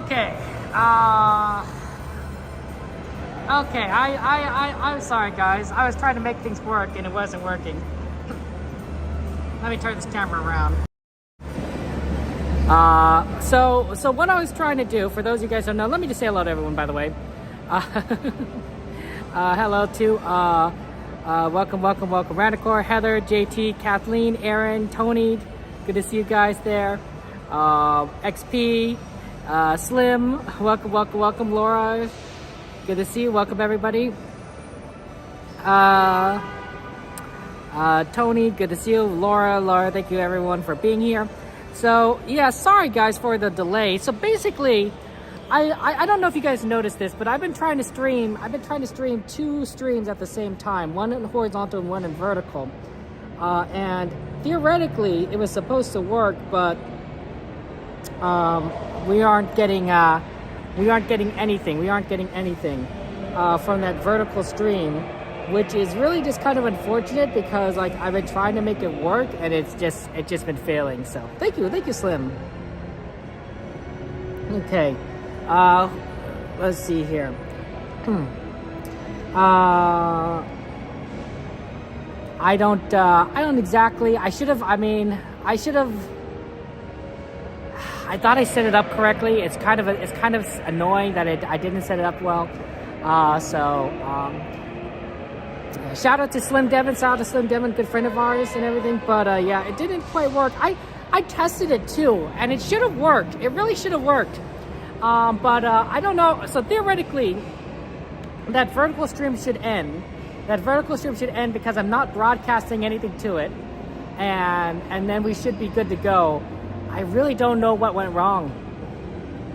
Okay. Okay. I'm sorry, guys. I was trying to make things work and it wasn't working. Let me turn this camera around. So what I was trying to do, for those of you guys who don't know, let me just say hello to everyone, by the way. Hello to, welcome, Radicor, Heather, JT, Kathleen, Aaron, Tony. Good to see you guys there. XP, Slim, welcome, Laura. Good to see you. Welcome, everybody. Tony, good to see you. Laura, thank you everyone for being here. So yeah, sorry guys for the delay. So basically, I don't know if you guys noticed this, but I've been trying to stream 2 streams at the same time, one in horizontal and one in vertical. And theoretically it was supposed to work, but we aren't getting anything from that vertical stream, which is really just kind of unfortunate because like I've been trying to make it work and it's just been failing. So thank you Slim. Okay, let's see here. I don't exactly. I thought I set it up correctly. It's kind of annoying that I didn't set it up well. Shout out to Slim Devin, good friend of ours and everything. But yeah, it didn't quite work. I tested it too, and it should have worked. It really should have worked. But I don't know. So theoretically, that vertical stream should end. Because I'm not broadcasting anything to it, and then we should be good to go. I really don't know what went wrong.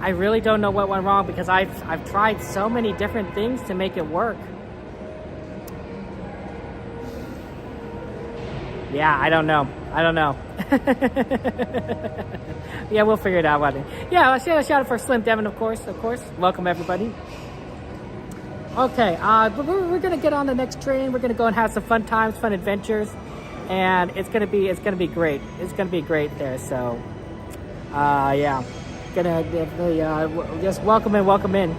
Because I've tried so many different things to make it work. Yeah, I don't know. Yeah, we'll figure it out. Yeah, shout out for Slim Devin, of course. Welcome everybody. Okay, but we're gonna get on the next train. We're gonna go and have some fun times, fun adventures, and it's gonna be great. It's gonna be great there. So, yeah, gonna definitely just welcome in,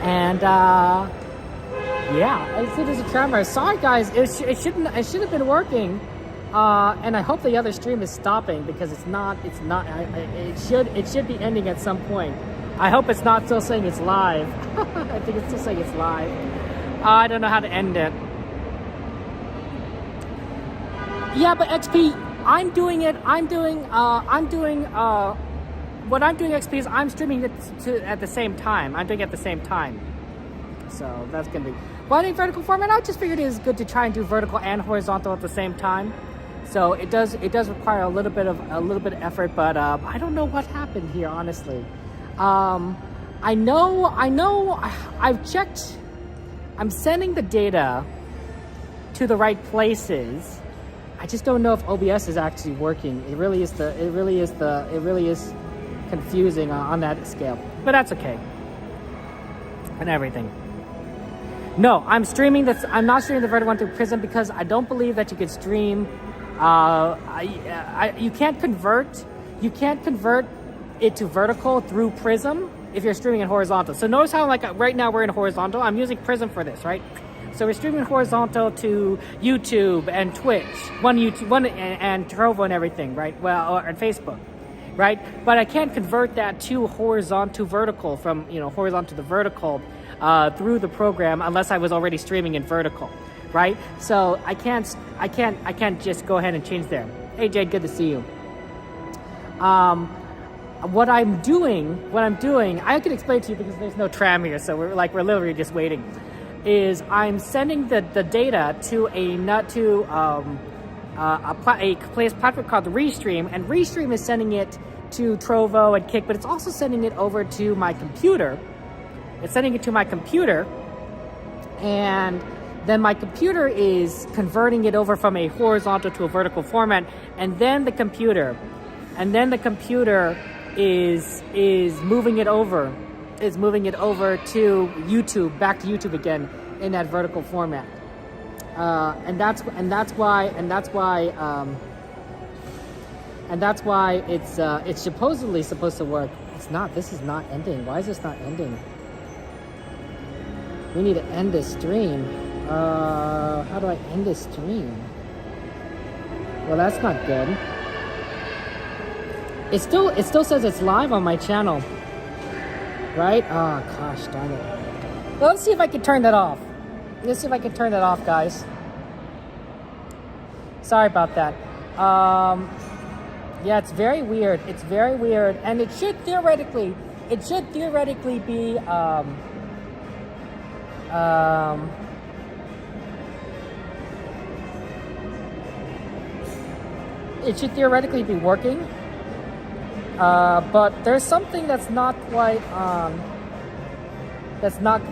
and yeah, I see there's a tram. Sorry guys, it should have been working, and I hope the other stream is stopping because it's not. It should be ending at some point. I hope it's not still saying it's live. I think it's still saying it's live. I don't know how to end it. Yeah, but XP, what I'm doing XP is I'm streaming it at the same time. I'm doing it at the same time. So that's gonna be. Well, in vertical format, I just figured it was good to try and do vertical and horizontal at the same time. So it does require a little bit of effort, but I don't know what happened here, honestly. I know, I've checked, I'm sending the data to the right places. I just don't know if OBS is actually working. It really is confusing on that scale, but that's okay. And everything. No, I'm not streaming the vertical one through Prism because I don't believe that you could stream, you can't convert it to vertical through Prism if you're streaming in horizontal. So notice how like right now we're in horizontal. I'm using Prism for this, right? So we're streaming horizontal to YouTube and Twitch, one and Trovo and everything, right? Well, and Facebook, right? But I can't convert that to horizontal to vertical from horizontal to vertical through the program unless I was already streaming in vertical, right? So I can't just go ahead and change there. Hey Jade, good to see you. What I'm doing, I can explain to you because there's no tram here, so we're literally just waiting. Is I'm sending the data to a platform called Restream, and Restream is sending it to Trovo and Kick, but it's also sending it over to my computer. And then my computer is converting it over from a horizontal to a vertical format, and then the computer is moving it over to YouTube, back to YouTube again in that vertical format, and that's why it's supposedly supposed to work It's not. This is not ending. Why is this not ending? We need to end this stream. How do I end this stream? Well, that's not good. It still says it's live on my channel. Right? Oh, gosh darn it. Well, let's see if I can turn that off. Let's see if I can turn that off, guys. Sorry about that. Yeah, it's very weird. It's very weird. And it should theoretically be, it should theoretically be working. But there's something that's not quite, it's not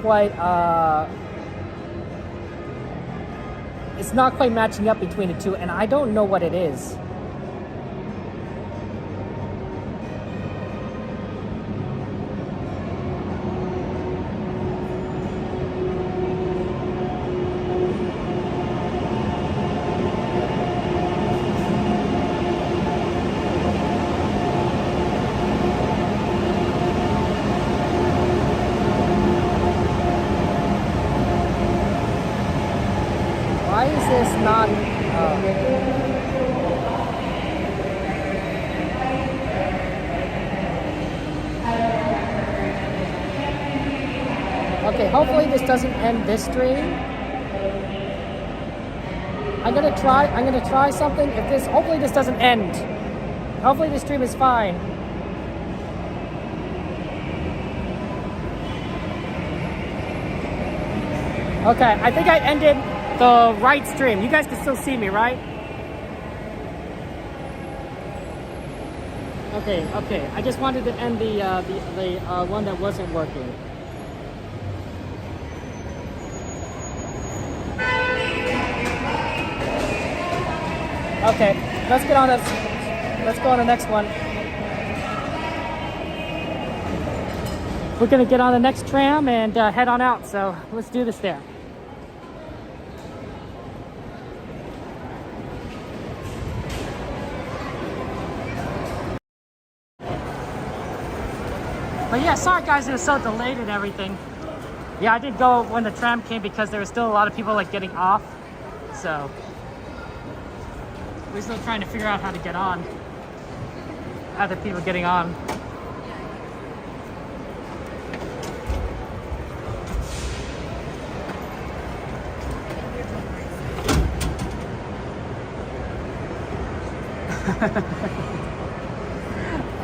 quite matching up between the two, and I don't know what it is. Why is this not... Okay, hopefully this doesn't end this stream. I'm gonna try something. Hopefully this doesn't end. Hopefully the stream is fine. Okay, I think I ended the right stream. You guys can still see me, right? Okay. I just wanted to end the one that wasn't working. Okay, let's get on this. Let's go on the next one. We're gonna get on the next tram and head on out. So let's do this there. But yeah, sorry guys, it was so delayed and everything. Yeah, I did go when the tram came because there was still a lot of people like getting off. So we're still trying to figure out how to get on. Other people getting on.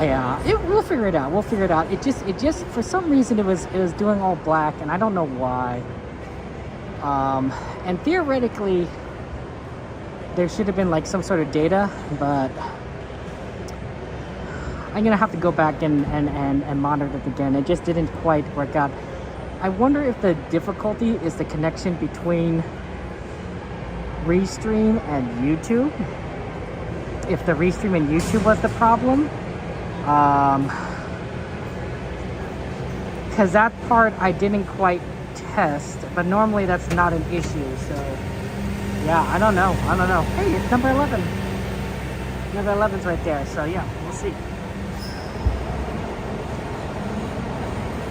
Yeah, we'll figure it out. We'll figure it out. It just for some reason it was doing all black, and I don't know why. And theoretically, there should have been like some sort of data, but I'm gonna have to go back and monitor it again. It just didn't quite work out. I wonder if the difficulty is the connection between Restream and YouTube. If the Restream and YouTube was the problem. Because that part I didn't quite test, but normally that's not an issue, so yeah, I don't know. Hey, it's number 11. Number 11's right there, so yeah, we'll see.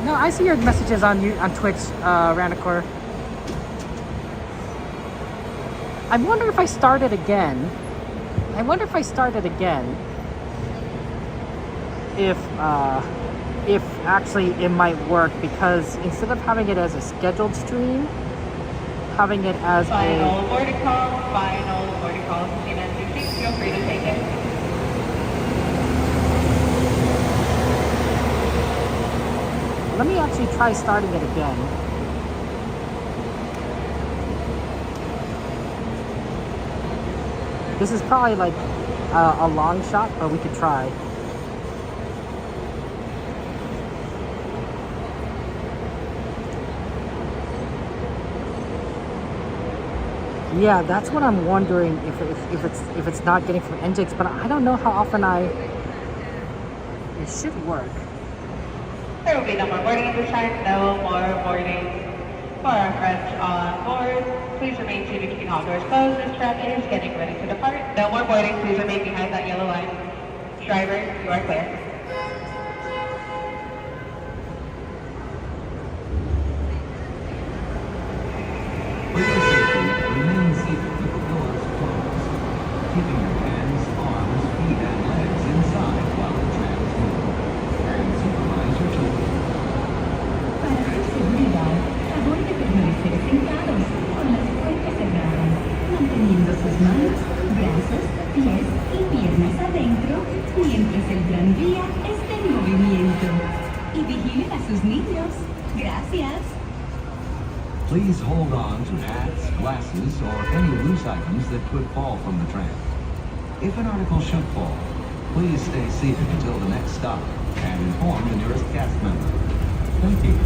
No, I see your messages on Twitch, Ranicore. I wonder if I start it again. If actually it might work, because instead of having it as a scheduled stream, having it as final boarding call, feel free to take it. Let me actually try starting it again. This is probably like a long shot, but we could try. Yeah, that's what I'm wondering, if it's not getting from NGX, but I don't know how often it should work. There will be no more boarding at this time. No more boarding for our friends on board. Please remain seated, keeping all doors closed. This tram is getting ready to depart. No more boarding. Please remain behind that yellow line. Driver, you are clear. el tranvía esté en movimiento. Y vigilen a sus niños. Gracias. Please hold on to hats, glasses, or any loose items that could fall from the tram. If an article should fall, please stay seated until the next stop and inform the nearest cast member. Thank you.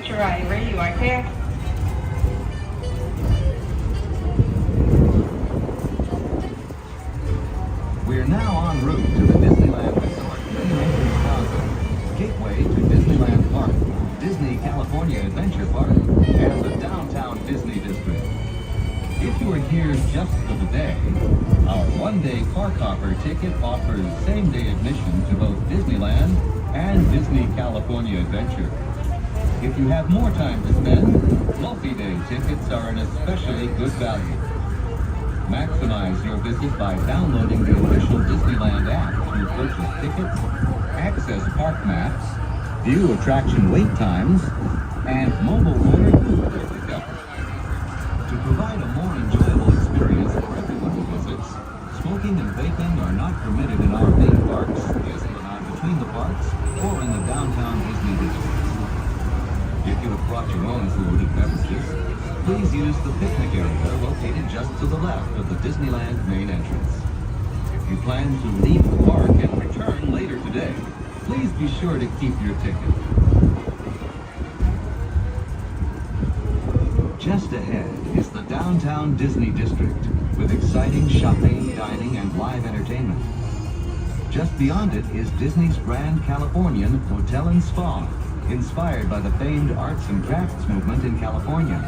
Driver, you are clear. We're now en route to the Disneyland Resort, Main Plaza, gateway to Disneyland Park, Disney California Adventure Park, and the downtown Disney District. If you are here just for the day, our one-day park hopper ticket offers same-day admission to both Disneyland and Disney California Adventure. If you have more time to spend, multi-day tickets are an especially good value. Maximize your visit by downloading the official Disneyland app to purchase tickets, access park maps, view attraction wait times, and mobile order food for pickup. To provide a more enjoyable experience for everyone who visits, smoking and vaping are not permitted in our main parks, the Esplanade between the parks, or in the downtown Disney District. If you have brought your own food and beverages, please use the picnic area located just to the left of the Disneyland main entrance. If you plan to leave the park and return later today, please be sure to keep your ticket. Just ahead is the downtown Disney District with exciting shopping, dining, and live entertainment. Just beyond it is Disney's Grand Californian Hotel and Spa, inspired by the famed arts and crafts movement in California.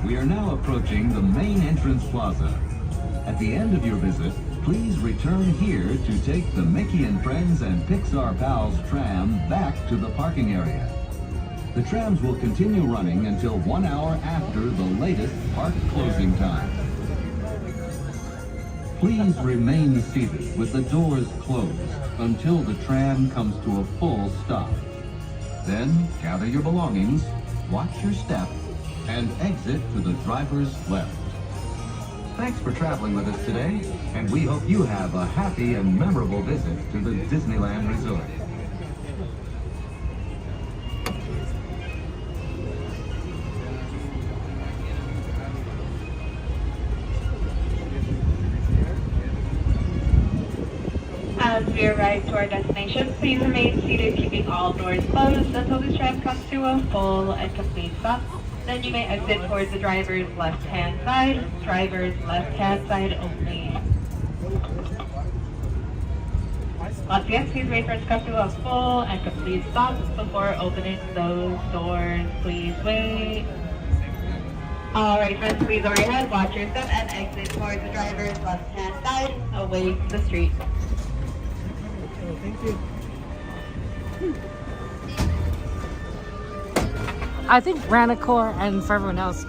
We are now approaching the main entrance plaza. At the end of your visit, please return here to take the Mickey and Friends and Pixar Pals tram back to the parking area. The trams will continue running until 1 hour after the latest park closing time. Please remain seated with the doors closed until the tram comes to a full stop. Then gather your belongings, watch your step, and exit to the driver's left. Thanks for traveling with us today, and we hope you have a happy and memorable visit to the Disneyland Resort. As we arrive to our destination, please remain seated, keeping all doors closed until this tram comes to a full and complete stop. Then you may exit towards the driver's left-hand side. Driver's left-hand side only. Once again, please wait for it to come to a full and complete stop before opening those doors. Please wait. Alright friends, please over your head, watch your step, and exit towards the driver's left-hand side, away from the street. Thank you. I think Ranicor and for everyone else,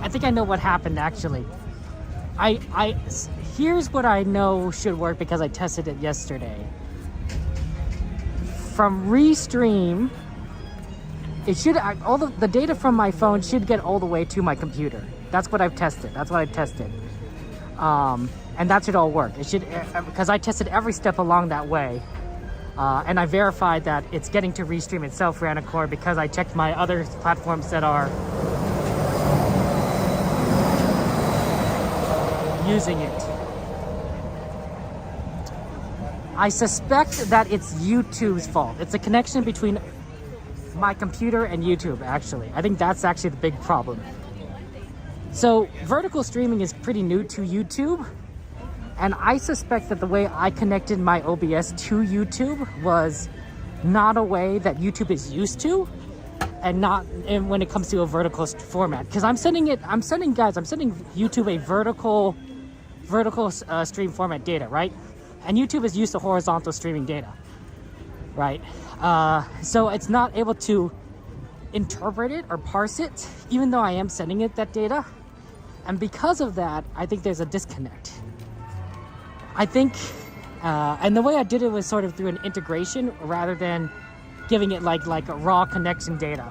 I think I know what happened actually. Here's what I know should work because I tested it yesterday. From Restream, it should all the data from my phone should get all the way to my computer. That's what I've tested. And that should all work. It should, because I tested every step along that way. And I verified that it's getting to Restream itself, Ranicor, because I checked my other platforms that are using it. I suspect that it's YouTube's fault. It's a connection between my computer and YouTube, actually. I think that's actually the big problem. So vertical streaming is pretty new to YouTube. And I suspect that the way I connected my OBS to YouTube was not a way that YouTube is used to, and not when it comes to a vertical format. Because I'm sending YouTube a vertical stream format data, right? And YouTube is used to horizontal streaming data, right? So it's not able to interpret it or parse it, even though I am sending it that data. And because of that, I think there's a disconnect. I think, and the way I did it was sort of through an integration rather than giving it like a raw connection data.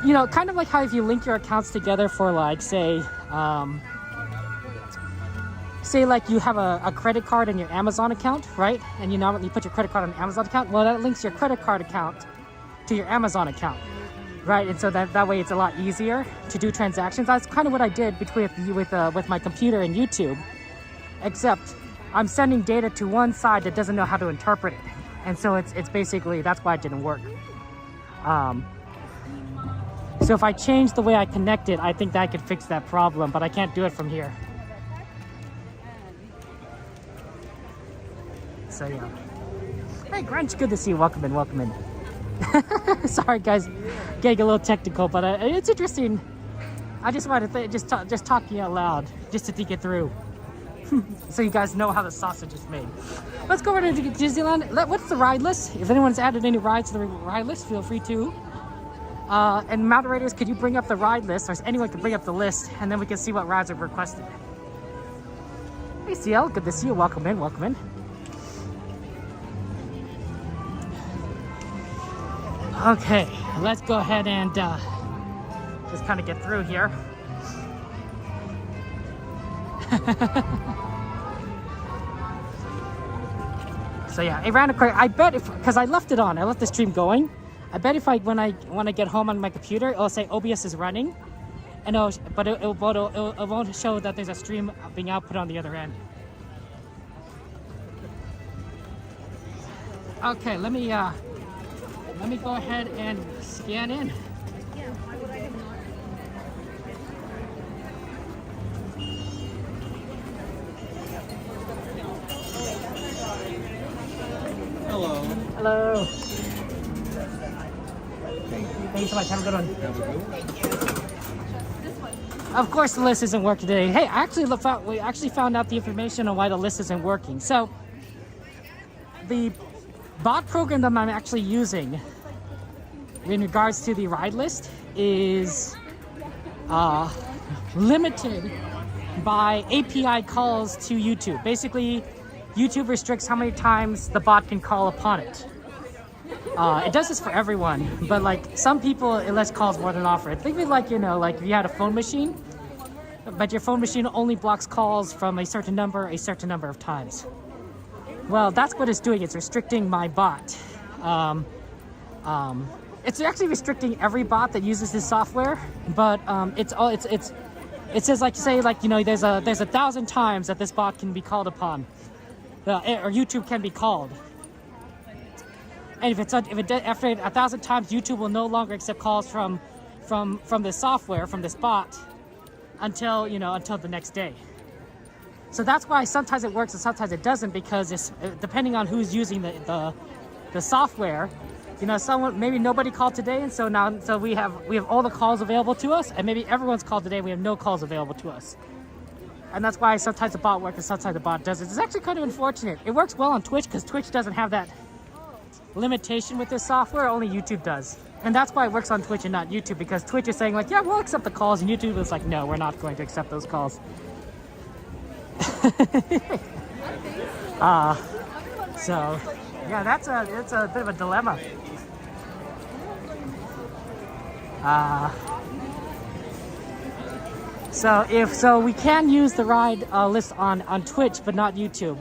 You know, kind of like how if you link your accounts together for like, say like you have a credit card in your Amazon account, right? And you put your credit card on an Amazon account. Well, that links your credit card account to your Amazon account, right? And so that way it's a lot easier to do transactions. That's kind of what I did with my computer and YouTube, except I'm sending data to one side that doesn't know how to interpret it. And so it's basically, that's why it didn't work. So if I change the way I connect it, I think that I could fix that problem, but I can't do it from here. So yeah. Hey Grunch, good to see you. Welcome in. Sorry guys, getting a little technical, but it's interesting. I just wanted to just talking out loud, just to think it through. So you guys know how the sausage is made. Let's go over to Disneyland. What's the ride list? If anyone's added any rides to the ride list, feel free to. And moderators, could you bring up the ride list, or anyone could bring up the list, and then we can see what rides are requested. Hey CL, good to see you. Welcome in. Okay, let's go ahead and just kind of get through here. So yeah, it ran a quick. I bet because I left it on, I left the stream going. I bet when I get home on my computer, it'll say OBS is running, and it won't show that there's a stream being output on the other end. Okay, let me go ahead and scan in. Hello. Thank you so much. Have a good one. Of course, the list isn't working today. Hey, we actually found out the information on why the list isn't working. So, the bot program that I'm actually using in regards to the ride list is limited by API calls to YouTube. Basically, YouTube restricts how many times the bot can call upon it. It does this for everyone, but like some people, it lets calls more than offer. Think of it like, like if you had a phone machine, but your phone machine only blocks calls from a certain number of times. Well, that's what it's doing. It's restricting my bot. It's actually restricting every bot that uses this software, but it says like, say like, there's 1,000 times that this bot can be called upon. Or YouTube can be called, and if after 1,000 times, YouTube will no longer accept calls from this software, from this bot, until the next day. So that's why sometimes it works and sometimes it doesn't, because it's depending on who's using the software. Maybe nobody called today, and so we have all the calls available to us, and maybe everyone's called today. We have no calls available to us. And that's why sometimes the bot works and sometimes the bot doesn't. It's actually kind of unfortunate. It works well on Twitch because Twitch doesn't have that limitation with this software. Only YouTube does. And that's why it works on Twitch and not YouTube, because Twitch is saying like, yeah, we'll accept the calls, and YouTube is like, no, we're not going to accept those calls. So yeah, it's a bit of a dilemma. So we can use the ride list on Twitch, but not YouTube,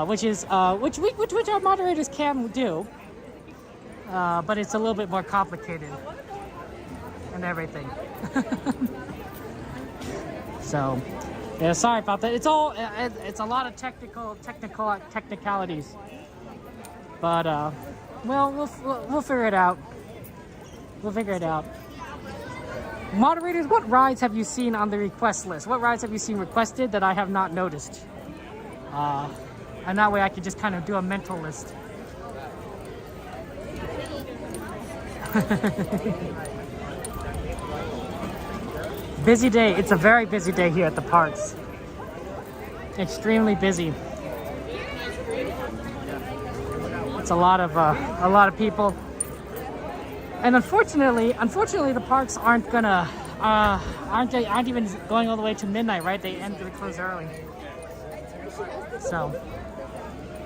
which our moderators can do, but it's a little bit more complicated and everything. So yeah, sorry about that. It's a lot of technicalities, but well, we'll figure it out. We'll figure it out. Moderators, what rides have you seen on the request list? What rides have you seen requested that I have not noticed? And that way I could just kind of do a mental list. Busy day. It's a very busy day here at the parks. Extremely busy. It's a lot of people. And unfortunately, the parks aren't gonna aren't even going all the way to midnight, right? They close early. So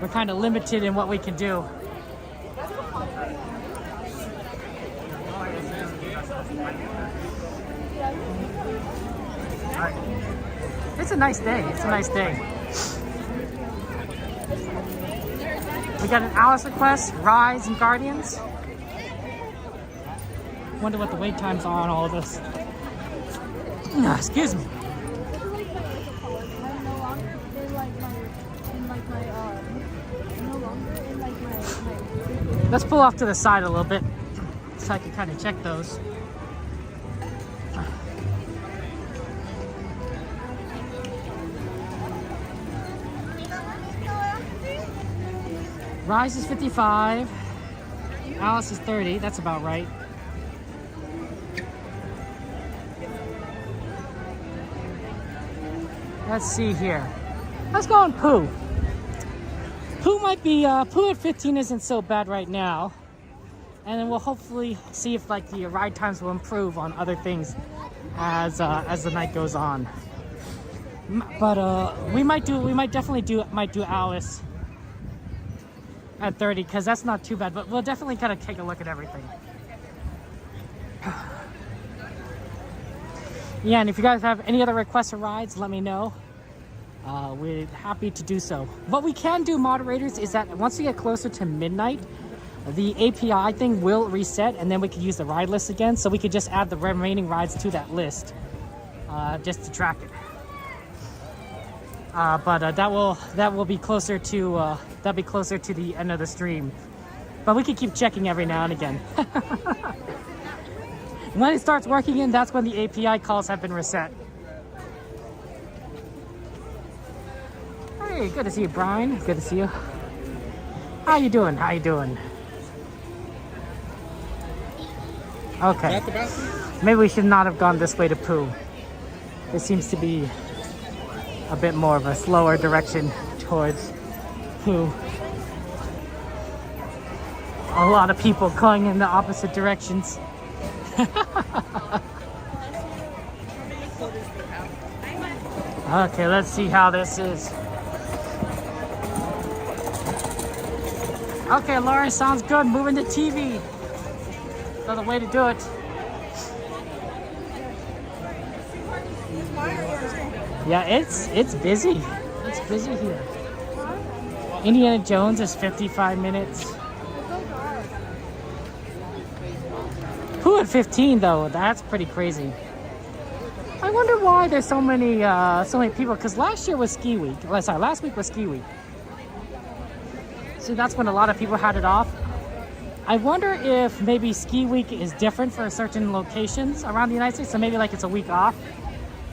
we're kind of limited in what we can do. It's a nice day. It's a nice day. We got an Alice request, Rise and Guardians. Wonder what the wait times are on all of this. Excuse me. Let's pull off to the side a little bit so I can kind of check those. Rise is 55. Alice is 30. That's about right. Let's see here. Let's go on Pooh. Pooh might be, Pooh at 15 isn't so bad right now. And then we'll hopefully see if like the ride times will improve on other things as the night goes on. But we might definitely do Alice at 30 because that's not too bad. But we'll definitely kind of take a look at everything. Yeah, and if you guys have any other requests or rides, let me know. We're happy to do so. What we can do, moderators, is that once we get closer to midnight, the API thing will reset, and then we could use the ride list again. So we could just add the remaining rides to that list, just to track it. But that will be closer to the end of the stream. But we can keep checking every now and again. When it starts working in, that's when the API calls have been reset. Hey, good to see you, Brian. Good to see you. How you doing? How you doing? Okay. Maybe we should not have gone this way to Pooh. There seems to be a bit more of a slower direction towards Pooh. A lot of people going in the opposite directions. Okay, let's see how this is. Okay, Lauren, sounds good. Moving the TV. So the way to do it. Yeah, it's busy. It's busy here. Indiana Jones is 55 minutes. Who at 15 though? That's pretty crazy. I wonder why there's so many people. Because last week was Ski Week. So that's when a lot of people had it off. I wonder if maybe Ski Week is different for certain locations around the United States. So maybe like it's a week off.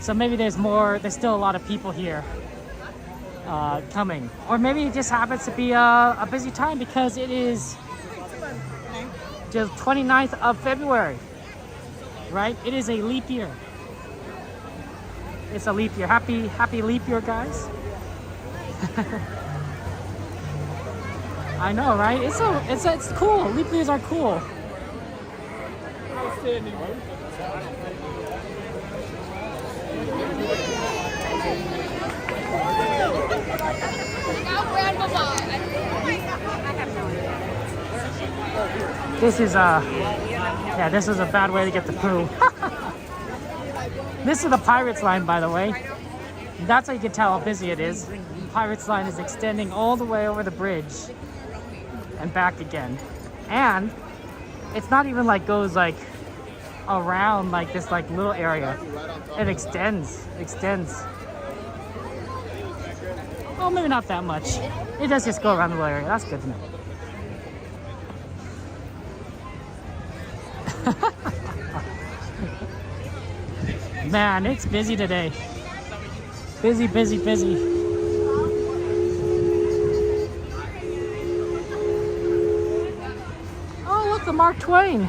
So maybe there's still a lot of people here coming. Or maybe it just happens to be a busy time because it is the 29th of February, right? It is a leap year. It's a leap year. Happy leap year, guys. I know, right? It's cool. Leap years are cool. This is a bad way to get to Pooh. This is the Pirates line, by the way. That's how you can tell how busy it is. The Pirates line is extending all the way over the bridge and back again. And it's not even like goes like around like this like little area. It extends. Oh, maybe not that much. It does just go around the little area. That's good to know. Man, it's busy today. Busy, busy, busy. Oh, look, the Mark Twain.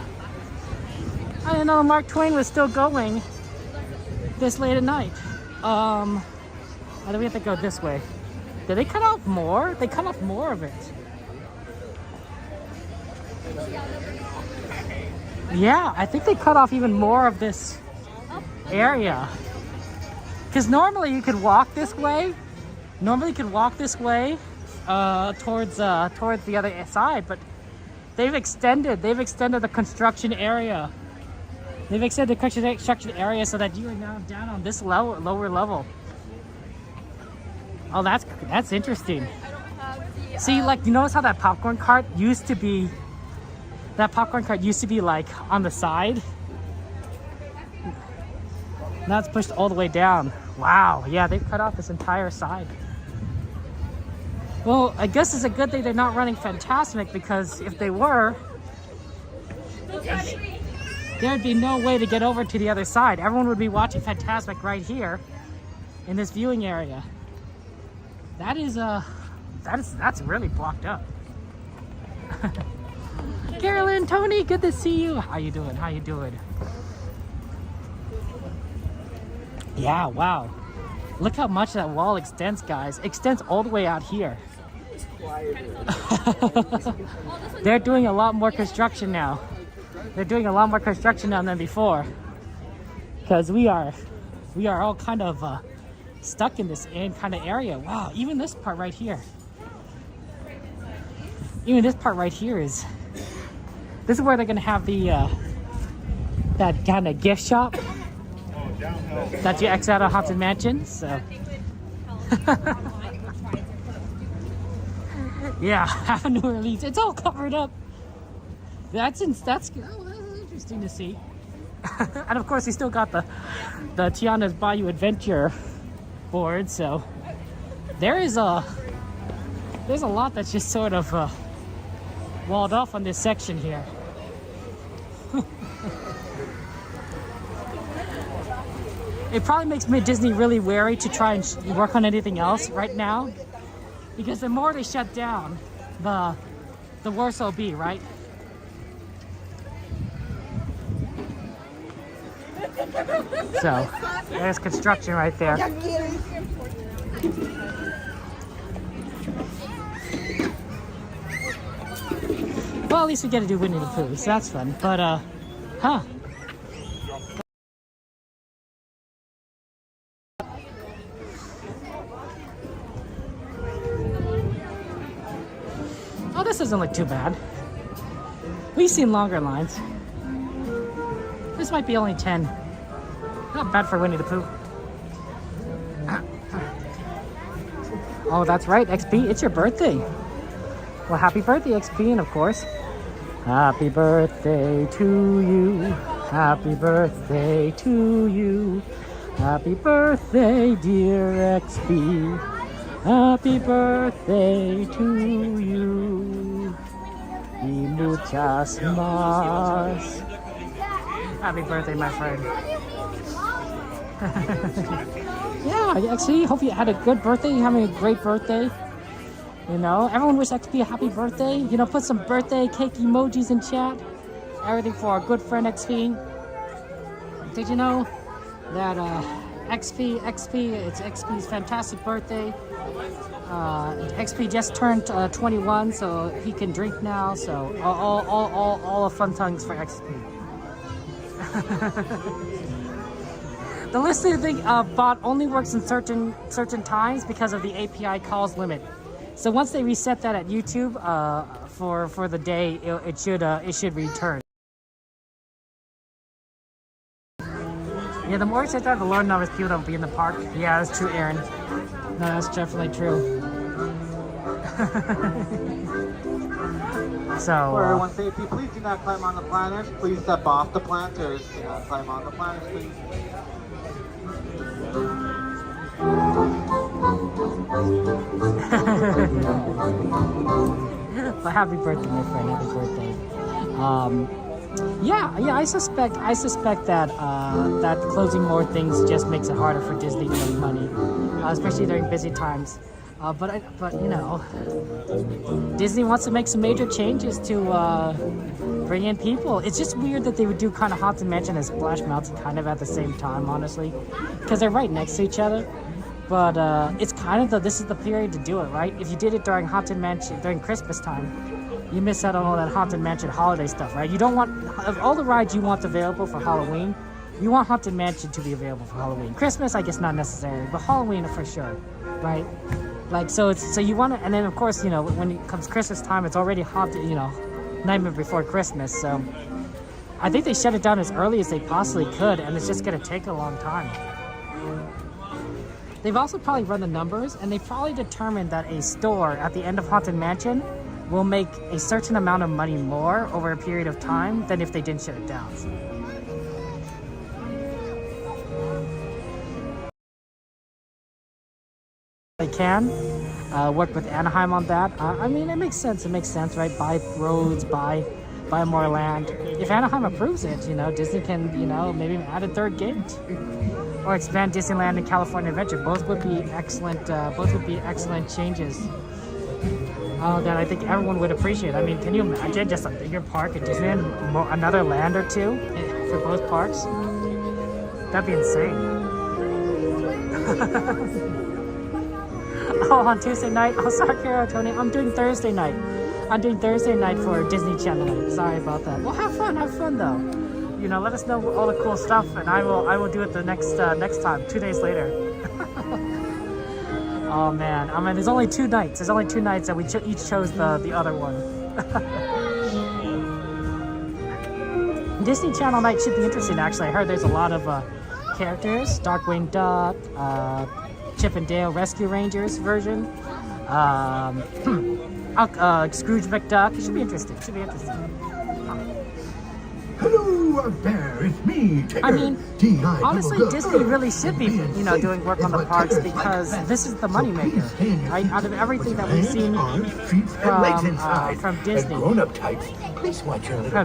I didn't know Mark Twain was still going this late at night. I think we have to go this way. Did they cut off more? They cut off more of it. Yeah, I think they cut off even more of this area. Because normally you could walk this way. Towards the other side, but they've extended the construction area. They've extended the construction area so that you are now down on this lower level. Oh, that's interesting. See, like, you notice how that popcorn cart used to be like on the side? Now it's pushed all the way down. Wow, yeah, they've cut off this entire side. Well, I guess it's a good thing they're not running Fantasmic, because if they were, there'd be no way to get over to the other side. Everyone would be watching Fantasmic right here in this viewing area. That's really blocked up. Carolyn, Tony, good to see you. How you doing? Yeah, wow. Look how much that wall extends, guys. Extends all the way out here. They're doing a lot more construction now. Than before. Because we are all kind of stuck in this kind of area. Wow, even this part right here. This is where they're gonna have the that kind of gift shop that you exit out of Haunted Mansion. So yeah, New Orleans. It's all covered up. That's interesting to see. And of course, we still got the Tiana's Bayou Adventure board. So there's a lot that's just sort of walled off on this section here. It probably makes Disney really wary to try and work on anything else right now, because the more they shut down, the worse it'll be, right? So there's construction right there. Well, at least we get to do Winnie the Pooh, so that's fun. But huh. Oh, this doesn't look too bad. We've seen longer lines. This might be only 10. Not bad for Winnie the Pooh. Oh, that's right, XP, it's your birthday. Well, happy birthday, XP, and of course, happy birthday to you. Happy birthday to you. Happy birthday, dear XP. Happy birthday to you. Y muchas más. Happy birthday, my friend. Yeah, XP, hope you had a good birthday. You're having a great birthday. Everyone wish XP a happy birthday. Put some birthday cake emojis in chat. Everything for our good friend XP. Did you know that XP, it's XP's fantastic birthday. XP just turned 21, so he can drink now. So all the fun tongues for XP. The listed thing bot only works in certain times because of the API calls limit. So once they reset that at YouTube for the day, it should return. Yeah, the more you set that, the lower number of people that will be in the park. Yeah, that's true, Aaron. No, that's definitely true. So, for everyone's safety, please do not climb on the planters. Please step off the planters. Do not climb on the planters, please. But happy birthday, my friend. Happy birthday. Yeah. I suspect that that closing more things just makes it harder for Disney to make money, especially during busy times. But you know, Disney wants to make some major changes to bring in people. It's just weird that they would do kind of Haunted Mansion and Splash Mountain kind of at the same time, honestly, because they're right next to each other. But it's kind of this is the period to do it, right? If you did it during Haunted Mansion during Christmas time, you miss out on all that Haunted Mansion holiday stuff, right? You don't want of all the rides you want available for Halloween. You want Haunted Mansion to be available for Halloween. Christmas, I guess, not necessary, but Halloween for sure, right? Like, so you want to, and then of course, you know, when it comes Christmas time, it's already haunted, you know, Nightmare Before Christmas. So I think they shut it down as early as they possibly could, and it's just going to take a long time. They've also probably run the numbers, and they've probably determined that a store at the end of Haunted Mansion will make a certain amount of money more over a period of time than if they didn't shut it down. They can work with Anaheim on that. I mean, it makes sense, right? Buy roads, buy more land. If Anaheim approves it, you know, Disney can, you know, maybe add a third gate or expand Disneyland and California Adventure. Both would be excellent changes that I think everyone would appreciate. I mean, can you imagine just a bigger park at Disneyland, another land or two for both parks? That'd be insane. Oh, on Tuesday night. Oh, sorry, Tony. I'm doing Thursday night. For Disney Channel night. Sorry about that. Well, have fun though. You know, let us know all the cool stuff, and I will do it the next time, 2 days later. Oh man, I mean, there's only 2 nights. And we each chose the other one. Disney Channel night should be interesting. Actually, I heard there's a lot of characters. Darkwing Duck. Chip and Dale Rescue Rangers version. Scrooge McDuck. It should be interesting. Hello out there, it's me, Tigger. I mean, honestly, Disney really should be, you know, doing work on the parks because this is the moneymaker, right? Out of everything that we've seen from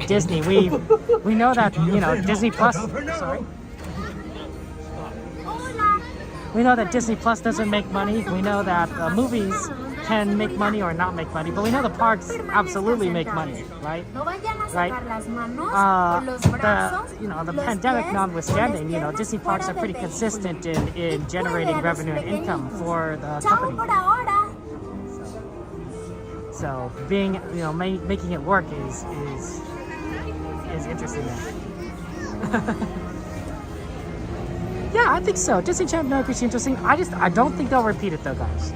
Disney, we know that, you know, Disney Plus. Sorry. We know that Disney Plus doesn't make money. We know that movies can make money or not make money, but we know the parks absolutely make money, right? Right. The pandemic notwithstanding, you know, Disney parks are pretty consistent in generating revenue and income for the company. So being, you know, making it work is interesting. Yeah, I think so. Disney Channel night is interesting. I don't think they'll repeat it though, guys.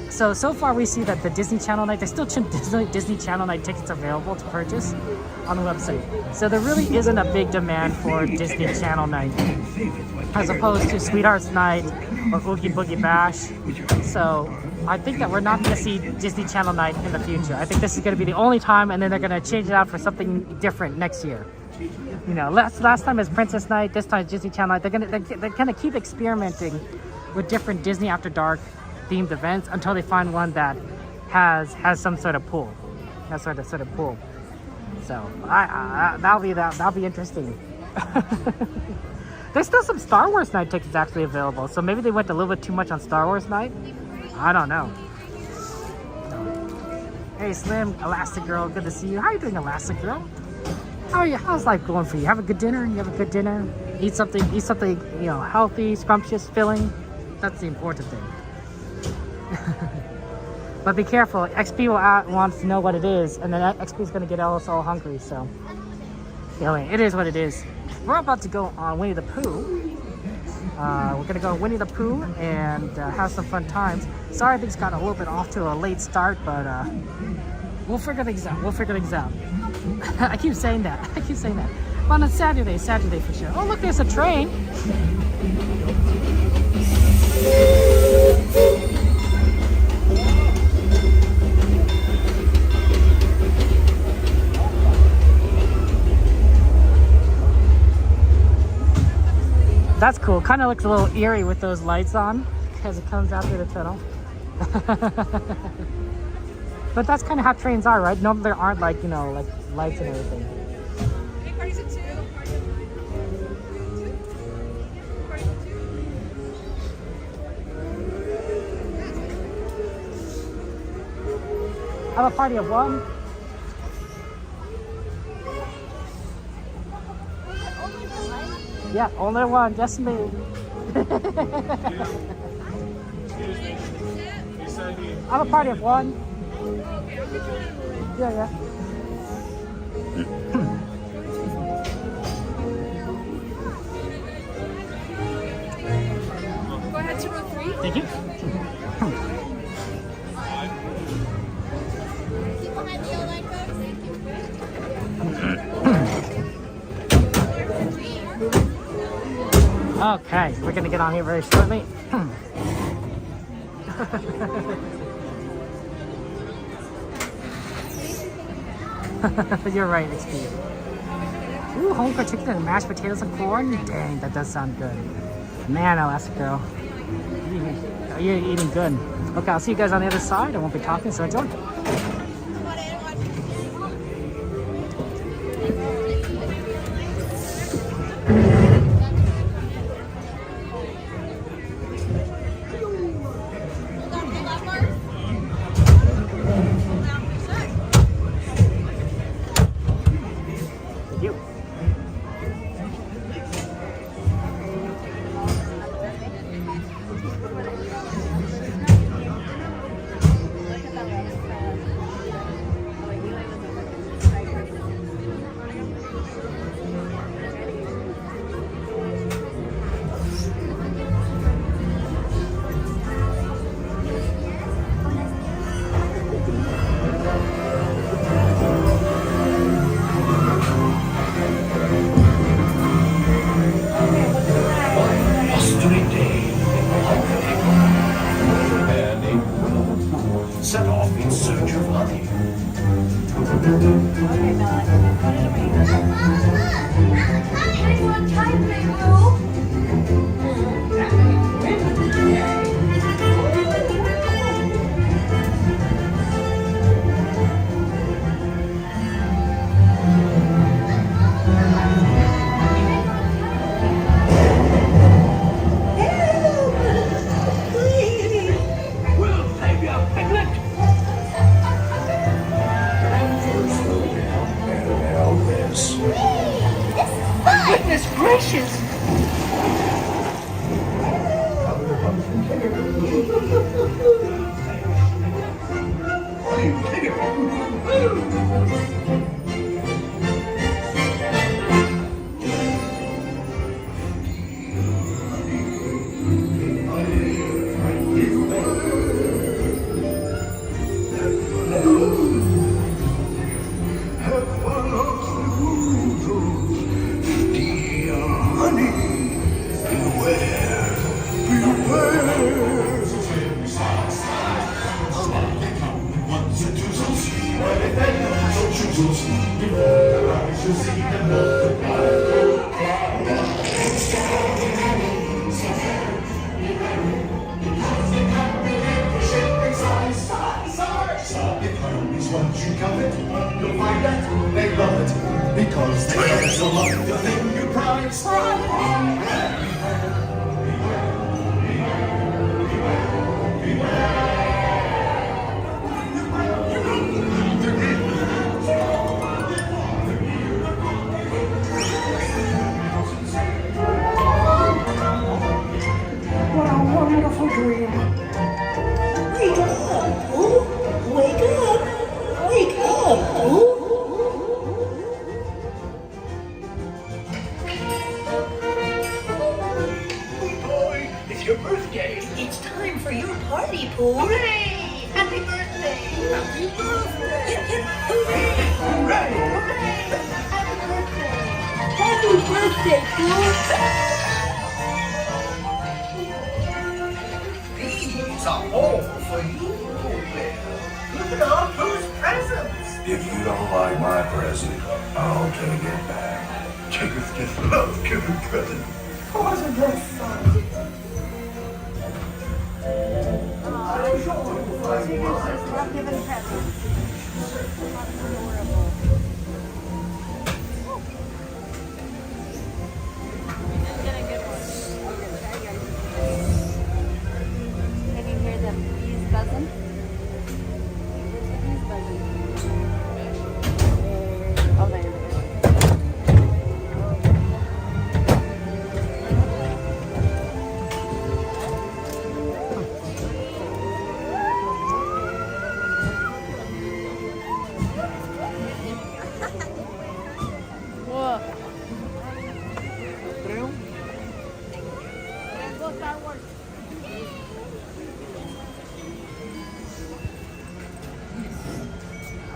So far we see that the Disney Channel night, there's still Disney Channel night tickets available to purchase on the website. So there really isn't a big demand for Disney Channel night as opposed to Sweethearts Night or Oogie Boogie Bash. So I think that we're not going to see Disney Channel night in the future. I think this is going to be the only time, and then they're going to change it out for something different next year. You know, last time is Princess Night, this time is Disney Channel night. They're gonna keep experimenting with different Disney After Dark themed events until they find one that has some sort of pull. So that'll be interesting. There's still some Star Wars night tickets actually available, so maybe they went a little bit too much on Star Wars night. I don't know. Hey Slim, Elastic Girl, good to see you. How are you doing, Elastic Girl? How are you? How's life going for you? Have a good dinner? Eat something, you know, healthy, scrumptious, filling. That's the important thing. But be careful. XP wants to know what it is, and then XP is going to get us all hungry. So, anyway, it is what it is. We're about to go on Winnie the Pooh. We're going to go on Winnie the Pooh and have some fun times. Sorry, things got a little bit off to a late start, but we'll figure things out. I keep saying that. But on Saturday for sure. Oh, look, there's a train. That's cool. Kind of looks a little eerie with those lights on as it comes out through the tunnel. But that's kind of how trains are, right? No, there aren't like, you know, like lights and everything. I'm a party of one. Yeah, only one, just me. I'm a party of one. Yeah, yeah. Go ahead to row 3. Thank you. Okay, we're gonna get on here very shortly. You're right, it's cute. Ooh, home cooked chicken and mashed potatoes and corn. Dang, that does sound good. Man, Elastic Girl. You're eating good. Okay, I'll see you guys on the other side. I won't be talking, so enjoy. You. Set off in search of honey. We'll save your piglet. Goodness gracious! Once you count it, you'll find that they love it because they so love the thing you prize. What a wonderful dream! Wake up, Pooh! Wake up! Wake up, Pooh! Boy, it's your birthday. It's time for your party, Pooh! Hooray! Happy birthday! Happy birthday! Hip, hip, hooray! Hooray! Happy birthday, Pooh! These are all for you, Bear. Look at all those presents. If you don't like my present, I'll take it back. Chickens just love giving presents. Wasn't that fun? Love giving presents. Can you hear the bees buzzing? There's the bees buzzing.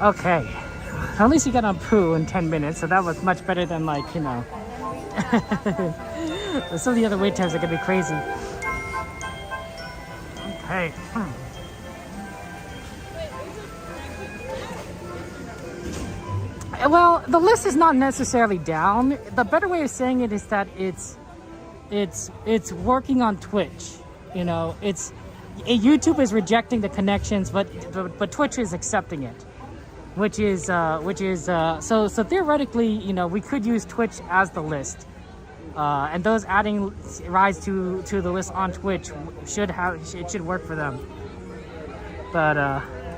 Okay. At least you got on Pooh in 10 minutes, so that was much better than, like, you know. Some of the other wait times are gonna be crazy. Okay. Well, the list is not necessarily down. The better way of saying it is that it's working on Twitch. You know, YouTube is rejecting the connections, but Twitch is accepting it, which is so theoretically, you know, we could use Twitch as the list, and those adding rides to the list on Twitch should work for them. But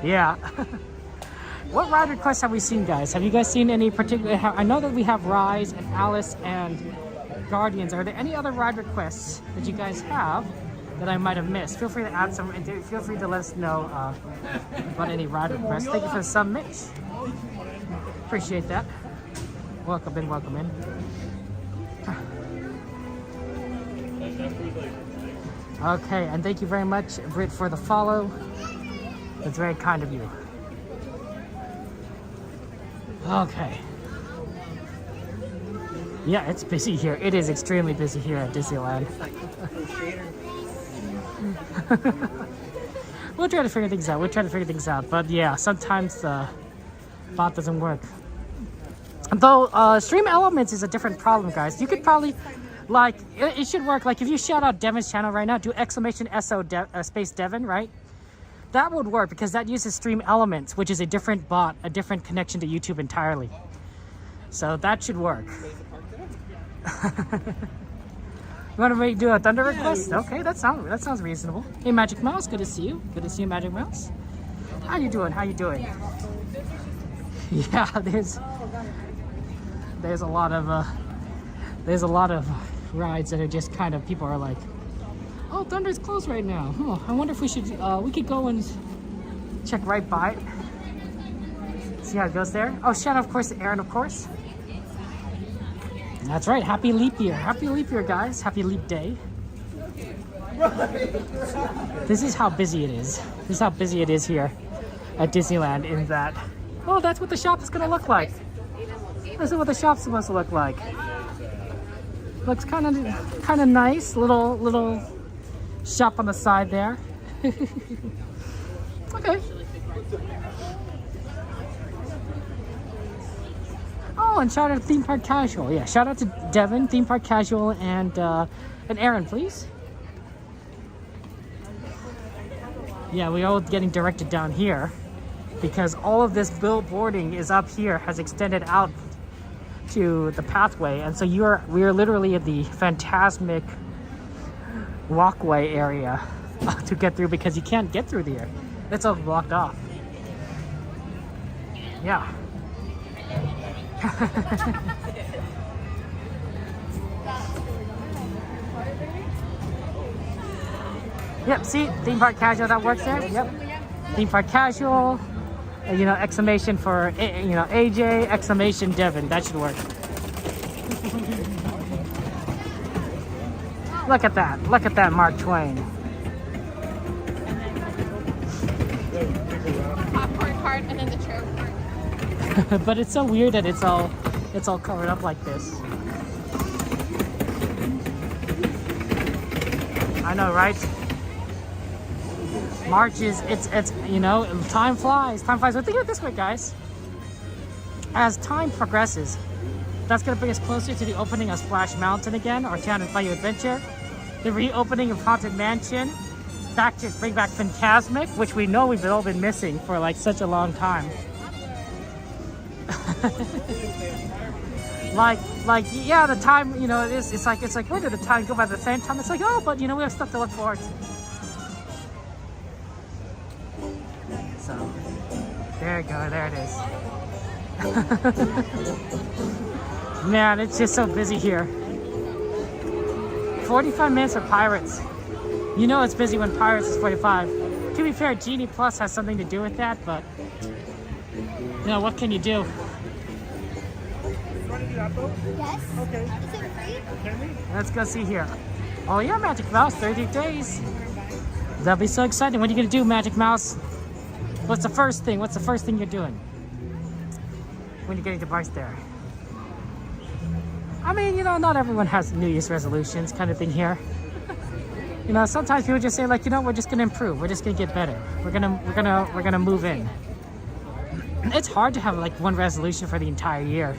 yeah. What ride requests have we seen, guys? Have you guys seen any particular? I know that we have Rise and Alice and Guardians. Are there any other ride requests that you guys have that I might have missed? Feel free to add some. Feel free to let us know about any ride requests. Thank you for the sub, Mitch. Appreciate that. Welcome in, welcome in. Okay, and thank you very much, Britt, for the follow. That's very kind of you. Okay. Yeah, it's busy here. It is extremely busy here at Disneyland. We'll try to figure things out. But yeah, sometimes the bot doesn't work. Though Stream Elements is a different problem, guys. You could probably, like, it should work. Like, if you shout out Devin's channel right now, do exclamation SO space Devin, right? That would work because that uses Stream Elements, which is a different bot, a different connection to YouTube entirely. So that should work. You want to do a thunder request? Okay, that sounds reasonable. Hey, Magic Mouse, good to see you. Good to see you, Magic Mouse. How you doing? Yeah, there's a lot of rides that are just kind of, people are like, oh, Thunder's closed right now. Oh, I wonder if we could go and check right by it. See how it goes there. Oh, shout out, of course, to Aaron, of course. That's right. Happy leap year. Happy leap year, guys. Happy leap day. This is how busy it is. This is how busy it is here at Disneyland, in that, oh, that's what the shop is going to look like. This is what the shop's supposed to look like. Looks kind of nice. Little shop on the side there. Okay. Oh, and shout out to Theme Park Casual. Yeah, shout out to Devin, Theme Park Casual, and Aaron, please. Yeah, we're all getting directed down here because all of this billboarding is up here, has extended out to the pathway, and so we are literally at the Phantasmic walkway area to get through, because you can't get through there. It's all blocked off. Yeah. Yep, see, Theme Park Casual, that works there. Yep. Theme Park Casual, you know, exclamation for, you know, AJ, exclamation Devin. That should work. Look at that. Look at that, Mark Twain. Popcorn cart and then the chair cart. But it's so weird that it's all covered up like this. I know, right? March is, it's you know, time flies. But think of it this way, guys. As time progresses, that's going to bring us closer to the opening of Splash Mountain again, or Town and Bayou Adventure, the reopening of Haunted Mansion, bring back Phantasmic, which we know we've all been missing for like such a long time. like yeah, the time, you know, it's like where did the time go by? At the same time, it's like, oh, but you know, we have stuff to look forward to. So there you go, there it is. Man, it's just so busy here. 45 minutes for Pirates. You know it's busy when Pirates is 45. To be fair, Genie Plus has something to do with that, but you know, what can you do? Yes. Okay. Is it free? Let's go see here. Oh yeah, Magic Mouse, 30 days. That'll be so exciting. What are you gonna do, Magic Mouse? What's the first thing? What's the first thing you're doing? when you're getting the bikes there. I mean, you know, not everyone has New Year's resolutions kind of thing here. You know, sometimes people just say like, you know, we're just gonna improve. We're just gonna get better. We're gonna move in. It's hard to have like one resolution for the entire year.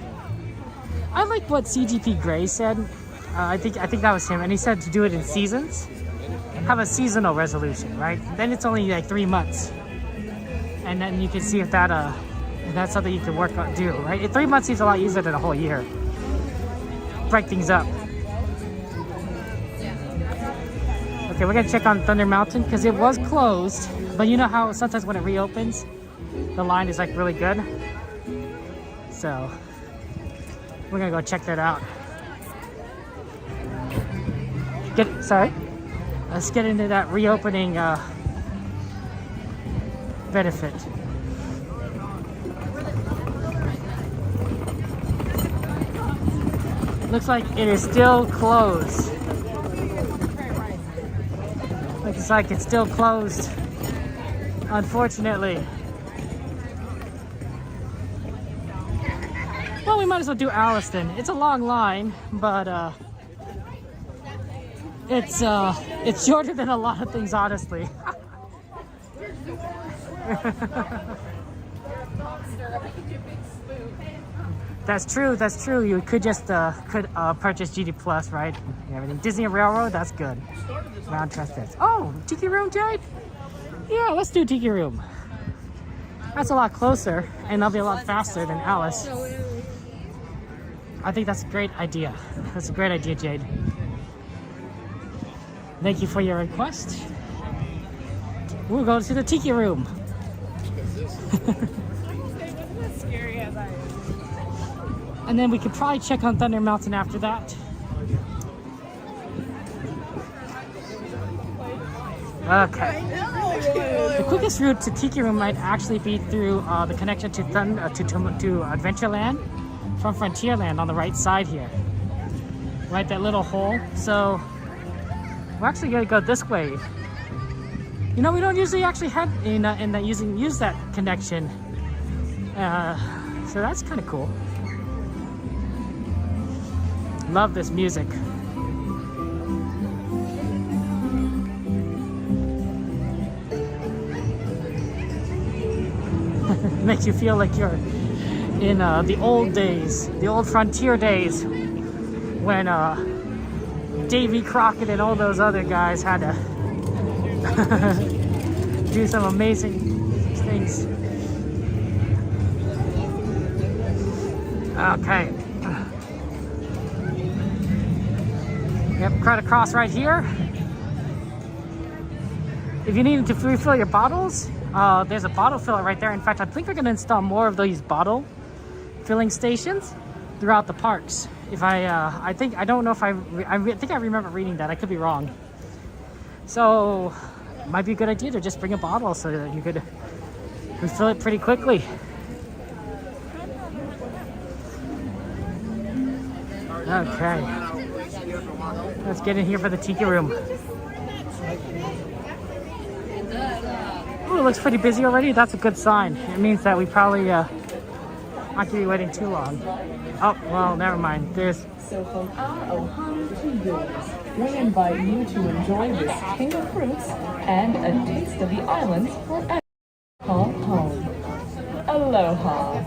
I like what CGP Grey said. I think that was him, and he said to do it in seasons. Have a seasonal resolution, right? Then it's only like 3 months, and then you can see if that's something you can work on, do, right? 3 months seems a lot easier than a whole year. Break things up. Okay, we're gonna check on Thunder Mountain because it was closed, but you know how sometimes when it reopens, the line is like really good. So we're gonna go check that out. Let's get into that reopening benefit. Looks like it is still closed. Looks like it's still closed, unfortunately. Well, we might as well do Alliston. It's a long line, but it's shorter than a lot of things, honestly. That's true. You could just purchase GD Plus, right? And everything. Disneyland Railroad, that's good. Round transfers. Oh, Tiki Room, Jade? Yeah, let's do Tiki Room. That's a lot closer, and that'll be a lot faster than Alice. I think that's a great idea. That's a great idea, Jade. Thank you for your request. We'll go to the Tiki Room. And then we could probably check on Thunder Mountain after that. Okay. The quickest route to Tiki Room might actually be through the connection to Adventureland from Frontierland on the right side here. Right, that little hole. So we're actually gonna go this way. You know, we don't usually actually head use that connection. So that's kind of cool. Love this music. Makes you feel like you're in the old days, the old frontier days, when Davy Crockett and all those other guys had to do some amazing things. Okay. Yep, cut across right here. If you need to refill your bottles, there's a bottle filler right there. In fact, I think we're going to install more of these bottle filling stations throughout the parks. If I think I remember reading that. I could be wrong. So, it might be a good idea to just bring a bottle so that you could refill it pretty quickly. Okay. Let's get in here for the Tiki Room. Ooh, it looks pretty busy already. That's a good sign. It means that we probably not going to be waiting too long. Oh, well, never mind. There's... So from our Ohana to yours, we invite you to enjoy this king of fruits and a taste of the islands wherever you call home. Aloha.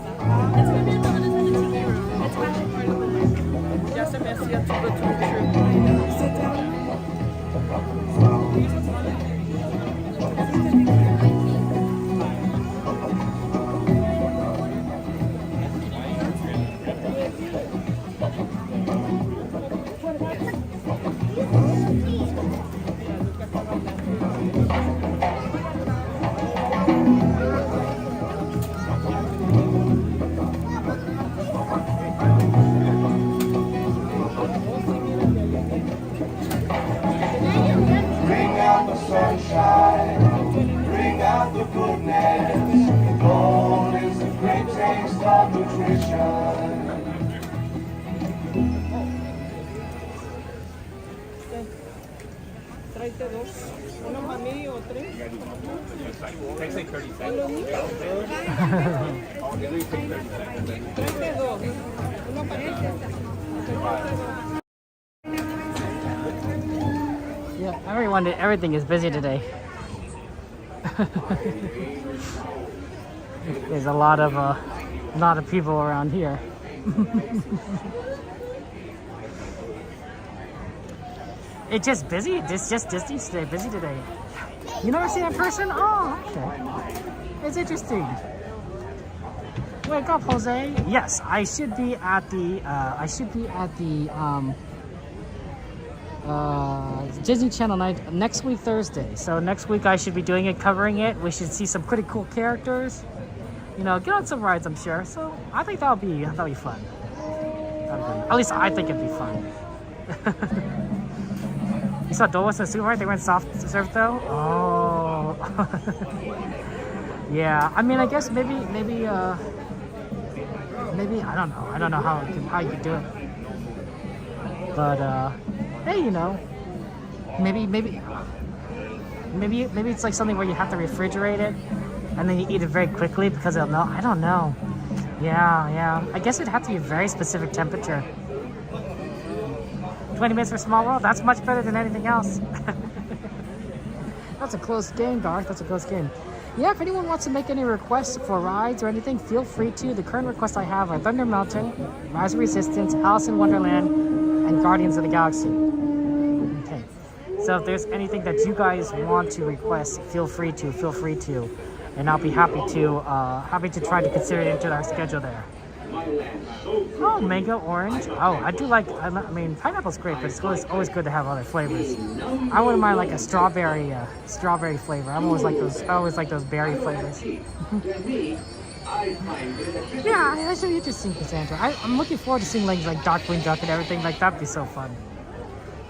Yeah, everything is busy today. There's a lot of people around here. It's just busy. It's just Disney today. Busy today. You never see that person? Oh, okay. It's interesting. Wake up, Jose. Yes, I should be at the. Disney Channel night next week Thursday. So next week I should be doing it, covering it. We should see some pretty cool characters. You know, get on some rides, I'm sure. So I think that'll be fun. At least I think it'd be fun. You saw Dole Whip and Super, right? They went soft serve though. Oh. Yeah. I mean, I guess maybe I don't know. I don't know how you could do it. But hey, you know, maybe it's like something where you have to refrigerate it and then you eat it very quickly because it'll melt. I don't know. Yeah. I guess it'd have to be a very specific temperature. 20 minutes for Small World. That's much better than anything else. That's a close game, Garth. That's a close game. Yeah, if anyone wants to make any requests for rides or anything, feel free to. The current requests I have are Thunder Mountain, Rise of Resistance, Alice in Wonderland, and Guardians of the Galaxy. Okay. So if there's anything that you guys want to request, feel free to. And I'll be happy to try to consider it into our schedule there. Oh, mango, orange. Oh, I mean, pineapple's great, but it's always good to have other flavors. I wouldn't mind like a strawberry flavor. I always like those berry flavors. Yeah, that's really interesting, Cassandra. I'm looking forward to seeing like Darkwing Duck and everything. Like, that'd be so fun.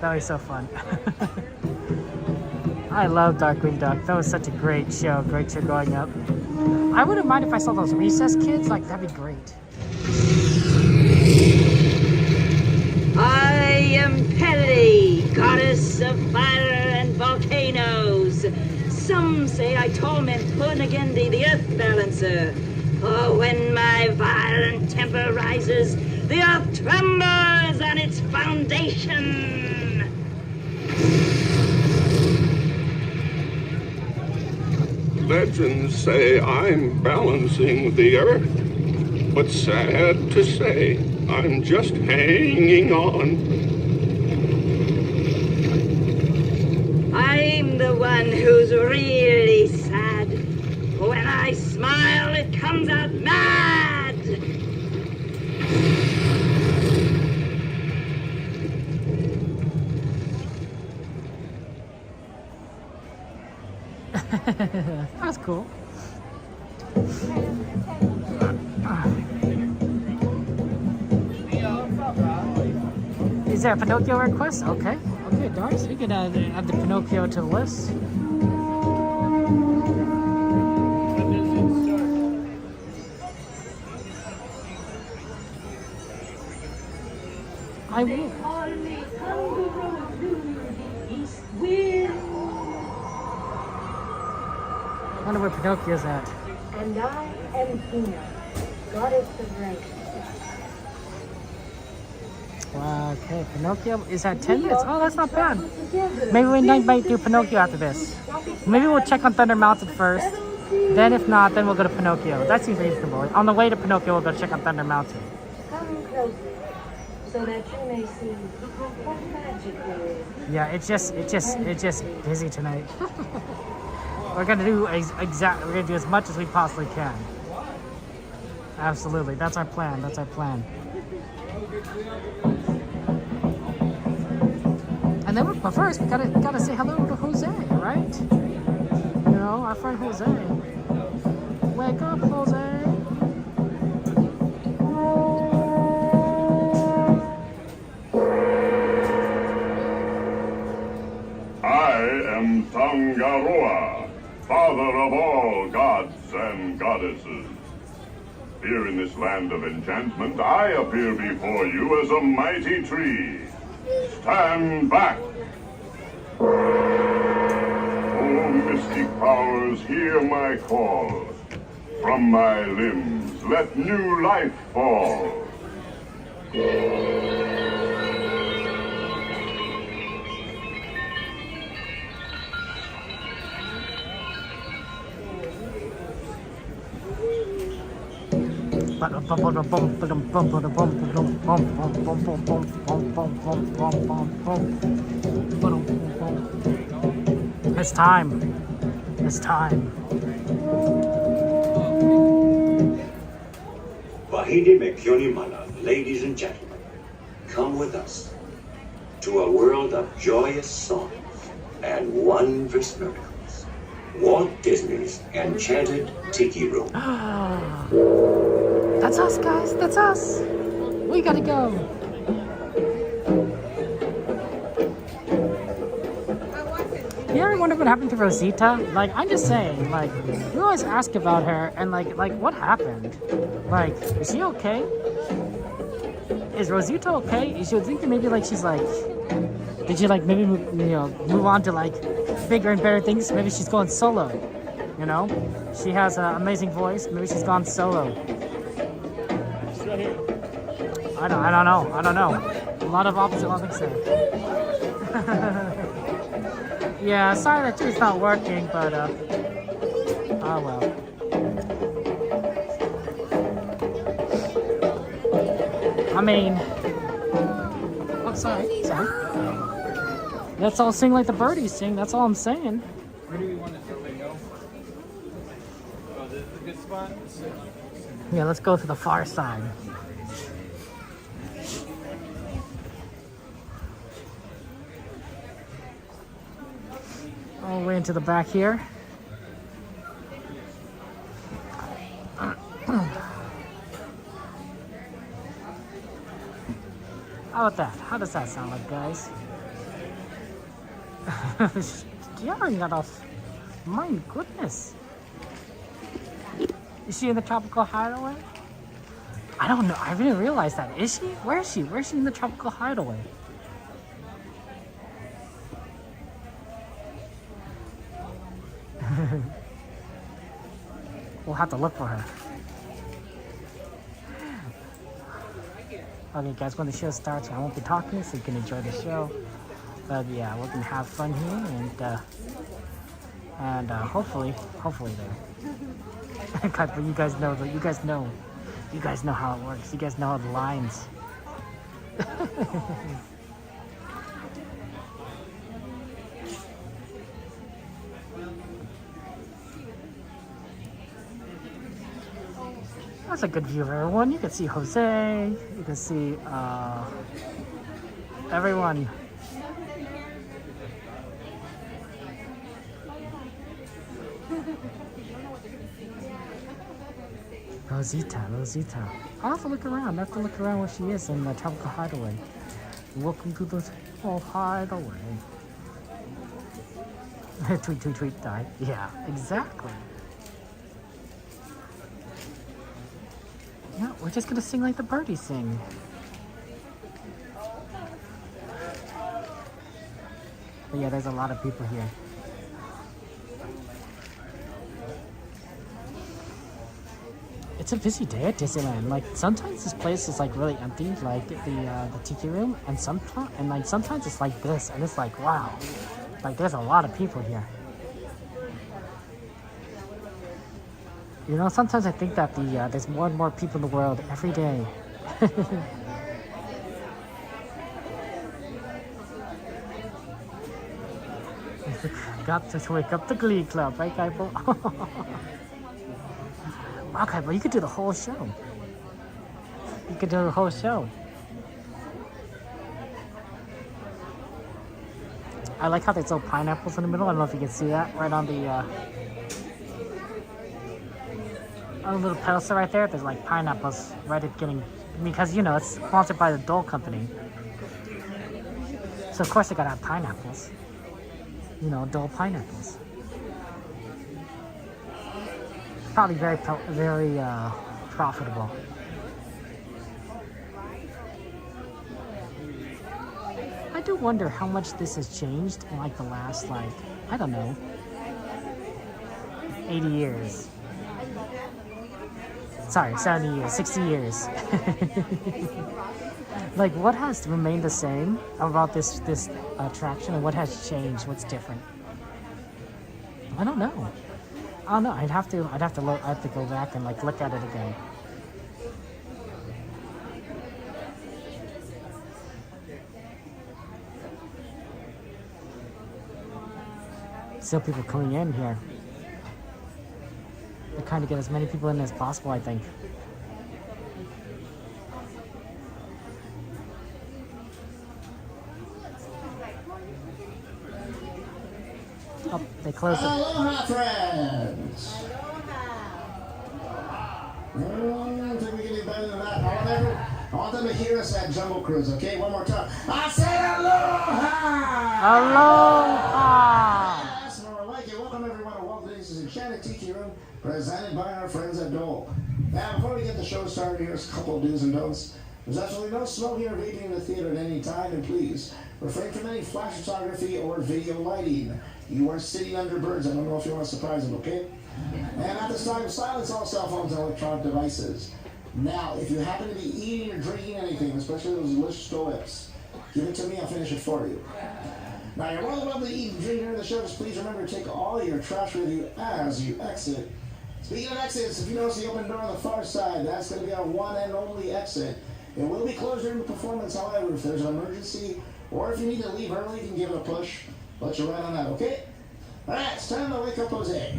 That'd be so fun. I love Darkwing Duck. That was such a great show growing up. I wouldn't mind if I saw those Recess kids. Like, that'd be great. I am Pele, goddess of fire and volcanoes. Some say I torment Punagendi, the earth balancer. For when my violent temper rises, the earth trembles on its foundation. Legends say I'm balancing the earth, but sad to say, I'm just hanging on. I'm the one who's really sad. When I smile, it comes out mad. That's cool. Is there a Pinocchio request? Okay, Darts. We can add the Pinocchio to the list. I will. I wonder where Pinocchio's at. And I am Tina, goddess of rain. Wow, okay, Pinocchio is at 10 minutes. Oh, that's not bad. Maybe we might do Pinocchio after this. Maybe we'll check on Thunder Mountain first. Then if not, then we'll go to Pinocchio. That seems reasonable. On the way to Pinocchio, we'll go check on Thunder Mountain. Come closer, so that you may see what magic there is. Yeah, it's just busy tonight. We're gonna do as much as we possibly can. Absolutely, that's our plan. And then, but first, we gotta say hello to Jose, right? You know, our friend Jose. Wake up, Jose. I am Tangaroa, father of all gods and goddesses. Here in this land of enchantment, I appear before you as a mighty tree. Stand back, Oh, mystic powers, hear my call. From my limbs, let new life fall. It's time. It's time. Wahidi Mekyoni Mana, ladies and gentlemen, come with us to a world of joyous songs and wondrous miracles. Walt Disney's Enchanted Tiki Room. That's us, guys. That's us. We gotta go. You ever wonder what happened to Rosita? Like, I'm just saying, like, we always ask about her, and like, what happened? Like, is she okay? Is Rosita okay? You should think that maybe, like, she's like, did she, like, maybe, move on to, like, bigger and better things? Maybe she's going solo, you know? She has an amazing voice. Maybe she's gone solo. I don't know. A lot of opposite things there. Yeah, sorry that it's not working, but oh well. I mean, oh, sorry. Let's all sing like the birdies sing. That's all I'm saying. Where do we want to go? Oh, this is a good spot. Yeah, let's go to the far side. All the way into the back here. How about that? How does that sound like, guys? Staring at us. My goodness. Is she in the tropical hideaway? I don't know. I didn't realize that. Is she? Where is she? Where is she in the tropical hideaway? We'll have to look for her. Okay, guys, when the show starts, I won't be talking, so you can enjoy the show. But yeah, we're gonna have fun here, and hopefully there. But you guys know how it works. You guys know the lines. That's a good view of everyone. You can see Jose. You can see everyone. Rosita. I'll have to look around. I have to look around where she is in the tropical hideaway. Welcome to the hideaway. tweet, die. Yeah, exactly. Yeah, we're just gonna sing like the birdies sing. But yeah, there's a lot of people here. It's a busy day at Disneyland. Like sometimes this place is like really empty, like the Tiki Room, and sometimes it's like this, and it's like wow, like there's a lot of people here. You know, sometimes I think that there's more and more people in the world every day. Got to wake up the Glee Club, right, Kaipo? Wow, Kaipo, you could do the whole show. You could do the whole show. I like how there's little pineapples in the middle. I don't know if you can see that right on the little pedestal right there. There's like pineapples right at the beginning, because you know it's sponsored by the Dole Company. So of course they gotta have pineapples. You know, Dole pineapples. Probably very profitable. I do wonder how much this has changed in like the last, like, I don't know, 80 years. Sorry, 70 years, 60 years. Like, what has remained the same about this attraction, and what has changed? What's different? I don't know. I don't know. I'd have to go back and like look at it again. Still people coming in here. They're trying to get as many people in as possible, I think. Oh, they closed it. Aloha, friends! I don't think we can do better than that. I want them to hear us at Jungle Cruise, okay? One more time. I said aloha! Aloha! Yes, more like it. Welcome everyone to Walt Disney's Enchanted Tiki Room, presented by our friends at Dole. Now, before we get the show started, here's a couple of do's and don'ts. There's absolutely no smoking or vaping in the theater at any time, and please refrain from any flash photography or video lighting. You are sitting under birds. I don't know if you want to surprise them, okay? And at this time, silence all cell phones and electronic devices. Now, if you happen to be eating or drinking anything, especially those delicious donuts, give it to me, I'll finish it for you. Now, you're more than welcome to eat and drink during the show. Just please remember to take all your trash with you as you exit. Speaking of exits, if you notice the open door on the far side, that's going to be our one and only exit. It will be closed during the performance, however, if there's an emergency, or if you need to leave early, you can give it a push. Let you ride on that, okay? All right, it's time to wake up Jose.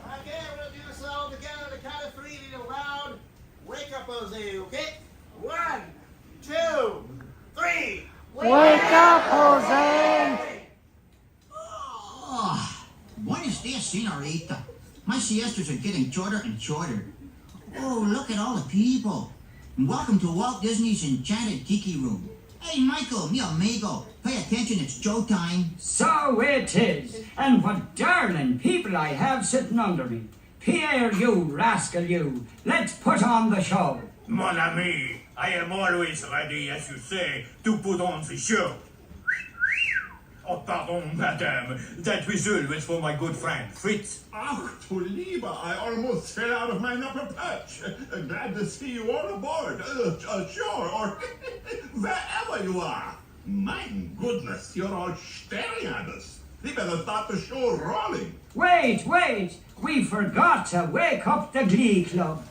Okay, we'll do this all together. The count of 3, read it loud. Wake up Jose, okay? 1, 2, 3. Wake up, Jose! Oh, buenos dias, senorita. My siestas are getting shorter and shorter. Oh, look at all the people. And welcome to Walt Disney's Enchanted Tiki Room. Hey, Michael, mi amigo, pay attention, it's Joe time. So it is, and what darling people I have sitting under me. Pierre, you rascal, you. Let's put on the show. Mon ami, I am always ready, as you say, to put on the show. Oh, pardon, madame. That whistle was for my good friend, Fritz. Ach, du Lieber, I almost fell out of my upper perch. Glad to see you all aboard. Sure, or wherever you are. My goodness, you're all staring at us. We better start the show rolling. Wait, we forgot to wake up the Glee Club.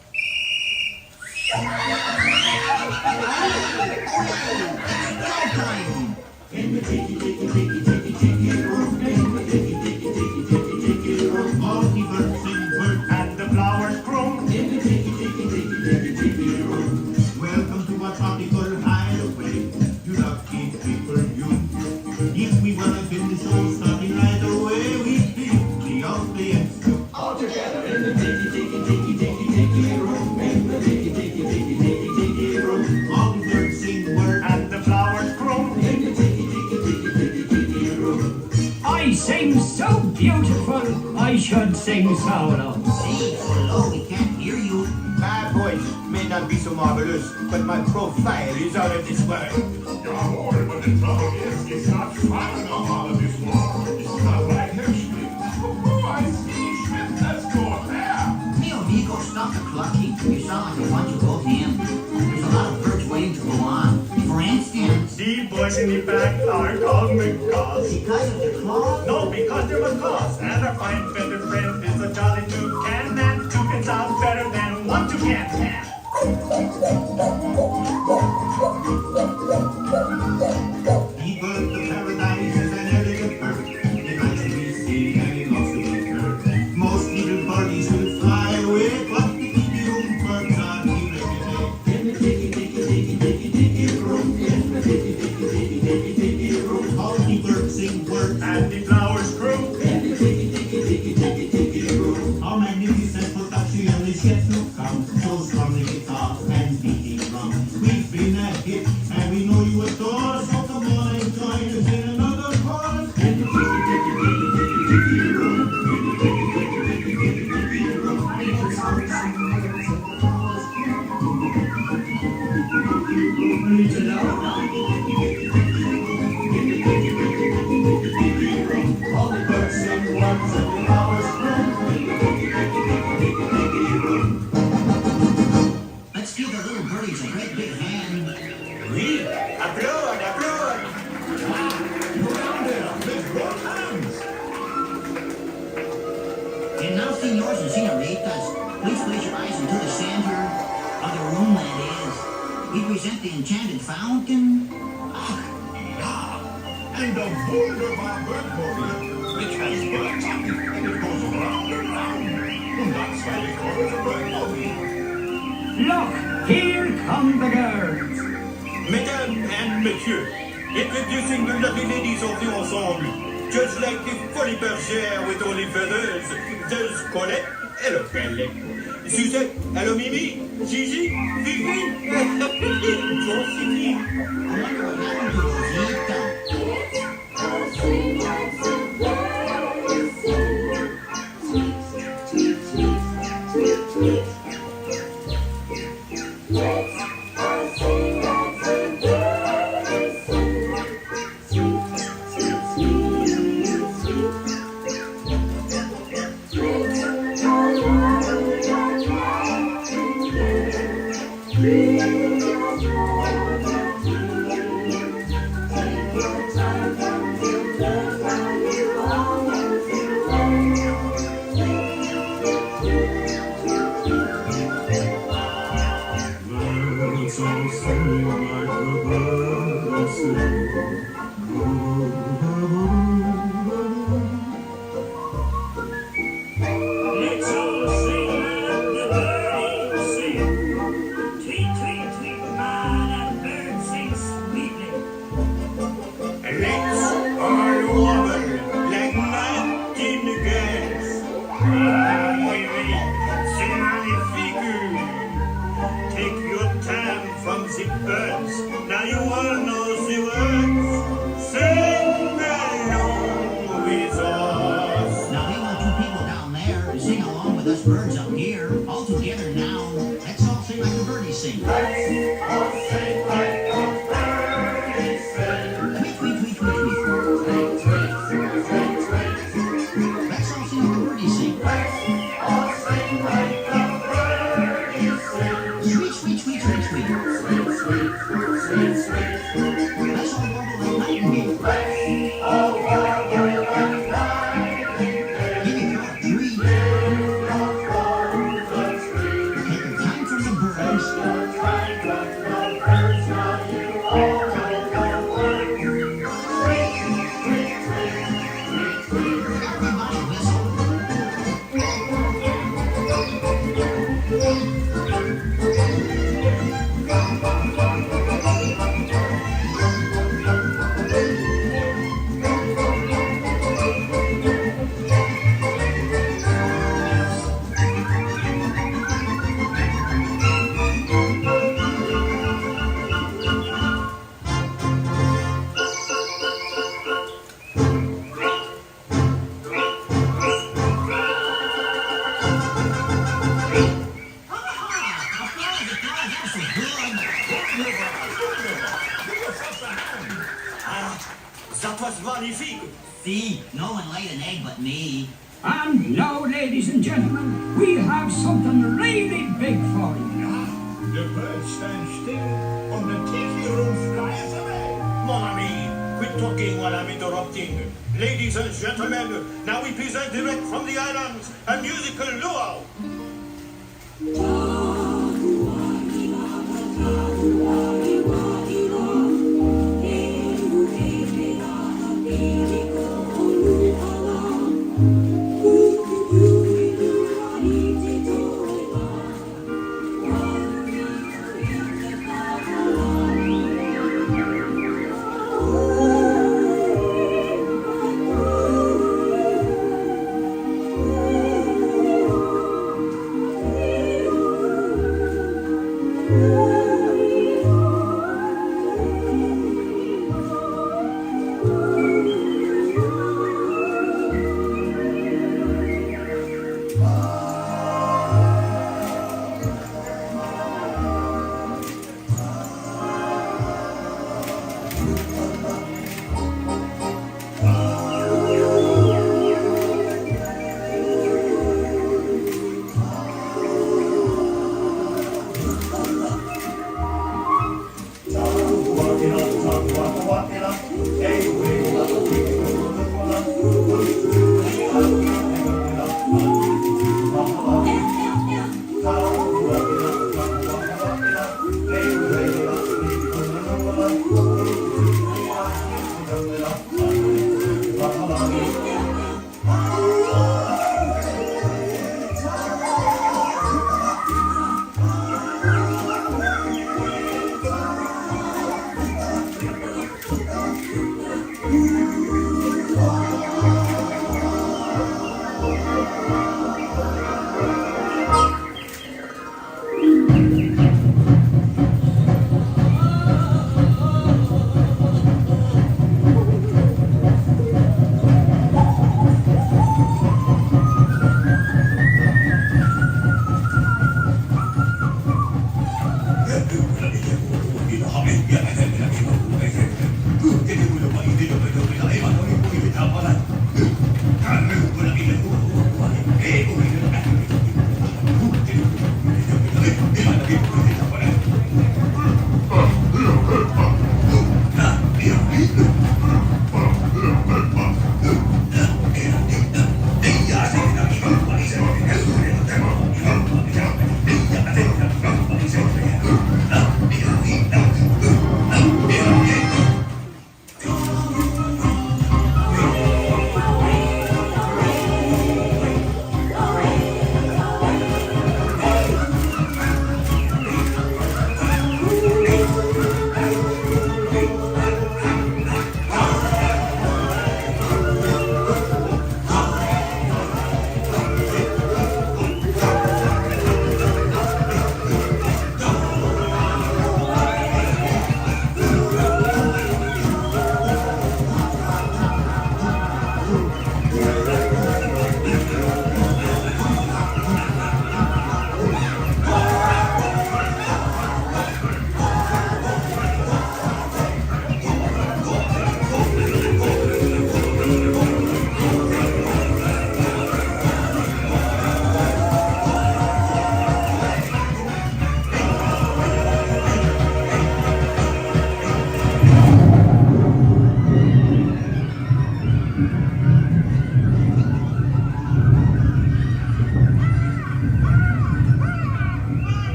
In the tiki, tiki, tiki, tiki, tiki room. In the tiki, tiki, tiki, tiki, tiki room. All the birds sing bird and the flowers grow. In the tiki, tiki, tiki, tiki, tiki room. Welcome to our tropical hideaway. You lucky people, you. If we wanna get the show starting right away, we think the audience. All together in the tiki, tiki, tiki, tiki, tiki room. In the tiki, tiki, tiki, tiki, tiki room. All the birds sing bird and the flowers grow. In the tiki, I sing so beautiful, I should sing solo. Sing so low we can't hear you. My voice may not be so marvelous, but my profile is out of this world. You're bored, but the trouble is, it's not fun enough out of this world. It's not like actually. I see shit, let's go there. Mi amigo, stop the clucking. You sound like a bunch of old hams. There's a lot of birds waiting to go on. For instance, The boys in the back are called macaws. because of the claw. No, because they're macaws. And our fine feathered friend is a jolly toucan. And two can sound better than one toucan can. The bird of paradise is an elegant bird. It likes to be seen and it loves to be heard. Most little birdies will fly away, but the tiki room birds are here every day. In the tiki, tiki, tiki, tiki, tiki room. In the tiki, tiki, tiki, tiki, tiki room. All the birds sing words And the flowers grow. in the tiki, tiki, tiki, tiki, tiki room. Our magnificent production is yet to come. So strumming guitars and beating drums. We've been a hit and we know you adore us. So come on and join us in another chorus. In the tiki, tiki, tiki, tiki, tiki room. In the tiki, tiki, tiki, tiki, tiki room. I just want to sing words of the flowers. flowers and senoritas. Please place your eyes into the center of the room that is. We present the enchanted fountain. And a wunderbar Bergmobile, which has birds on it, and it goes round and round. And that's why they call it a Bergmobile. Look, here come the girls. Mesdames and messieurs, introducing the lovely ladies of the ensemble. Just like the funny bergère with only feathers, there's Colette, hello Colette. Suzette, hello Mimi, Gigi, Fifi, bon Fifi. That was magnifique. See, no one laid an egg but me. And now, ladies and gentlemen, we have something really big for you. The birds stand still, and the Tiki Room flies away. Mon ami, quit talking while I'm interrupting. Ladies and gentlemen, now we present direct from the islands a musical luau.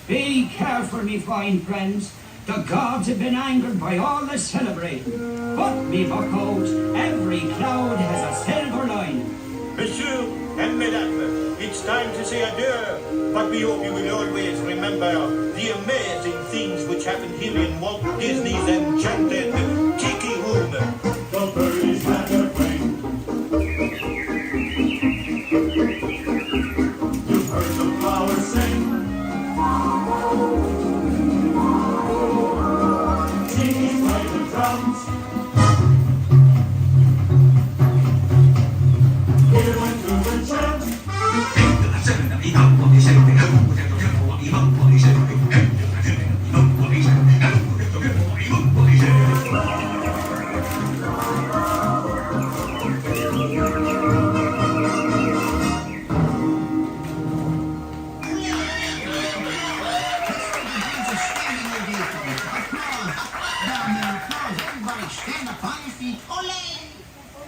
Be careful, me fine friends. The gods have been angered by all the celebrating. But, me buckout, every cloud has a silver lining. Monsieur and Mesdames, it's time to say adieu. But we hope you will always remember the amazing things which happened here in Walt Disney's enchanted Tiki Room. The birdies had their plane. You've heard the flowers sing. Tiki's played the drums. Here went to the tram.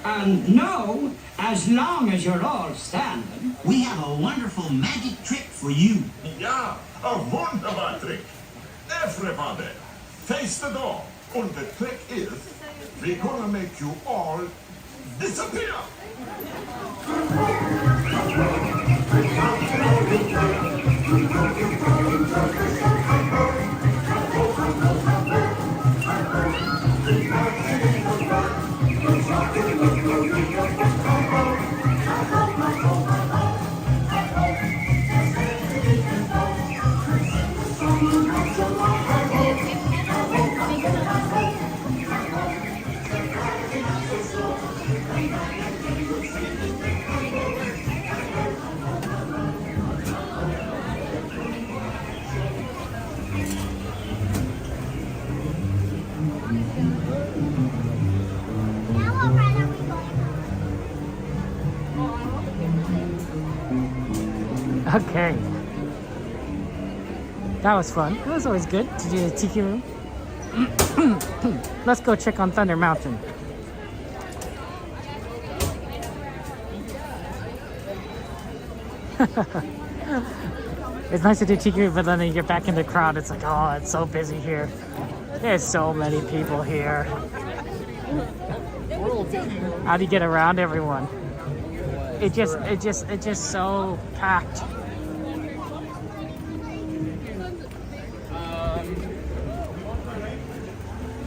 And now, as long as you're all standing, we have a wonderful magic trick for you. Yeah, a wonderful trick. Everybody, face the door. And the trick is, we're gonna make you all disappear. Okay. That was fun. That was always good to do the Tiki Room. Let's go check on Thunder Mountain. It's nice to do Tiki Room, but then you get back in the crowd, it's like, oh, it's so busy here. There's so many people here. How do you get around everyone? It's just so packed.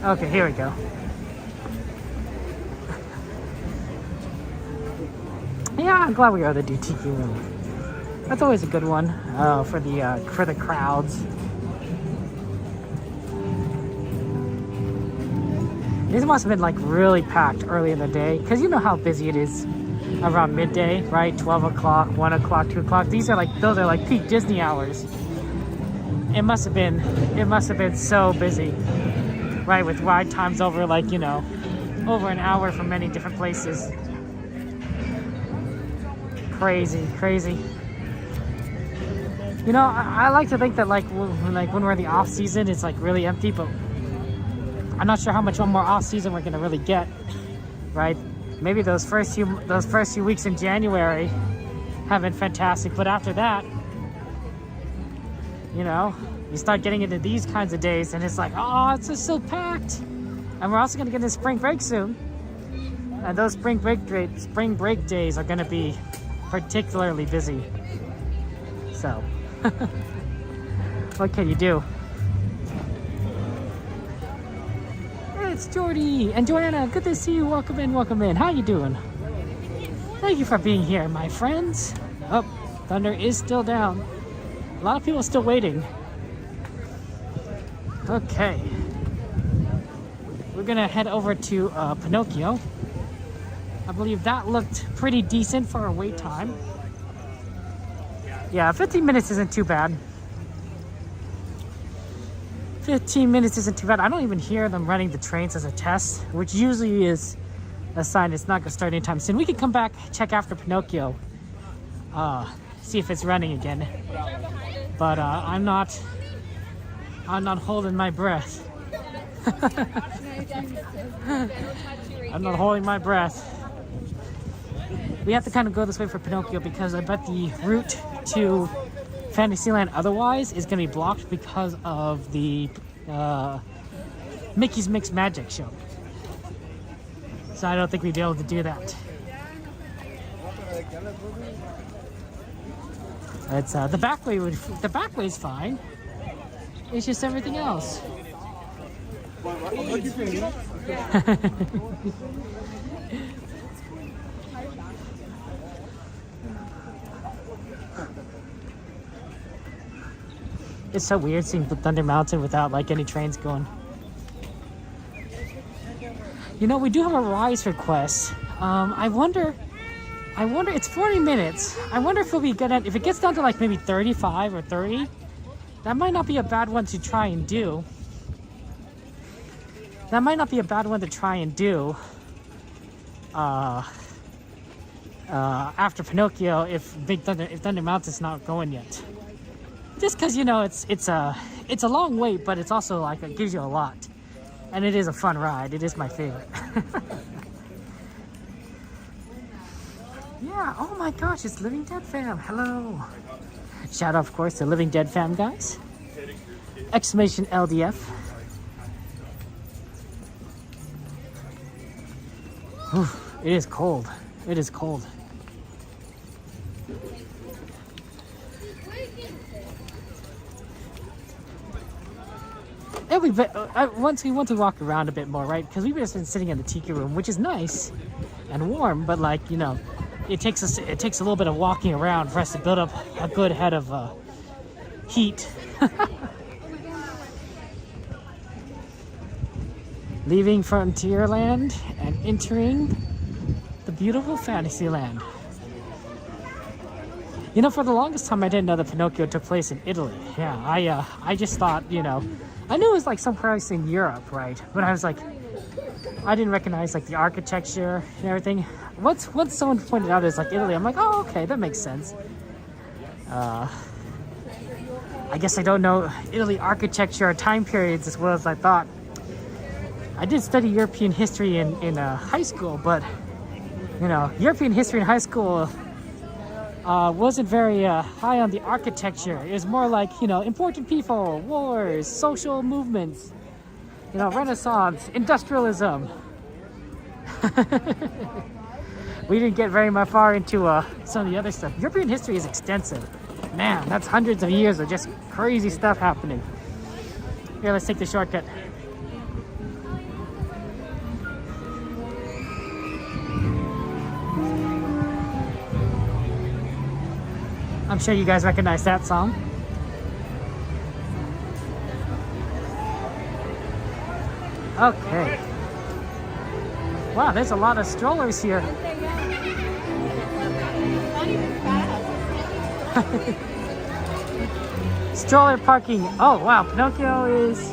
Okay, here we go. Yeah, I'm glad we are to do Tiki Room. That's always a good one for the crowds. This must have been like really packed early in the day, because you know how busy it is around midday, right? 12 o'clock, 1 o'clock, 2 o'clock. Those are like peak Disney hours. It must have been so busy, right? With ride times over like, you know, over an hour from many different places. Crazy. You know, I like to think that like when we're in the off season, it's like really empty, but I'm not sure how much more off season we're gonna really get, right? Maybe those first few weeks in January have been fantastic, but after that, you know, you start getting into these kinds of days, and it's like, oh, it's just so packed. And we're also gonna get into spring break soon, and those spring break days are gonna be particularly busy. So, what can you do? It's Jordy and Joanna. Good to see you. Welcome in. How you doing? Thank you for being here, my friends. Oh, thunder is still down. A lot of people still waiting. Okay. We're gonna head over to Pinocchio. I believe that looked pretty decent for our wait time. Yeah, 15 minutes isn't too bad. 15 minutes isn't too bad. I don't even hear them running the trains as a test, which usually is a sign it's not gonna start anytime soon. We can come back, check after Pinocchio, see if it's running again. But I'm not holding my breath. I'm not holding my breath. We have to kind of go this way for Pinocchio because I bet the route to Fantasyland otherwise is going to be blocked because of the Mickey's Mixed Magic show. So I don't think we'd be able to do that. It's the back way is fine. It's just everything else. It's so weird seeing Thunder Mountain without like any trains going. You know, we do have a rise request. I wonder, it's 40 minutes. I wonder if it'll be good at, if it gets down to like maybe 35 or 30, that might not be a bad one to try and do. After Pinocchio, if Thunder Mountain's not going yet. Just because, you know, it's a long wait, but it's also like it gives you a lot, and it is a fun ride. It is my favorite. Yeah. Oh my gosh, it's Living Dead fam. Hello. Shout out, of course, to Living Dead fam guys. Exclamation LDF. Whew, it is cold. It is cold. Once we walk around a bit more, right? Because we've just been sitting in the Tiki Room, which is nice and warm, but like, you know, it takes a little bit of walking around for us to build up a good head of heat. Leaving Frontierland and entering the beautiful Fantasyland. You know, for the longest time, I didn't know that Pinocchio took place in Italy. Yeah, I just thought, you know, I knew it was like some place in Europe, right? But I was like, I didn't recognize like the architecture and everything. Once someone pointed out it's like Italy, I'm like, oh, okay, that makes sense. I guess I don't know Italy architecture or time periods as well as I thought. I did study European history in high school, but you know, European history in high school wasn't very high on the architecture. It was more like, you know, important people, wars, social movements, you know, Renaissance, industrialism. We didn't get very much far into some of the other stuff. European history is extensive. Man, that's hundreds of years of just crazy stuff happening. Here, let's take the shortcut. I'm sure you guys recognize that song. Okay. Wow, there's a lot of strollers here. Stroller parking. Oh wow, Pinocchio is...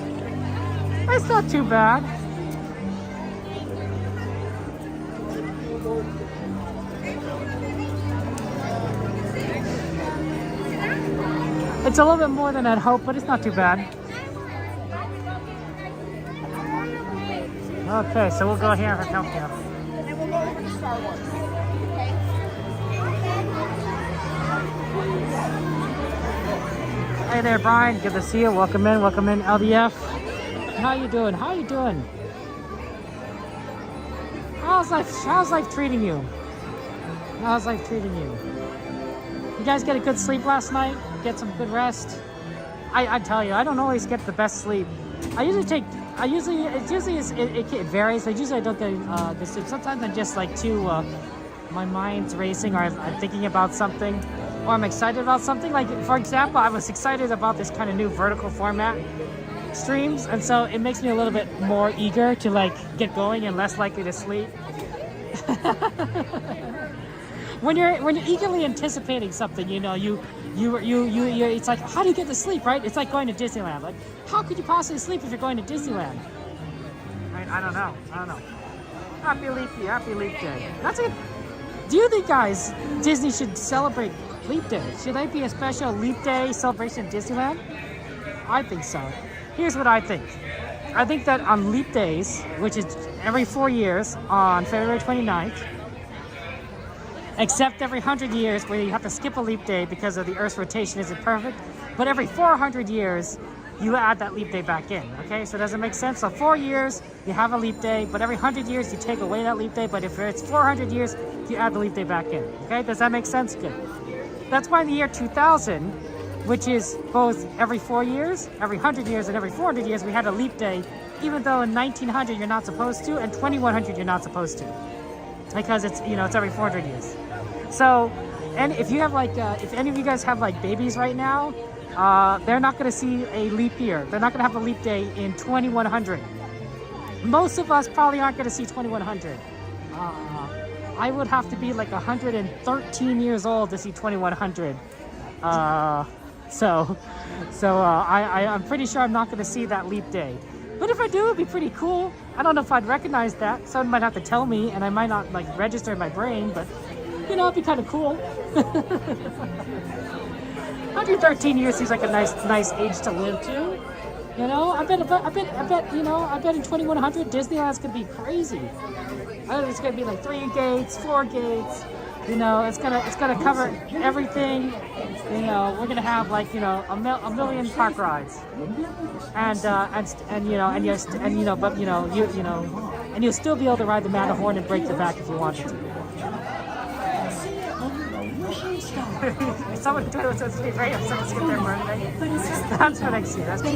It's not too bad. It's a little bit more than I'd hoped, but it's not too bad. Okay, so we'll go here for Pinocchio. And then we'll go over to Star Wars. Okay? Hey there, Brian. Good to see you. Welcome in, LDF. How you doing? How you doing? How's life treating you? How's life treating you? You guys get a good sleep last night? Get some good rest? I tell you, I don't always get the best sleep. It varies. Usually I don't get good sleep. Sometimes I'm just like too, my mind's racing, or I'm thinking about something, or I'm excited about something. Like, for example, I was excited about this kind of new vertical format streams, and so it makes me a little bit more eager to like get going and less likely to sleep. When you're eagerly anticipating something, you know, you it's like, how do you get to sleep, right? It's like going to Disneyland. Like, how could you possibly sleep if you're going to Disneyland? Right? I don't know. Happy Leap Day. That's it. Do you think, guys, Disney should celebrate Leap Day? Should there be a special Leap Day celebration at Disneyland? I think so. Here's what I think. I think that on Leap Days, which is every 4 years on February 29th, except every 100 years where you have to skip a leap day because of the Earth's rotation isn't perfect. But every 400 years, you add that leap day back in, okay? So does it make sense? So 4 years, you have a leap day, but every 100 years, you take away that leap day. But if it's 400 years, you add the leap day back in, okay? Does that make sense? Good. That's why in the year 2000, which is both every 4 years, every 100 years, and every 400 years, we had a leap day, even though in 1900 you're not supposed to, and 2100 you're not supposed to. Because it's, you know, it's every 400 years. So, and if you have like, if any of you guys have like babies right now, they're not going to see a leap year. They're not going to have a leap day in 2100. Most of us probably aren't going to see 2100. I would have to be like 113 years old to see 2100. I'm pretty sure I'm not going to see that leap day. But if I do, it'd be pretty cool. I don't know if I'd recognize that. Someone might have to tell me, and I might not like register in my brain, but you know, it'd be kind of cool. 113 years seems like a nice age to live too. You know, I bet, you know, I bet in 2100 Disneyland's gonna be crazy. I think it's gonna be like 3 gates, 4 gates. You know, it's gonna cover everything. You know, we're gonna have like, you know, a million park rides, and you'll still be able to ride the Matterhorn and break the back if you wanted to. Someone told us it's very upset to skip their birthday. That's what I see. That's true.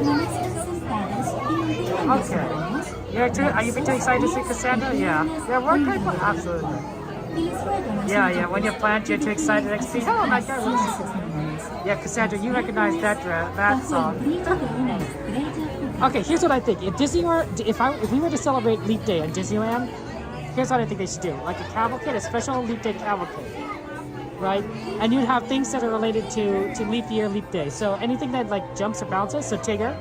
Okay. Are you too excited to see Cassandra? Yeah. Yeah, we're good. Absolutely. Yeah. When you plant, you're too excited to see. Oh my God. Yeah, Cassandra, you recognize that song. Okay, here's what I think. If we were to celebrate Leap Day at Disneyland, here's what I think they should do. Like a cavalcade, a special Leap Day cavalcade. Right? And you'd have things that are related to leap year, leap day. So anything that like jumps or bounces, so Tigger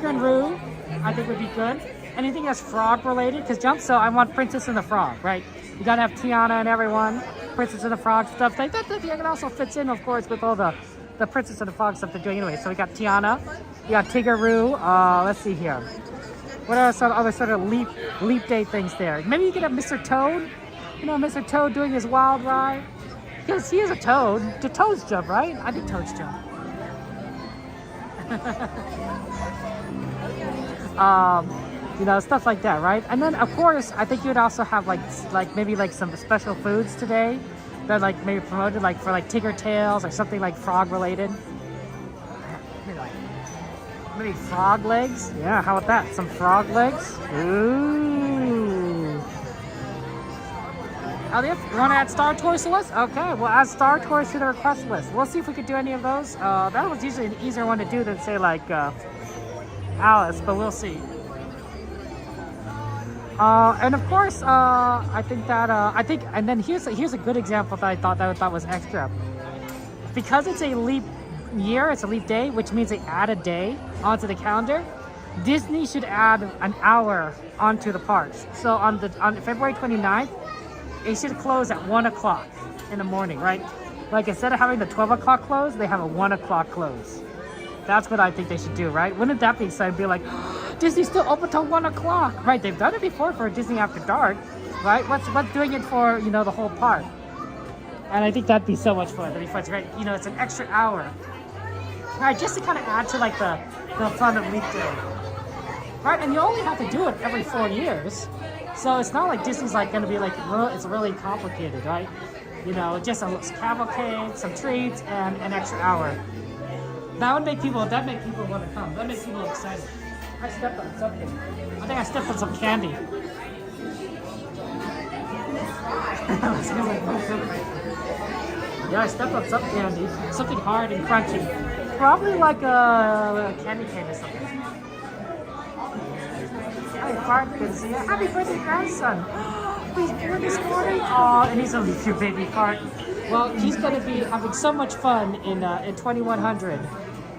and Roo, I think would be good. Anything that's frog related, because jump, so I want Princess and the Frog, right? You gotta have Tiana and everyone, Princess and the Frog, stuff like that. It also fits in, of course, with all the the Princess and the Frog stuff they're doing anyway. So we got Tiana, we got Tigger Room. Let's see here. What are some other sort of leap day things there? Maybe you could have Mr. Toad. You know, Mr. Toad doing his wild ride. Because he is a toad. Do toads jump, right? I think toads jump. You know, stuff like that, right? And then, of course, I think you would also have like maybe like some special foods today that like maybe promoted like for like Tigger tails or something like frog related. Maybe frog legs. Yeah, how about that? Some frog legs. Ooh. Elliot, you want to add Star Tours to the list? Okay, we'll add Star Tours to the request list. We'll see if we could do any of those. That was usually an easier one to do than say like Alice, but we'll see. And of course, I think that and then here's a good example that I thought was extra. Because it's a leap year, it's a leap day, which means they add a day onto the calendar. Disney should add an hour onto the parks. So on February 29th, it should close at 1 o'clock in the morning, right? Like instead of having the 12 o'clock close, they have a 1 o'clock close. That's what I think they should do, right? Wouldn't that be exciting? Be like, Disney's still open till 1 o'clock, right? They've done it before for Disney After Dark, right? What's doing it for, you know, the whole park? And I think that'd be so much fun. That'd be fun, right? You know, it's an extra hour, right? Just to kind of add to like the fun of leap day, right? And you only have to do it every 4 years, so it's not like Disney's like going to be like it's really complicated, right? You know, just a cavalcade, some treats, and an extra hour. That would make people want to come. That makes people excited. I stepped on something. I think I stepped on some candy. Yeah, I stepped on some candy. Something hard and crunchy. Probably like a candy cane or something. Hi, Fart. Good to see you. Happy birthday, grandson. He's born this morning. Oh, and he's only your baby Fart. Well, he's going to be having so much fun in 2100.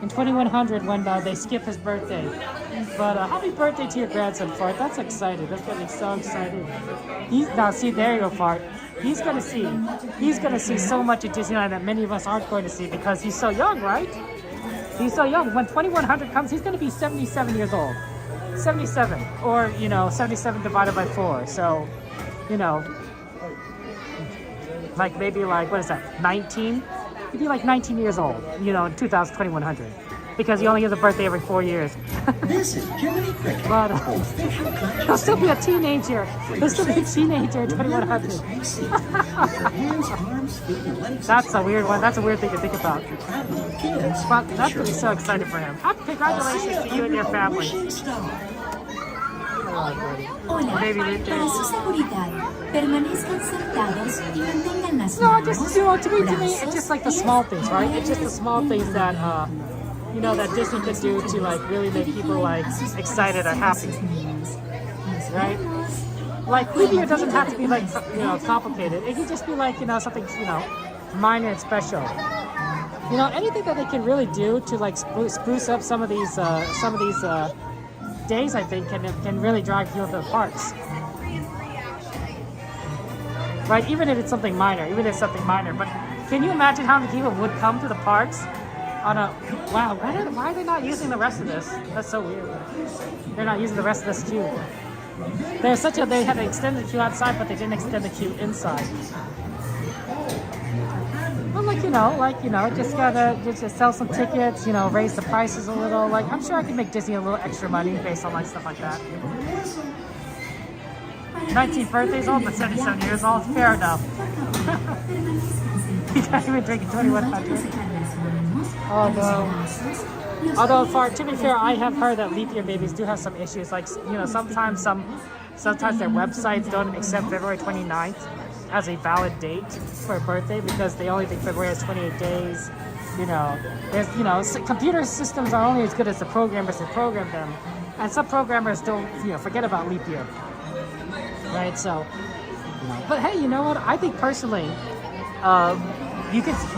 In 2100 when they skip his birthday. But happy birthday to your grandson, Fart. That's exciting. That's going to be so exciting. Now see, there you go, Fart. He's going to see so much at Disneyland that many of us aren't going to see because he's so young, right? He's so young. When 2100 comes, he's going to be 77 years old. 77, or 77 divided by 4. So, like maybe like what is that? 19. He'd be like 19 years old, in 2100, because he only has a birthday every 4 years. This is Jiminy Cricket. But he'll still be a teenager. He'll still be a teenager in 2100. That's a weird one. That's a weird thing to think about. But that's going to be so exciting for him. Congratulations to you and your family. Hola, para su seguridad, permanezcan sentados y mantengan las No, manos, just to me, it's just like the small things, right? It's just the small things that that Disney could do to like really make people like excited or happy, right? Like leap year doesn't have to be like complicated. It can just be like something minor and special. Anything that they can really do to like spruce up some of these days, I think, can really drive people to the parks. Right? Even if it's something minor. But can you imagine how many people would come to the parks on a... Wow, why are they not using the rest of this? That's so weird. They're not using the rest of this queue. They had an extended queue outside, but they didn't extend the queue inside. Well, just gotta just sell some tickets, raise the prices a little. Like, I'm sure I can make Disney a little extra money based on like stuff like that. 19th birthday's old, but 77 years old. Fair enough. You can't even drink at 2100. Oh no. Although, to be fair, I have heard that leap year babies do have some issues. Like, sometimes their websites don't accept February 29th as a valid date for a birthday because they only think February has 28 days. Computer systems are only as good as the programmers that program them, and some programmers don't forget about leap year, right? So, but hey, you know what? I think personally,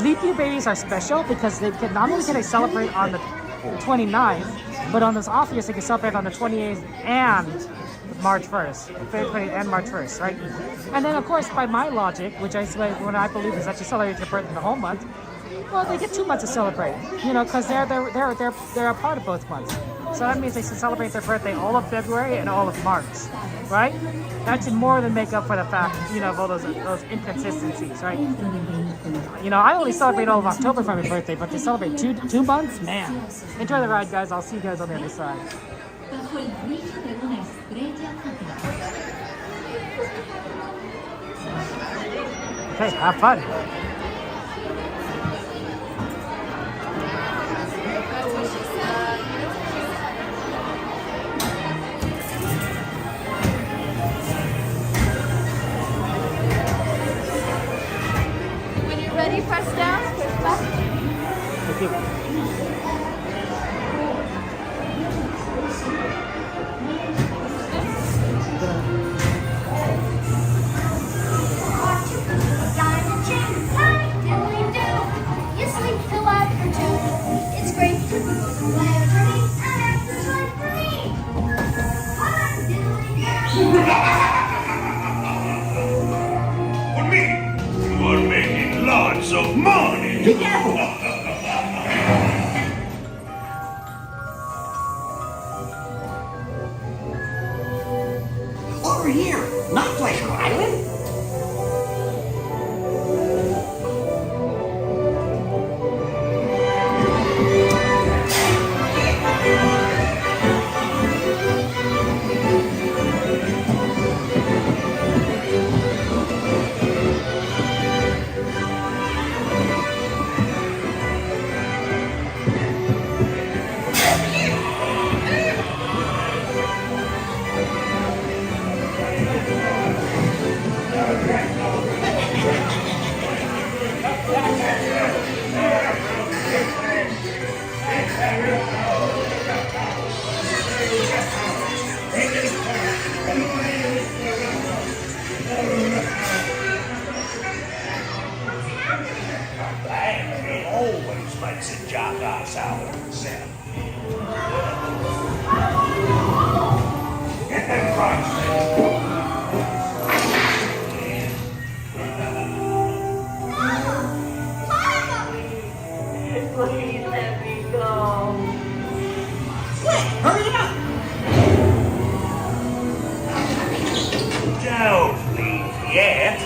leap year babies are special because they can not only can they celebrate on the 29th, but on this off years they can celebrate on the 28th and March 1st, February and March 1st, right? And then, of course, by my logic, which I believe is that you celebrate your birthday the whole month, Well, they get 2 months to celebrate, you know, because they're a part of both months. So that means they should celebrate their birthday all of February and all of March, right? That should more than make up for the fact, you know, of all those inconsistencies, right? You know, I only celebrate all of October for my birthday, but to celebrate two months, man. Enjoy the ride, guys. I'll see you guys on the other side. Bajo el brillo de una estrella fugaz. Okay, have fun. When you're ready, press down, push button. Thank you. For me, you are making lots of money. Be careful. Over here, not Pleasure Island. He always makes a jackass out of himself. Get them prices. Please let me go. Quick, hurry it up. Don't leave yet.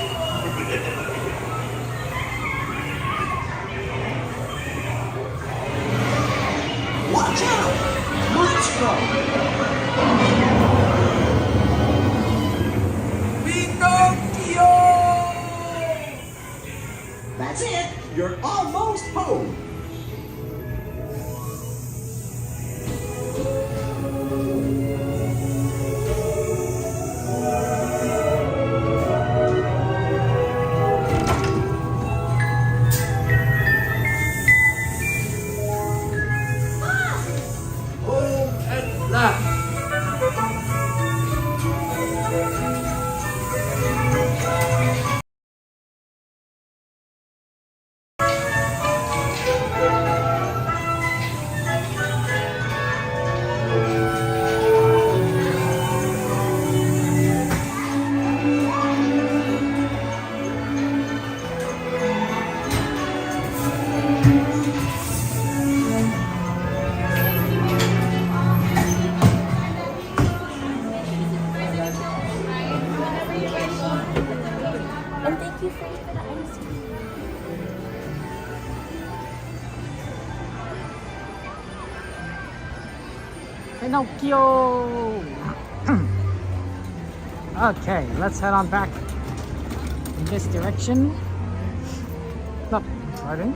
Watch out! Monstro! Pinocchio! That's it. You're almost home. And thank you for the ice cream. Pinocchio! Okay, let's head on back in this direction. No, pardon.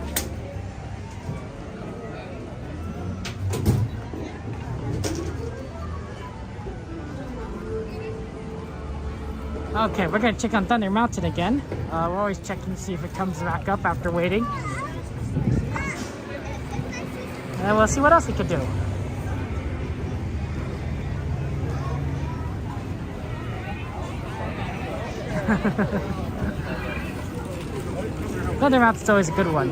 Okay, we're gonna check on Thunder Mountain again. We're always checking to see if it comes back up after waiting. And we'll see what else we can do. Thunder Mountain's always a good one.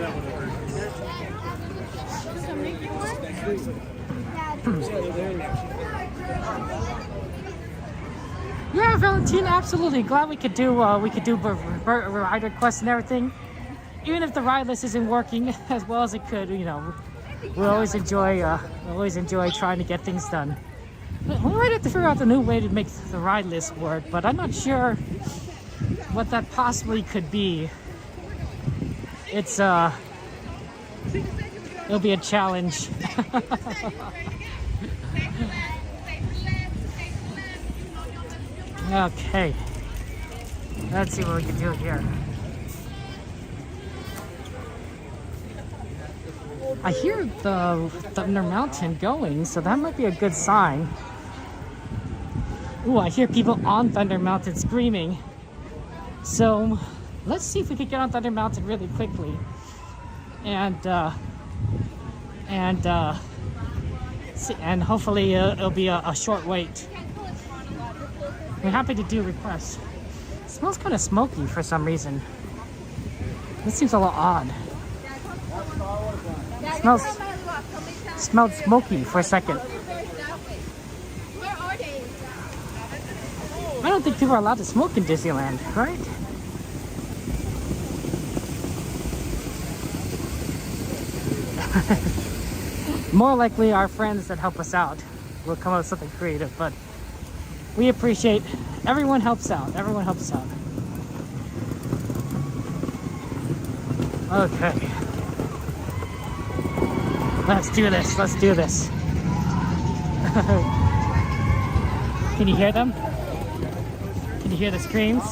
Yeah, Valentina, absolutely. Glad we could do ride requests and everything. even if the ride list isn't working as well as it could, you know, we always enjoy trying to get things done. We might have to figure out the new way to make the ride list work, but I'm not sure what that possibly could be. It's it'll be a challenge. Okay, let's see what we can do here. I hear the Thunder Mountain going, so that might be a good sign. Ooh, I hear people on Thunder Mountain screaming. So let's see if we can get on Thunder Mountain really quickly. And hopefully it'll be a short wait. We're happy to do requests. It smells kind of smoky for some reason. This seems a little odd. Smelled smoky for a second. I don't think people are allowed to smoke in Disneyland, right? More likely our friends that help us out will come up with something creative, but we appreciate everyone helps out. Everyone helps out. Okay. Let's do this. Let's do this. Can you hear them? Can you hear the screams?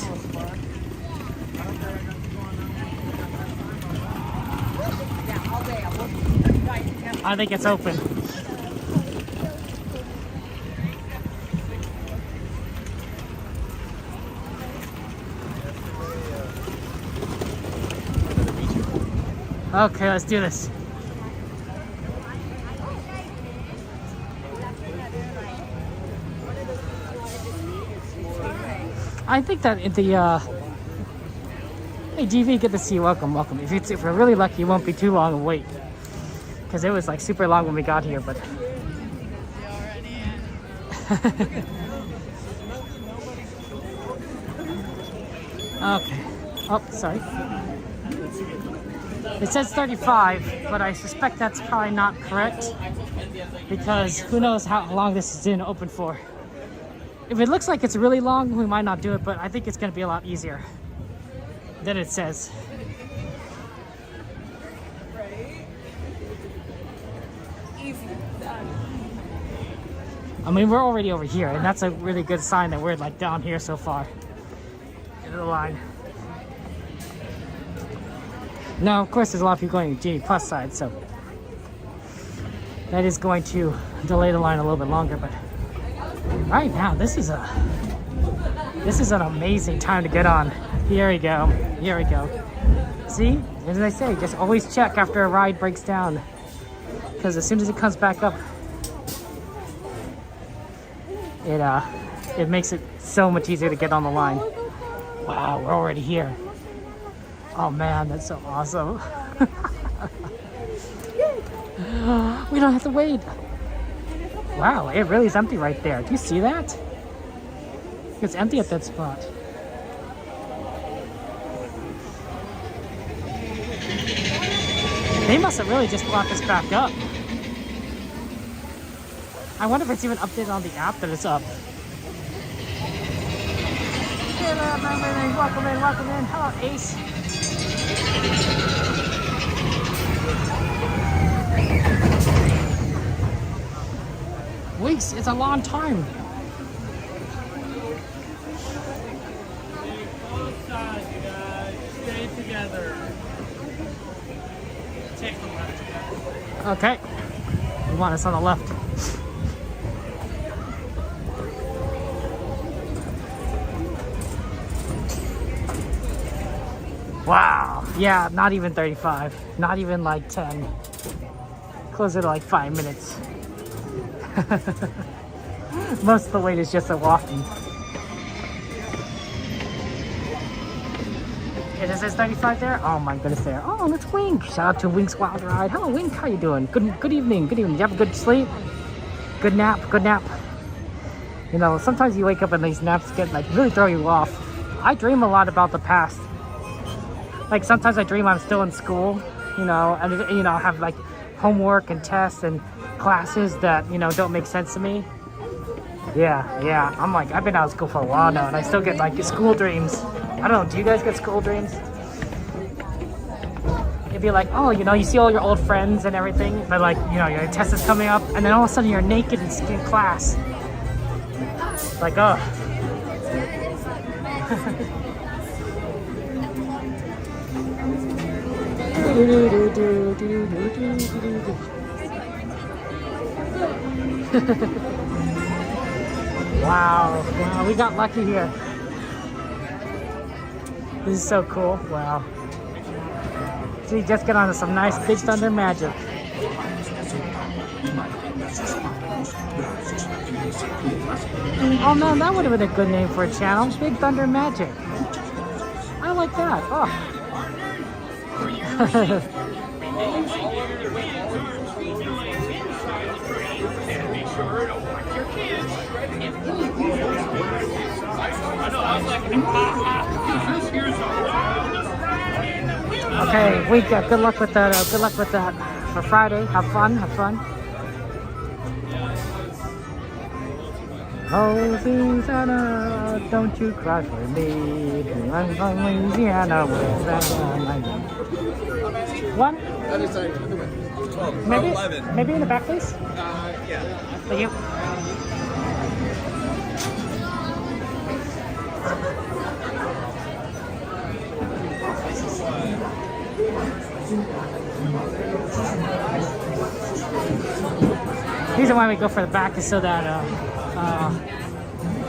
I think it's open. Okay, let's do this. I think that in the hey GV, good to see you. Welcome. If we're really lucky, it won't be too long a wait, because it was like super long when we got here. But okay. Oh, sorry. It says 35, but I suspect that's probably not correct, because who knows how long this is in open for. If it looks like it's really long, we might not do it, but I think it's going to be a lot easier than it says. I mean, we're already over here, and that's a really good sign that we're like down here so far into the line. Now, of course, there's a lot of people going to Genie Plus side, so that is going to delay the line a little bit longer, but right now, this is an amazing time to get on. Here we go. Here we go. See, as I say, just always check after a ride breaks down, because as soon as it comes back up, it makes it so much easier to get on the line. Wow, we're already here. Oh man, that's so awesome. We don't have to wait. Wow, it really is empty right there. Do you see that? It's empty at that spot. They must have really just brought this back up. I wonder if it's even updated on the app that it's up. Welcome in. Hello, Ace. Weeks, it's a long time. Both sides, you guys. Stay together. Take the left. Okay. You want us on the left. Wow. Yeah, not even 35. Not even like 10. Closer to like 5 minutes. Most of the wait is just a walking. It says 35 there? Oh my goodness there. Oh, that's Wink. Shout out to Wink's Wild Ride. Hello Wink, how you doing? Good evening. Did you have a good sleep? Good nap? You know, sometimes you wake up and these naps get like really throw you off. I dream a lot about the past. Like sometimes I dream I'm still in school, you know, and you know, have like homework and tests and classes that, you know, don't make sense to me. Yeah, I'm like, I've been out of school for a while now and I still get like school dreams. I don't know, do you guys get school dreams? It'd be like, oh, you know, you see all your old friends and everything, but like, you know, your test is coming up and then all of a sudden you're naked in class. Like, oh. Wow, we got lucky here. This is so cool. Wow. So we just get on to some nice Big Thunder magic. Oh man, that would have been a good name for a channel. Big Thunder Magic. I like that. Oh. Okay, we got good luck with that. Good luck with that for Friday. Have fun. Oh, Susanna, don't you cry for me. I'm from Louisiana. One? Maybe in the back, please? Yeah. Thank you. The reason why we go for the back is so that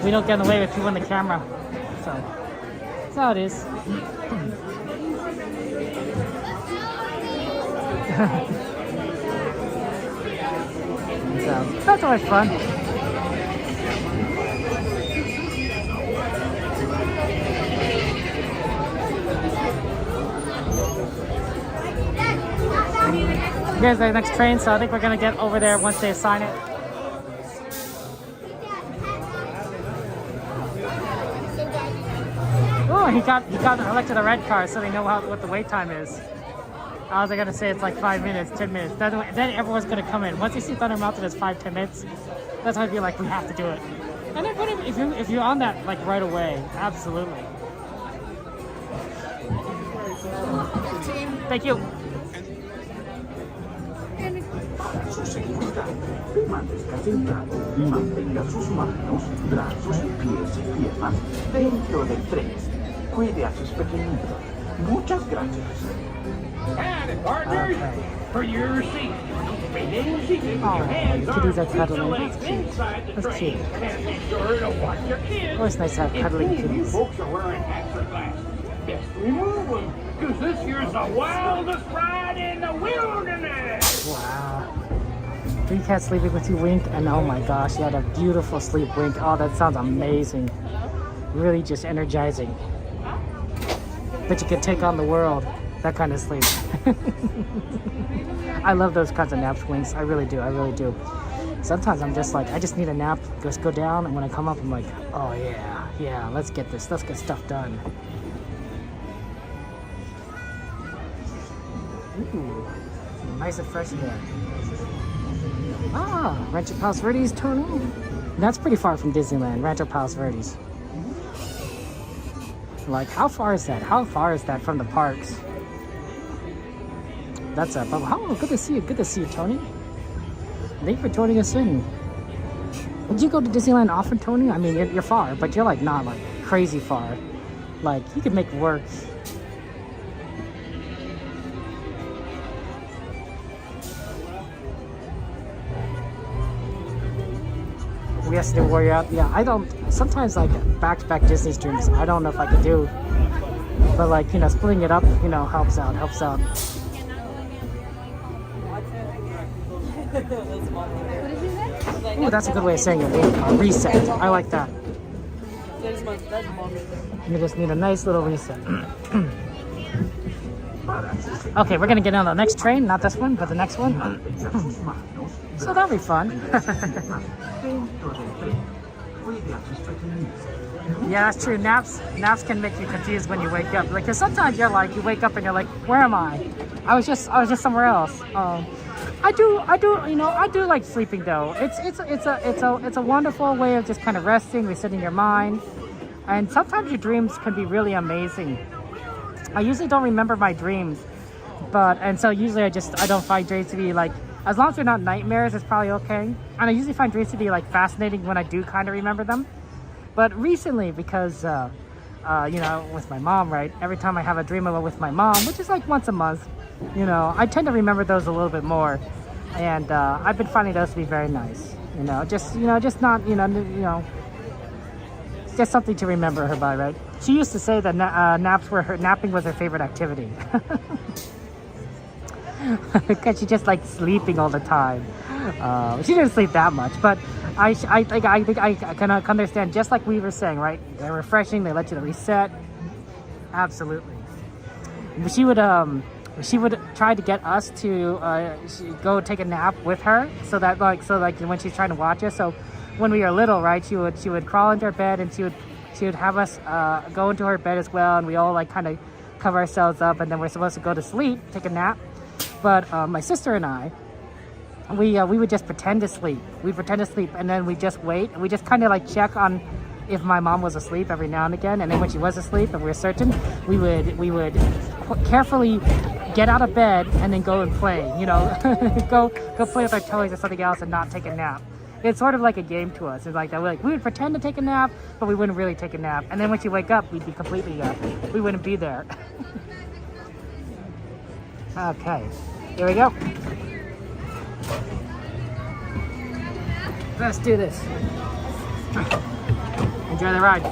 we don't get in the way with people in the camera. So that's how it is. So that's always fun. Here's the next train, so I think we're gonna get over there once they assign it. Oh, he got elected a red car, so they know what the wait time is. I was gonna say it's like 5 minutes, 10 minutes. Then everyone's gonna come in. Once you see Thunder Mountain as 5-10 minutes, that's why I feel like we have to do it. And then if you're on that like right away, absolutely. Thank you. Su seguridad, permanezca sentado y mantenga sus manos, brazos, pies y piernas dentro del tren. Cuide a sus pequeñitos. Muchas gracias. Howdy, partners. For your seat. Remain seated with your hands kitties are arms cuddling. length That's cute. inside the That's train. cute. And be sure to watch your kids. Always nice to have cuddling If you kitties. folks are wearing hats or glasses, best remove them, because this here's the wildest ride in the wilderness. Wow. 3 cats sleeping with you, Wink, and oh my gosh, you had a beautiful sleep, Wink. Oh, that sounds amazing. Really just energizing. But you can take on the world. That kind of sleep. I love those kinds of naps, Winks. I really do. Sometimes I'm just like, I just need a nap. Just go down, and when I come up, I'm like, oh yeah, let's get stuff done. Ooh, nice and fresh there. Ah, Rancho Palos Verdes tunnel. That's pretty far from Disneyland, Rancho Palos Verdes. Like, how far is that? How far is that from the parks? That's up. Oh, good to see you. Good to see you, Tony. Thank you for joining us in. Would you go to Disneyland often, Tony? I mean, you're far, but you're like not like crazy far. Like, you could make work. We have to do Warrior Out. Yeah, I don't. Sometimes like back-to-back Disney streams, I don't know if I could do. But like, you know, splitting it up, you know, helps out. Ooh, that's a good way of saying it. A reset. I like that. You just need a nice little reset. Okay, we're gonna get on the next train. Not this one, but the next one. So that'll be fun. Yeah, that's true. Naps can make you confused when you wake up. Like, cause sometimes you wake up and you're like, where am I? I was just somewhere else. I do like sleeping though. It's a wonderful way of just kind of resting, resetting your mind, and sometimes your dreams can be really amazing. I usually don't remember my dreams, and so usually I don't find dreams to be like, as long as they're not nightmares, it's probably okay. And I usually find dreams to be like fascinating when I do kind of remember them. But recently, because with my mom, right? Every time I have a dream with my mom, which is like once a month, I tend to remember those a little bit more, and I've been finding those to be very nice. Just just something to remember her by, right? She used to say that napping was her favorite activity, because she just liked sleeping all the time. She didn't sleep that much, but I think I can understand. Just like we were saying, right? They're refreshing. They let you reset. Absolutely. She would try to get us to go take a nap with her, so that when she's trying to watch us. So when we were little, right, she would crawl into her bed, and she would have us go into her bed as well, and we all like kind of cover ourselves up, and then we're supposed to go to sleep, take a nap. But my sister and I, we would just pretend to sleep. We pretend to sleep, and then we just wait. We just kind of like check on if my mom was asleep every now and again, and then when she was asleep and we were certain, we would carefully get out of bed and then go and play. Go play with our toys or something else and not take a nap. It's sort of like a game to us. It's like that. We would pretend to take a nap, but we wouldn't really take a nap. And then when she wake up, we'd be completely we wouldn't be there. Okay, here we go. Let's do this. Enjoy the ride.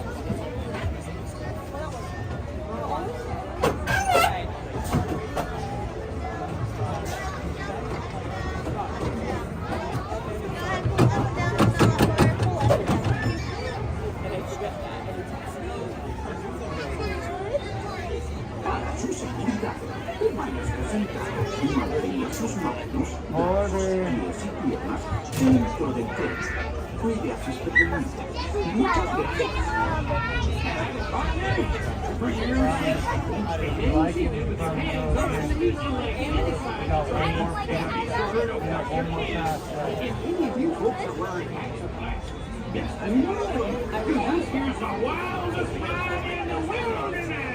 Cuide a sus pequeñitos. Muchas gracias. Any of you folks are wearing hats or glasses? Yes, and because this here's the wildest ride in the wilderness.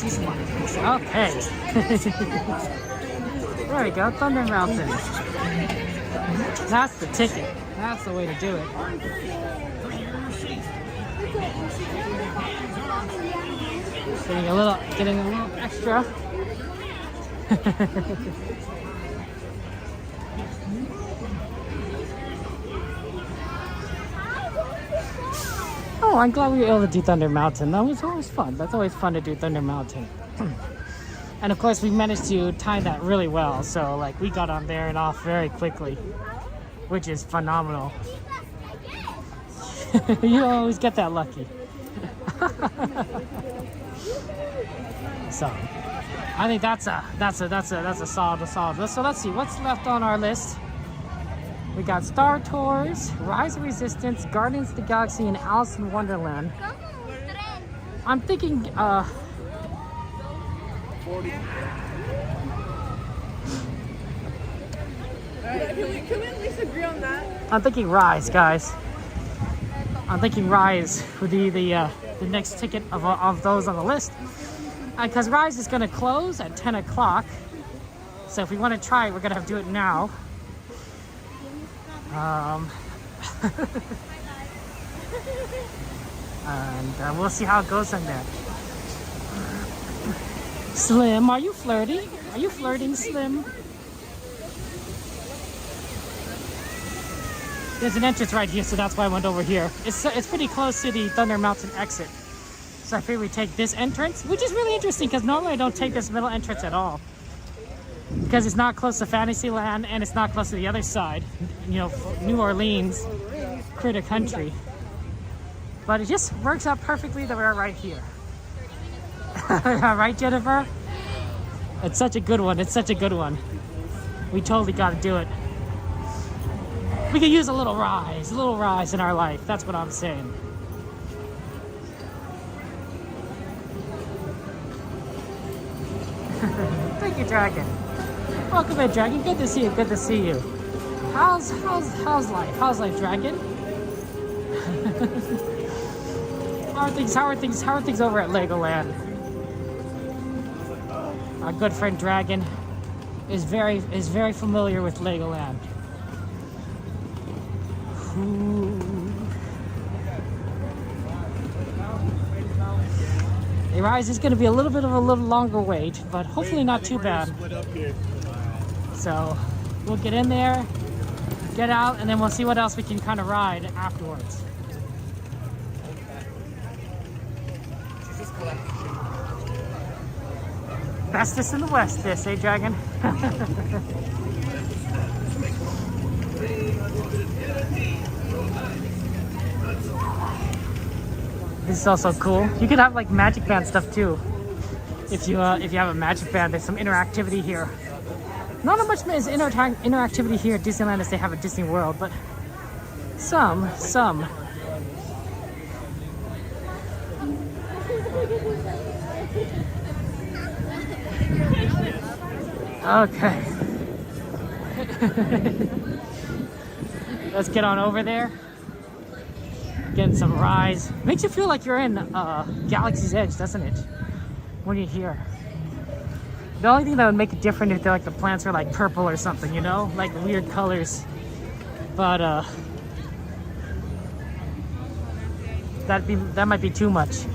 Okay. There we go, Thunder Mountain. That's the ticket. That's the way to do it. Getting a little extra. Oh, I'm glad we were able to do Thunder Mountain. That was always fun. That's always fun to do Thunder Mountain. And of course, we managed to time that really well. So, like, we got on there and off very quickly, which is phenomenal. You always get that lucky. So, I think that's a solid. So let's see what's left on our list. We got Star Tours, Rise of Resistance, Guardians of the Galaxy, and Alice in Wonderland. I'm thinking, Can we at least agree on that? I'm thinking Rise, guys. I'm thinking Rise would be the next ticket of those on the list. Because Rise is going to close at 10 o'clock. So if we want to try it, we're going to have to do it now. And we'll see how it goes in there. Slim, are you flirting? Are you flirting, Slim? There's an entrance right here, so that's why I went over here. It's pretty close to the Thunder Mountain exit. So I figured we take this entrance, which is really interesting because normally I don't take this middle entrance at all. Because it's not close to Fantasyland and it's not close to the other side, you know, New Orleans, Critter Country. But it just works out perfectly that we're right here. Right, Jennifer? It's such a good one. It's such a good one. We totally got to do it. We could use a little rise in our life. That's what I'm saying. Thank you, Dragon. Welcome in, Dragon. Good to see you. Good to see you. How's life? How's life, Dragon? How are things over at Legoland? Our good friend Dragon is very familiar with Legoland. The Rise is going to be a little longer wait, but hopefully not too bad. So we'll get in there, get out, and then we'll see what else we can kind of ride afterwards. Bestest in the West, this, eh, Dragon? This is also cool. You could have like Magic Band stuff too. If you have a Magic Band, there's some interactivity here. Not as much as interactivity here at Disneyland as they have at Disney World, but some. Okay. Let's get on over there. Getting some Rise. Makes you feel like you're in Galaxy's Edge, doesn't it? When you're here. The only thing that would make it different if the plants are like purple or something, you know? Like weird colors. But that might be too much.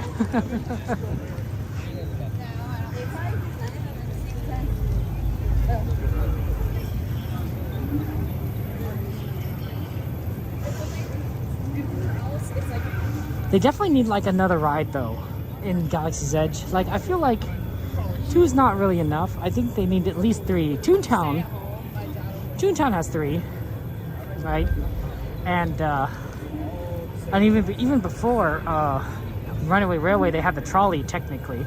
They definitely need like another ride though in Galaxy's Edge. Like I feel like 2 is not really enough. I think they need at least 3. Toontown has 3, right? And even before Runaway Railway, they had the trolley technically,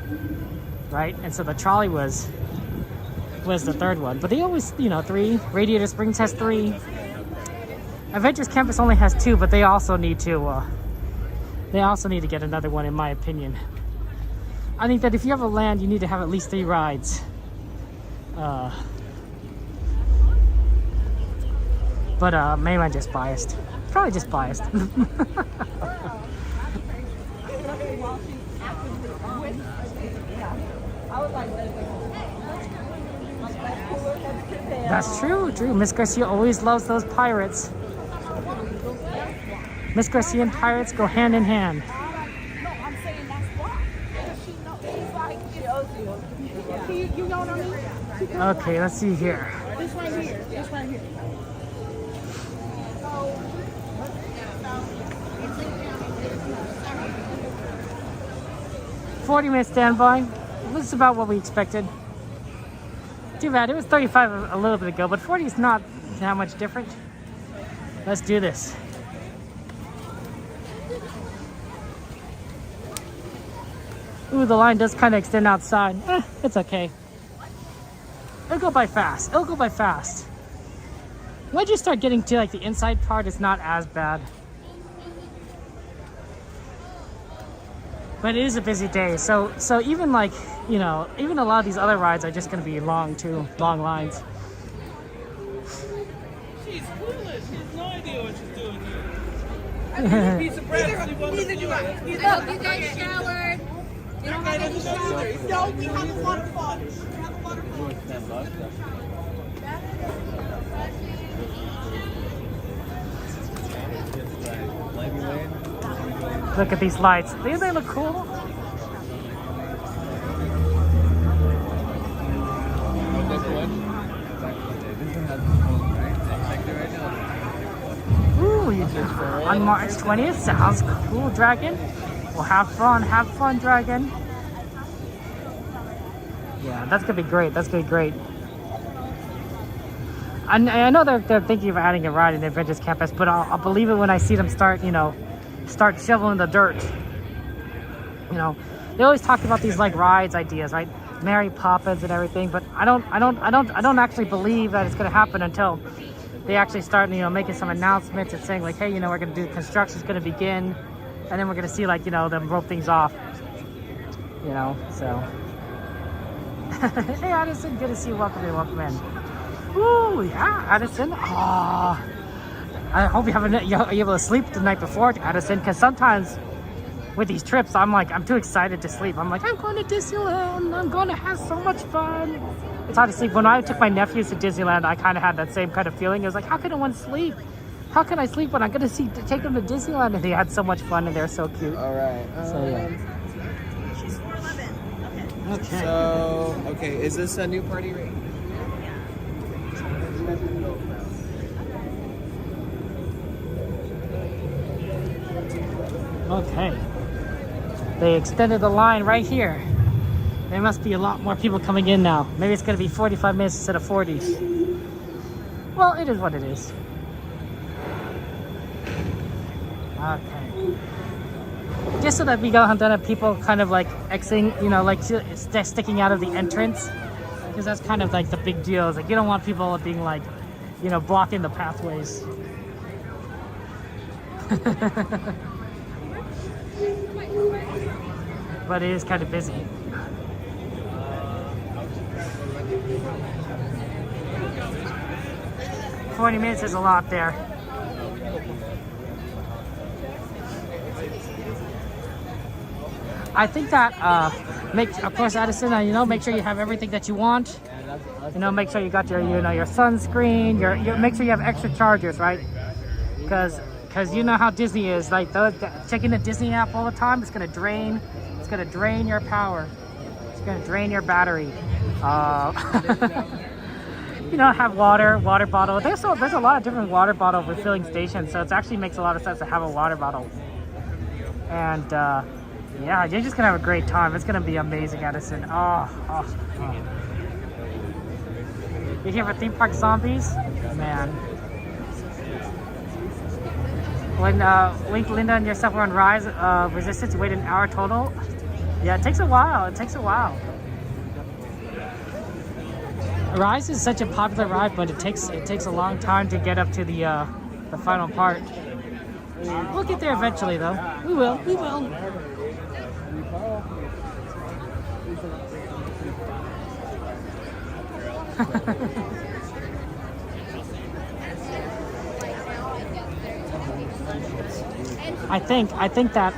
right? And so the trolley was the 3rd one. But they always, 3. Radiator Springs has 3. Adventures Campus only has 2, but they also need to. They also need to get another one, in my opinion. I think that if you have a land, you need to have at least 3 rides. But maybe I'm just biased. Probably just biased. That's true, true. Miss Garcia always loves those pirates. Miss Garcia and pirates go hand in hand. No, I'm saying that's why. She's like, you know what I mean? Okay, let's see here. This right here. This right here. 40-minute standby. This is about what we expected. Too bad. It was 35 a little bit ago, but 40 is not that much different. Let's do this. Ooh, the line does kind of extend outside. It's okay. It'll go by fast. It'll go by fast. Once you start getting to like the inside part, it's not as bad. But it is a busy day, so even like, you know, even a lot of these other rides are just going to be long too, long lines. She's clueless. She has no idea what she's doing here. I think a piece of bread. Neither do I. I hope you guys showered. You don't have any shower. No, we have a lot of fun. We have a lot of fun. Look at these lights. Don't they look cool? Ooh, on March 20th. Sounds cool, Dragon. Well, have fun, Dragon. Yeah, that's gonna be great. That's gonna be great. I know they're thinking of adding a ride in the Adventures Campus, but I'll believe it when I see them start, you know, start shoveling the dirt. You know, they always talk about these like rides ideas, right? Mary Poppins and everything, but I don't actually believe that it's gonna happen until they actually start, you know, making some announcements and saying like, hey, you know, we're gonna do construction's gonna begin, and then we're gonna see like, you know, them rope things off. You know, so. Hey Addison, good to see you. Welcome in. Ooh, yeah, Addison. Ah. I hope you're able to sleep the night before, Addison, because sometimes with these trips, I'm too excited to sleep. I'm like, I'm going to Disneyland. I'm going to have so much fun. It's hard to sleep. When I took my nephews to Disneyland, I kind of had that same kind of feeling. It was like, how can I want to sleep? How can I sleep when I'm going to take them to Disneyland? And they had so much fun, and they're so cute. All right. So, yeah. She's 411. Okay. So, okay, is this a new party rate? Okay. They extended the line right here. There must be a lot more people coming in now. Maybe it's going to be 45 minutes instead of 40. Well, it is what it is. Okay. Just so that we don't have people kind of like exiting, you know, like sticking out of the entrance. Because that's kind of like the big deal. It's like you don't want people being like, you know, blocking the pathways. But it is kind of busy. $40 minutes is a lot there. I think that, of course, Addison, you know, make sure you have everything that you want. You know, make sure you got your, you know, your sunscreen. Make sure you have extra chargers, right? Because you know how Disney is. Like checking the Disney app all the time, it's gonna drain your power. It's gonna drain your battery. You know, have water bottle. There's a lot of different water bottle refilling stations, so it actually makes a lot of sense to have a water bottle. And yeah, you're just gonna have a great time. It's gonna be amazing, Addison. Oh. You here for theme park zombies? Man. When Link, Linda, and yourself were on Rise, Resistance, wait an hour total. Yeah, it takes a while. Rise is such a popular ride, but it takes a long time to get up to the final part. We'll get there eventually, though. We will. I think that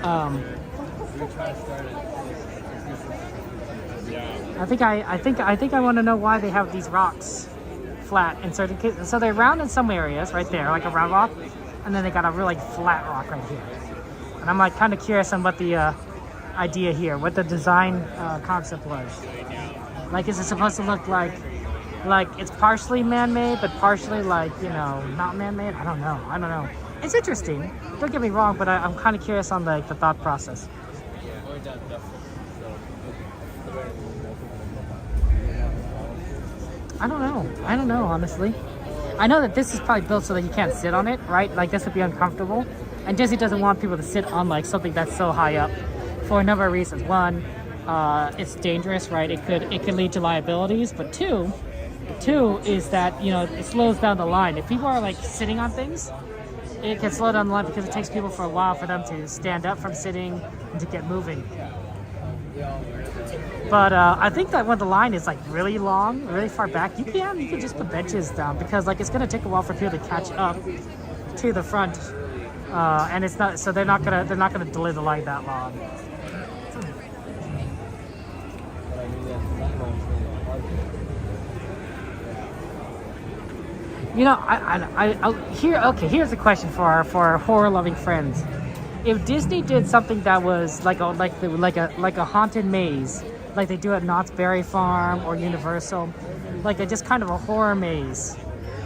I think I want to know why they have these rocks flat in certain cases. So they're round in some areas, right there, like a round rock, and then they got a really flat rock right here. And I'm like kind of curious on what the idea here, what the design concept was. Like, is it supposed to look like it's partially man-made, but partially like, you know, not man-made? I don't know. It's interesting. Don't get me wrong, but I'm kind of curious on the thought process. I don't know, honestly. I know that this is probably built so that you can't sit on it, right? Like, this would be uncomfortable. And Disney doesn't want people to sit on, like, something that's so high up for a number of reasons. One, it's dangerous, right? It could lead to liabilities. But two is that, you know, it slows down the line. If people are, like, sitting on things, it can slow down the line because it takes people for a while for them to stand up from sitting and to get moving. But I think that when the line is like really long, really far back, you can just put benches down because like it's gonna take a while for people to catch up to the front, and it's not so they're not gonna delay the line that long. You know, here's a question for our horror-loving friends. If Disney did something that was like a haunted maze, like they do at Knott's Berry Farm or Universal, like just kind of a horror maze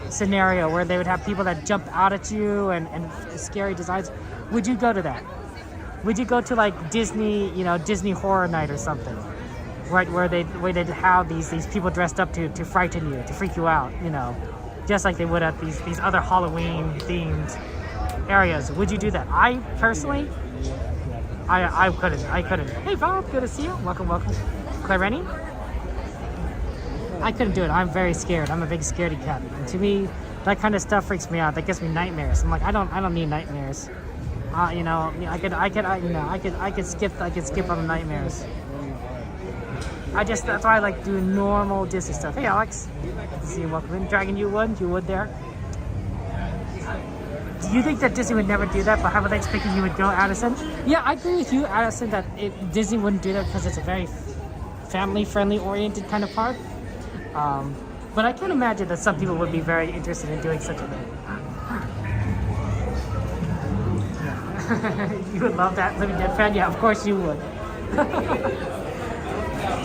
scenario where they would have people that jump out at you and scary designs, would you go to that? Would you go to like Disney, you know, Disney Horror Night or something, right? Where they'd have these people dressed up to frighten you, to freak you out, you know, just like they would at these other Halloween themed areas. Would you do that? I personally, I couldn't. Hey Bob, good to see you. Welcome. Claire Rennie? I couldn't do it. I'm very scared. I'm a big scaredy cat. And to me, that kind of stuff freaks me out. That gives me nightmares. I'm like, I don't need nightmares. You know, I could skip on the nightmares. That's why I like doing normal Disney stuff. Hey Alex, good to see you. Welcome in. Dragon, you would there. Do you think that Disney would never do that, but hypothetically you would go, Addison? Yeah, I agree with you, Addison, that Disney wouldn't do that because it's a very family-friendly oriented kind of park. But I can imagine that some people would be very interested in doing such a thing. You would love that, Living Dead fan? Yeah, of course you would.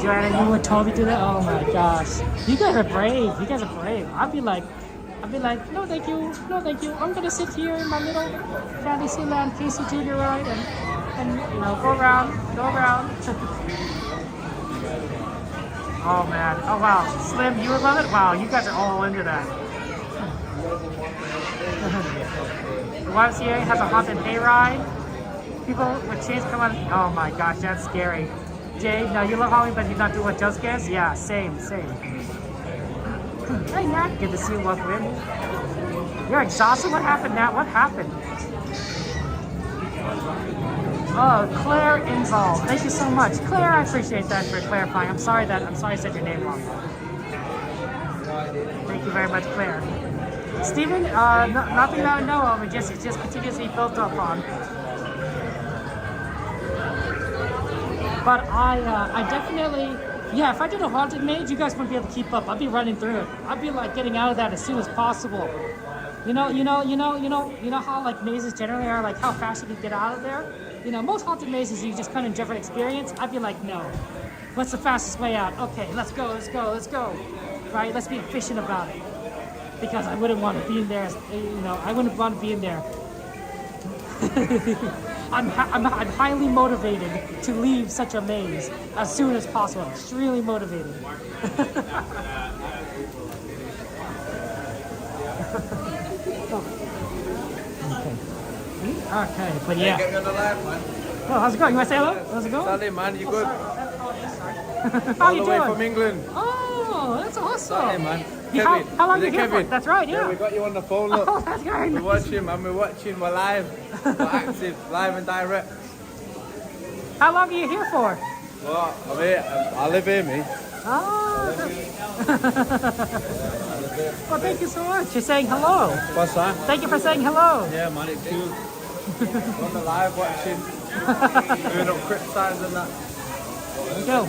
Joanna, you would totally do that? Oh my gosh. You guys are brave. I'd be like, no thank you. I'm gonna sit here in my little Fantasyland Casey Jr. ride and you know, go around. Oh man, oh wow. Slim, you would love it? Wow, you guys are all into that. The YMCA has a haunted hayride. People with chains come on. Oh my gosh, that's scary. Jade, no, you love Halloween, but you not do what Joe scares? Yeah, same. Hey Nat, good to see you. Welcome in. You're exhausted? What happened, Nat? What happened? Oh, Claire Involved. Thank you so much. Claire, I appreciate that for clarifying. I'm sorry I said your name wrong. Thank you very much, Claire. Steven, nothing that I know of. It's just continuously built up on. But I definitely, yeah, if I did a haunted maze, you guys wouldn't be able to keep up. I'd be running through it. I'd be like getting out of that as soon as possible. You know how like mazes generally are, like how fast you can get out of there? You know, most haunted mazes you just kind of different experience. I'd be like, no. What's the fastest way out? Okay, let's go. Right? Let's be efficient about it. Because I wouldn't want to be in there, I wouldn't want to be in there. I'm highly motivated to leave such a maze as soon as possible. Extremely motivated. Okay, but yeah. Get me on the live, man. Well, how's it going? You want to say hello? How's it going? Sally, man, you good? How you doing? All the way from England. Oh, that's awesome. Sally, man. How long are you here Kevin? for? That's right, yeah. We got you on the phone, look. Oh, that's very nice. We're watching, we're live. We're active, live and direct. How long are you here for? Well, I'm here. I live here, me. Oh. Well, thank you so much. You're saying hello. What's that? Thank you for saying hello. Yeah, man, it's cool. We're on the live watching. Doing up crypt signs and that. Okay. All the way from England. Oh, that's awesome. Yeah, man. Well, You too.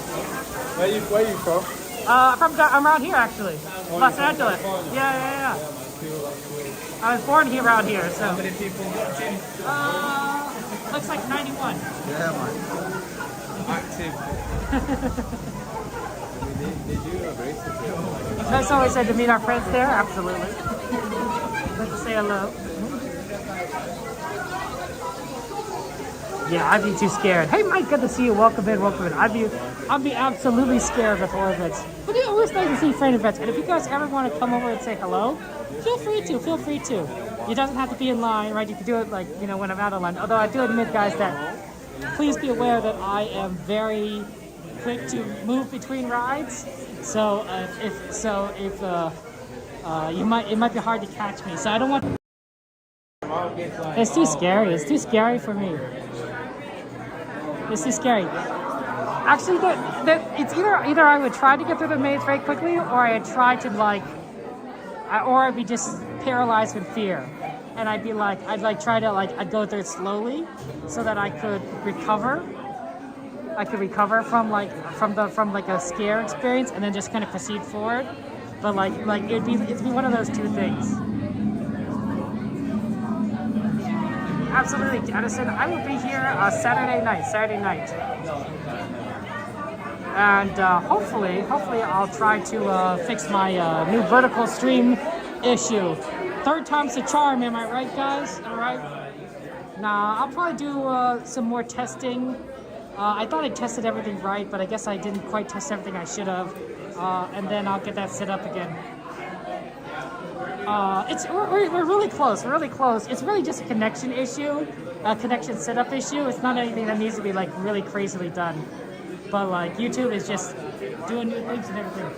Where you from? I'm around here actually. Los Angeles. Yeah. I was born here around here, so. How many people watching? Looks like 91. Yeah, man. Active. They do a race. That's always said to meet our friends there. Absolutely. Good to say hello. Yeah, I'd be too scared. Hey, Mike, good to see you. Welcome in. I'd be absolutely scared before events. But it's always nice to see friend events. And if you guys ever want to come over and say hello, feel free to. It doesn't have to be in line, right? You can do it like, when I'm out of line. Although I do admit, guys, that please be aware that I am very quick to move between rides. So it might be hard to catch me. So I don't want. It's too scary. It's too scary for me. It's too scary. Actually, it's either I would try to get through the maze very quickly, or I'd try to or I'd be just paralyzed with fear, and I'd try to I'd go through it slowly, so that I could recover. I could recover from a scare experience, and then just kind of proceed forward. But it'd be one of those two things. Absolutely, Edison. I will be here Saturday night. And hopefully I'll try to fix my new vertical stream issue. Third time's the charm, am I right, guys? All right. Nah, I'll probably do some more testing. I thought I tested everything right, but I guess I didn't quite test everything I should have. And then I'll get that set up again. We're really close. It's really just a connection issue, a connection setup issue. It's not anything that needs to be really crazily done. But YouTube is just doing new things and everything.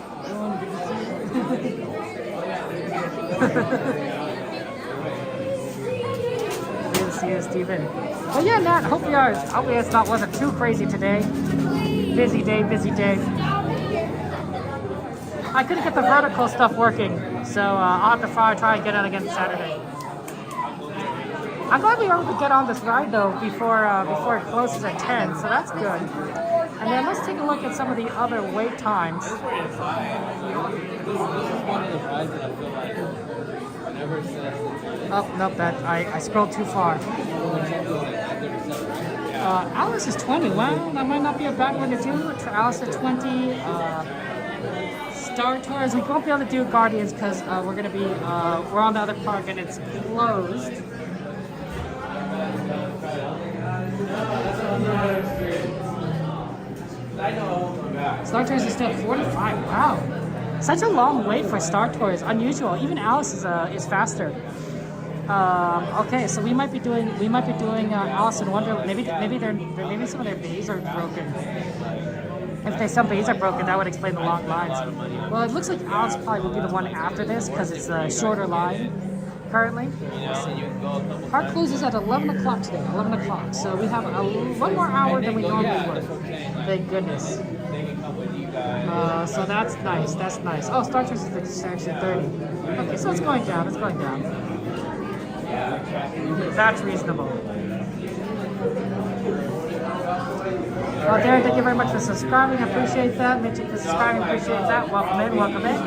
Good to see you, Steven. Well, yeah, Nat. Hopefully it wasn't too crazy today. Busy day. I couldn't get the vertical stuff working, so I'll have to try and get it again Saturday. I'm glad we were able to get on this ride though before it closes at 10, so that's good. And then let's take a look at some of the other wait times. Oh, nope, I scrolled too far. Alice is 20. Well, that might not be a bad one to do. Alice is 20. Star Tours, we won't be able to do Guardians because we're on the other park and it's closed. Star Tours is still 45. Wow, such a long wait for Star Tours. Unusual. Even Alice is faster. Okay, so we might be doing Alice in Wonderland. Maybe some of their bays are broken. If some bays are broken, that would explain the long lines. Well, it looks like Alice probably will be the one after this because it's a shorter line currently. Park closes at 11 o'clock today. 11 o'clock. So we have one more hour than we normally would. Thank goodness. So that's nice. That's nice. Oh, Star Tours is actually 30. Okay, so it's going down. That's reasonable. Well, Darren, thank you very much for subscribing. I appreciate that. Mitchell for subscribing. Appreciate that. Welcome in.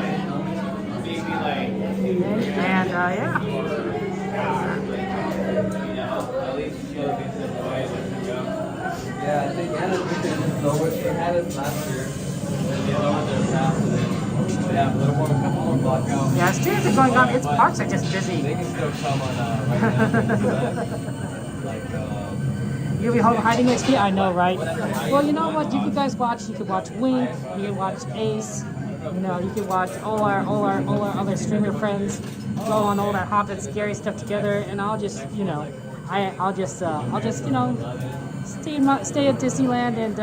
And yeah. Yeah, I think Anna's been lower. She had it last year. And the other ones are faster than. Yeah, a couple more blockouts. Yeah, streams are going on. Its parks are just busy. They can still come on You'll be hiding XP? I know, right? Well, you know what? You could watch. You could watch Wink. You could watch Ace. You could watch all our other streamer friends go on all that haunted, scary stuff together, and I'll just, I'll just stay at Disneyland and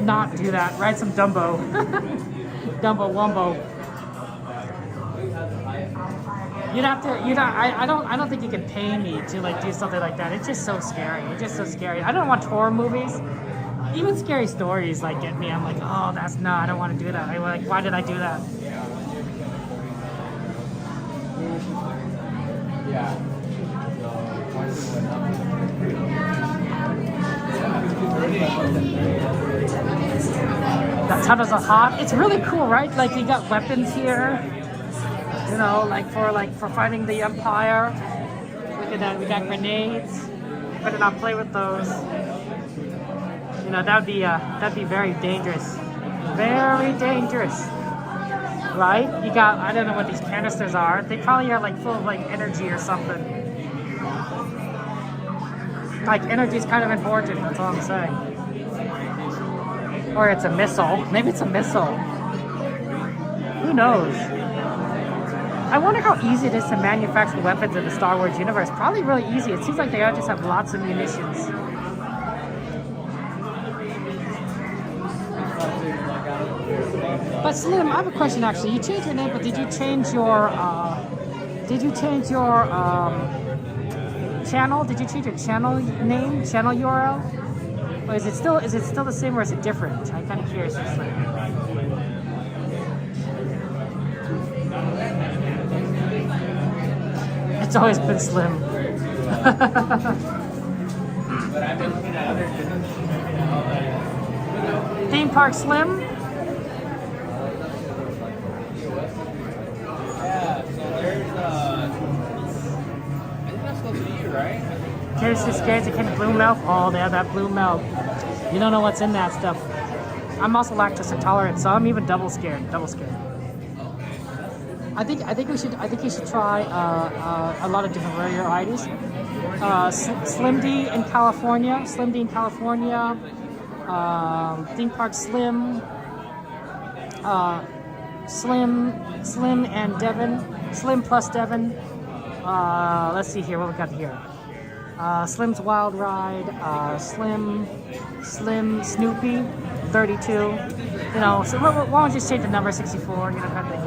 not do that. Ride some Dumbo, Dumbo Wumbo. I don't think you can pay me to do something like that. It's just so scary. I don't watch horror movies. Even scary stories get me. I'm like, oh, I don't want to do that. Why did I do that? The tunnels are hot. It's really cool, right? Like you got weapons here. You know, like for fighting the Empire. Look at that. We got grenades. Better not play with those. You know, that'd be very dangerous. Very dangerous. Right? You got, I don't know what these canisters are. They probably are like full of like energy or something. Like energy is kind of important, that's all I'm saying. Or it's a missile. Maybe it's a missile. Who knows? I wonder how easy it is to manufacture weapons in the Star Wars universe. Probably really easy. It seems like they all just have lots of munitions. But Slim, I have a question actually. You changed your name, but did you change your channel? Did you change your channel name, channel URL? Or is it still the same or is it different? I'm kind of curious, Slim. It's always been Slim. Theme Park Slim? Here's the scared to get blue milk. Oh, they have that blue milk. You don't know what's in that stuff. I'm also lactose intolerant, so I'm even double scared. Double scared. I think you should try a lot of different varieties. Slim D in California. Slim D in California. Theme Park Slim. Slim and Devon. Slim plus Devon. Let's see here, what we got here. Slim's Wild Ride, Slim Snoopy, 32. You know, so why don't we just change the number 64, you know, kind of thing.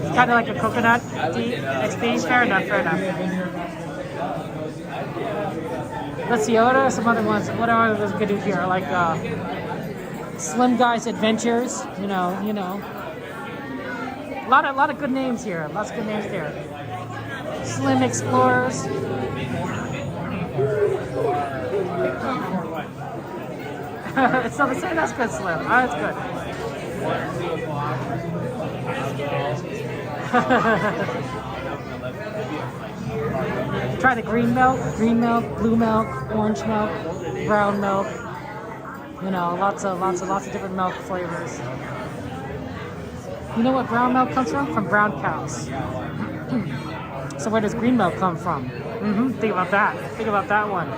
It's kind of like a coconut XP. Fair enough, fair enough. Let's see, what are some other ones? What are we gonna do here? Like Slim Guy's Adventures, you know. A lot of good names here. Lots of good names there. Slim Explorers. It's still the same. That's good, Slim. Oh, that's good. Try the green milk, blue milk, orange milk, brown milk. You know, lots of different milk flavors. You know what brown milk comes from? From brown cows. So where does green milk come from? Think about that. Think about that one.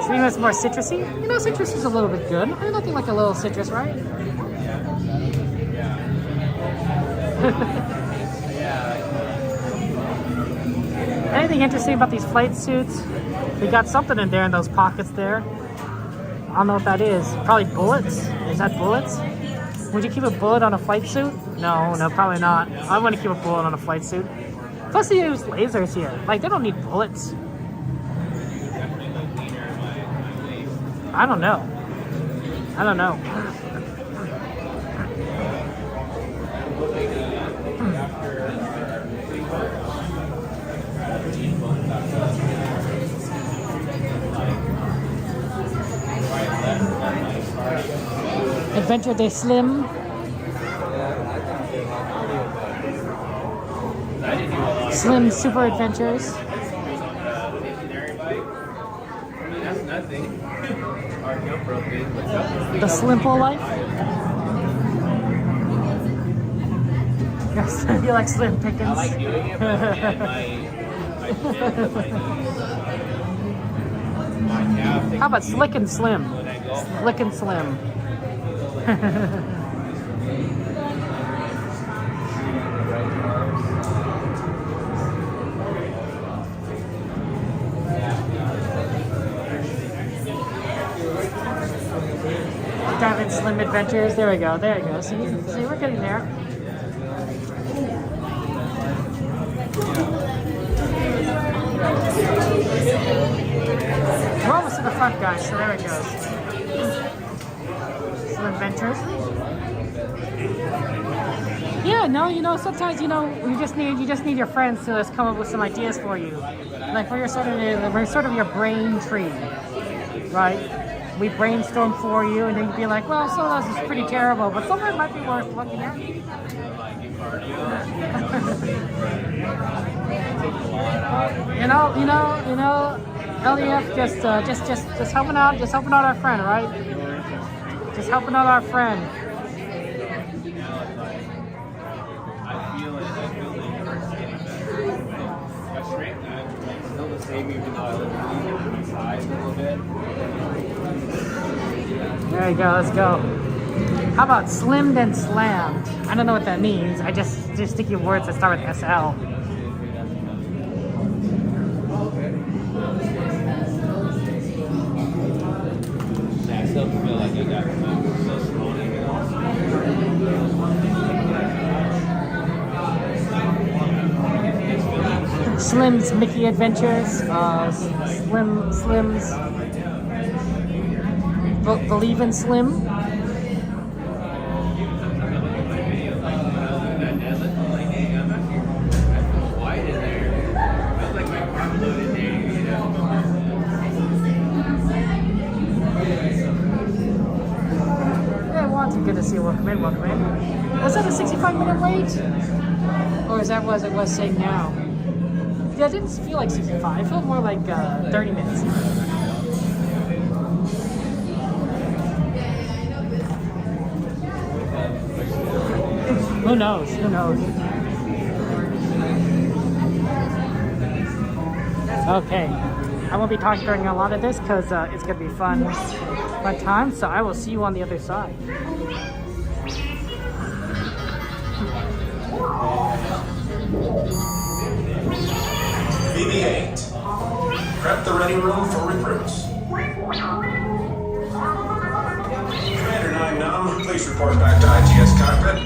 So you know it's more citrusy? You know, citrus is a little bit good. I mean, nothing like a little citrus, right? Anything interesting about these flight suits? We got something in there in those pockets there. I don't know what that is. Probably bullets? Is that bullets? Would you keep a bullet on a flight suit? No, probably not. I wouldn't keep a bullet on a flight suit. Plus they use lasers here. Like, they don't need bullets. I don't know. Adventure Day Slim. Slim Super Adventures. The Slimple Life. Yes, you like Slim Pickens. I like doing it, but how about Slick and Slim? Slick and Slim. Diamond Slim Adventures. There we go. There you go. See, we're getting there. We're gosh, so there it goes. Some adventures. Yeah, no, you know, sometimes, you know, you just need your friends to just come up with some ideas for you. Like we're sort of your brain tree, right? We brainstorm for you, and then you'd be like, well, some of this is pretty terrible, but some of it might be worth looking at. you know, LEF just helping out our friend, right? Just helping out our friend. There you go, let's go. How about slimmed and slammed? I don't know what that means. I just stick you words that start with SL. Slim's Mickey Adventures, Slim's Believe in Slim. Good to see you. Welcome in. Was that a 65-minute wait? Or is that what it was saying now? Yeah, it didn't feel like 65. It felt more like 30 minutes. Who knows? Who knows? Okay. I won't be talking during a lot of this because it's going to be fun time. So I will see you on the other side. BB-8. Prep the ready room for recruits. Commander 9 Num, please report back to ITS cockpit.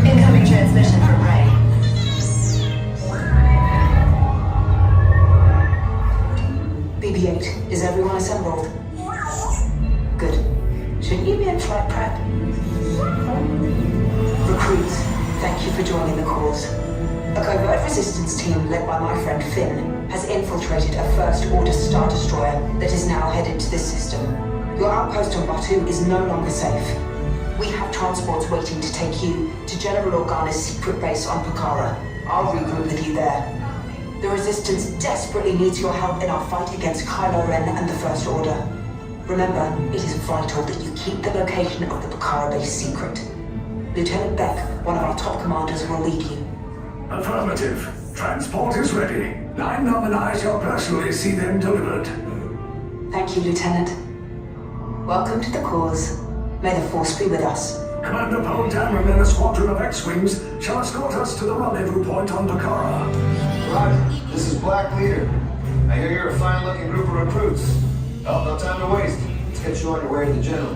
Incoming transmission from Ray. BB-8, is everyone assembled? Good. Shouldn't you be in flight prep? Recruits, thank you for joining the cause. A covert resistance team led by my friend Finn has infiltrated a first-order Star Destroyer that is now headed to this system. Your outpost on Batu is no longer safe. We have transports waiting to take you to General Organa's secret base on Pucara. I'll regroup with you there. The Resistance desperately needs your help in our fight against Kylo Ren and the First Order. Remember, it is vital that you keep the location of the Pucara base secret. Lieutenant Beck, one of our top commanders, will lead you. Affirmative. Transport is ready. 9 Num and I shall personally see them delivered. Thank you, Lieutenant. Welcome to the cause. May the Force be with us. Commander Poe Dameron and a squadron of X-Wings shall escort us to the rendezvous point on Pucara. Roger, this is Black Leader. I hear you're a fine-looking group of recruits. Oh, no time to waste. Let's get you on your way to the General.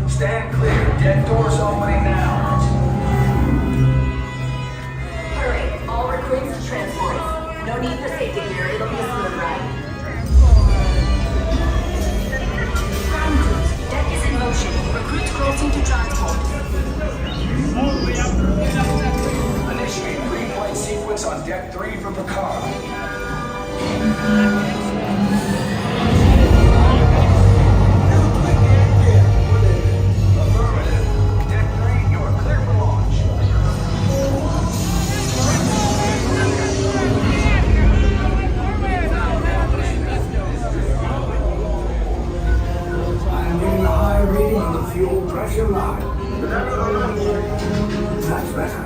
Stand clear. Deck doors opening now. Hurry, all recruits to transport. No need for safety gear, it'll be a smooth ride. Deck is in motion. Recruits crossing to transport. Initiate pre-flight sequence on Deck 3 for Picard. Fuel pressure line. That's better.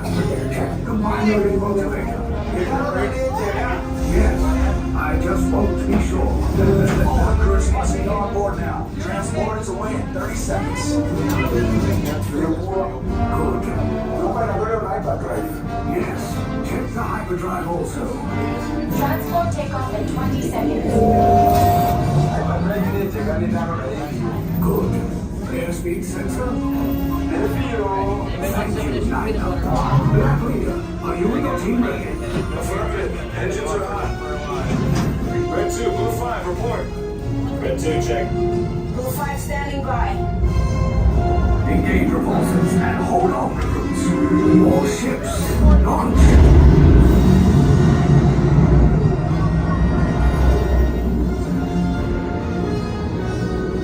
Check the primary motivator. Yes, I just want to be sure. All crews must be on board now. Transport is away in 30 seconds. Good. Hyperdrive. Yes, check the hyperdrive also. Transport takeoff in 20 seconds. Good. Airspeed sensor. Thank you, Nite. Black Leader, are you and your team ready? Affirmative. Engines are hot. Red 2, Blue 5, report. Red 2, check. Blue 5 standing by. Engage repulsors and hold on, recruits. All ships, launch.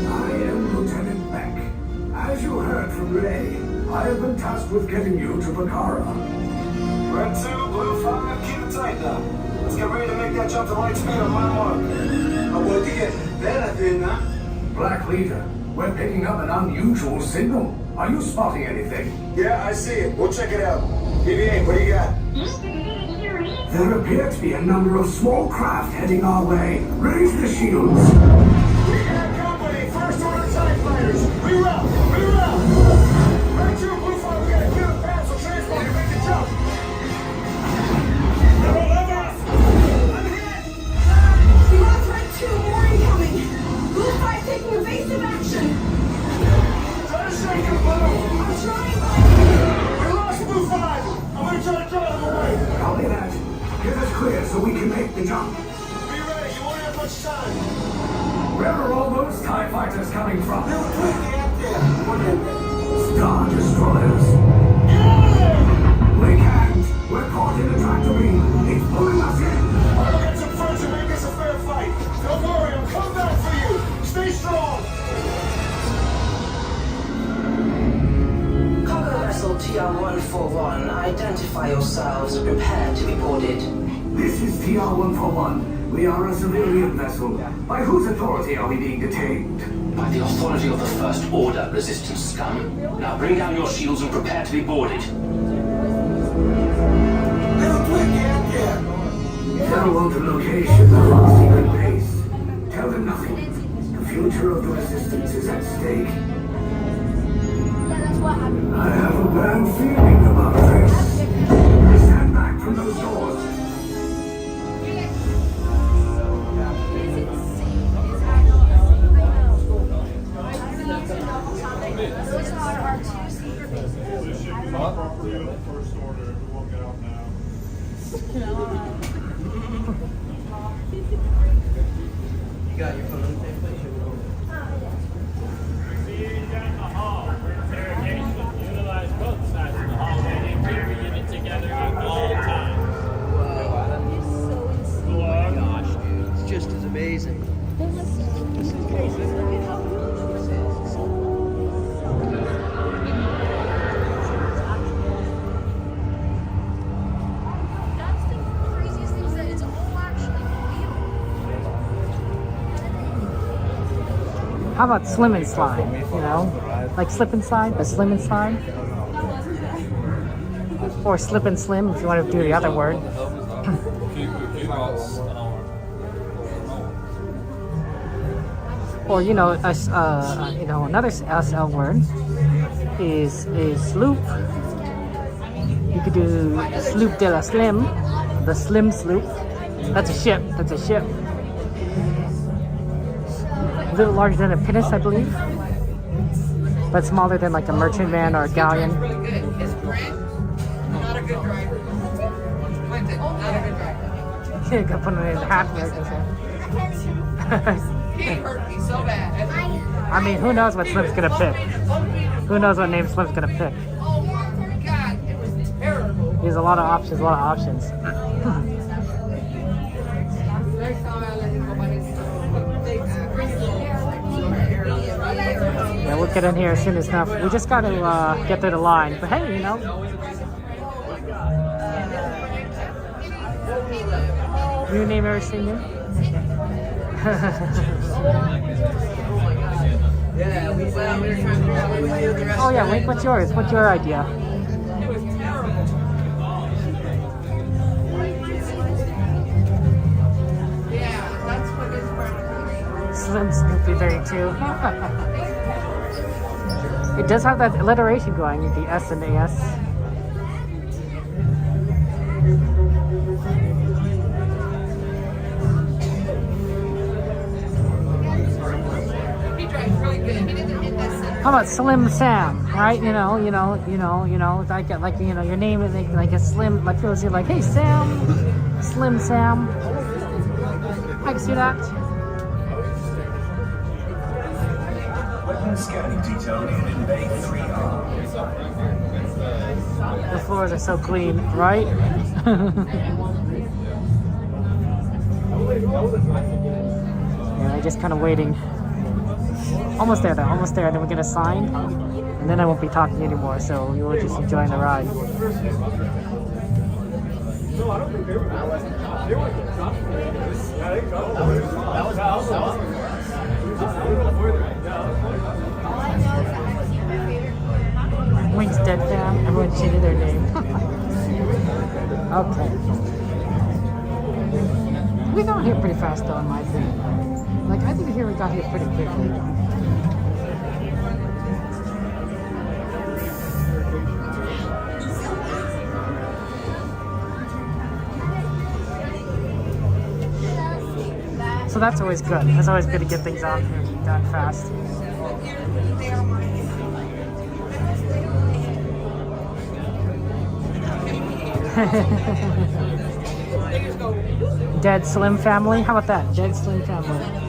I am Lieutenant Beck. As you heard from Ray, I have been tasked with getting you to Bakara. Red 2, Blue 5, keep it tight now. Let's get ready to make that jump to light speed on my mark. Black Leader, we're picking up an unusual signal. Are you spotting anything? Yeah, I see it. We'll check it out. BB-8, what do you got? There appear to be a number of small craft heading our way. Raise the shields. We got company. First order TIE fighters. Reroute. Reroute. Red 2, Blue 5, we got a clear path so transport can make the jump. We lost Red 2, more incoming. Blue 5 taking evasive action. Try to shake him, Blue. I'm trying, We lost Blue 5. I'm gonna try to drive him away. Copy that. Get us clear so we can make the jump. Be ready. You won't have much time. Where are all those TIE fighters coming from? Star Destroyers. We can't. We're caught in a tractor beam. It's pulling us in. I'll get some friends and make this a fair fight. Don't worry, I'll come back for you. Stay strong. Cargo vessel TR-141, identify yourselves and prepare to be boarded. This is TR-141. We are a civilian vessel. By whose authority are we being detained? By the authority of the First Order, Resistance scum. Now bring down your shields and prepare to be boarded. Tell them the location of our secret base. Tell them nothing. The future of the Resistance is at stake. I have a bad feeling about this. Stand back from those doors. Those are our 2 secret bases. Properly with the First Order. Everyone get out now. You got your phone in the same place? See you down the hall. Interrogation. Utilize both sides of the hallway and keep your unit together at all times. Oh my gosh, dude. It's just as amazing. This is crazy. Look at how huge this is. That's the craziest thing is that it's all actually real. How about slim and slide? You know, like slip and slide, but slim and slide, or slip and slim if you want to do the other word. Or another SL word is sloop. You could do sloop de la slim, the slim sloop. That's a ship. That's a ship. A little larger than a pinnace, I believe, but smaller than like a merchantman or a galleon. Not a good driver. Clinton, not a good driver. You gotta put it in half there. He hurt me so bad. I mean, who knows what Slim's gonna pick? Who knows what name Slim's gonna pick? Oh my God, it was terrible. There's a lot of options, Next time I let him go by himself. Yeah, we'll get in here as soon as enough. We just gotta get through the line. But hey, you know. New name ever seen you? Yeah, we were trying to figure out what to do with the rest Oh yeah, of the Wink, what's yours? What's your idea? It was terrible. Slim Snoopy Berry too. It does have that alliteration going, the S and the S. How about Slim Sam, right? You know, like your name is like a Slim, like feels you're like, hey Sam, Slim Sam. I can see that. Weapons scanning detail in Bay 3R. The floors are so clean, right? Yeah, I'm just kind of waiting. Almost there though, almost there. Then we're gonna sign, and then I won't be talking anymore. So we will just enjoy the ride. Wings dead fam. Everyone chanted their name. Okay. We got here pretty fast though, in my opinion. Like I think here we got here pretty quickly. So that's always good. It's always good to get things on here done fast. Dead Slim Family? How about that? Dead Slim Family.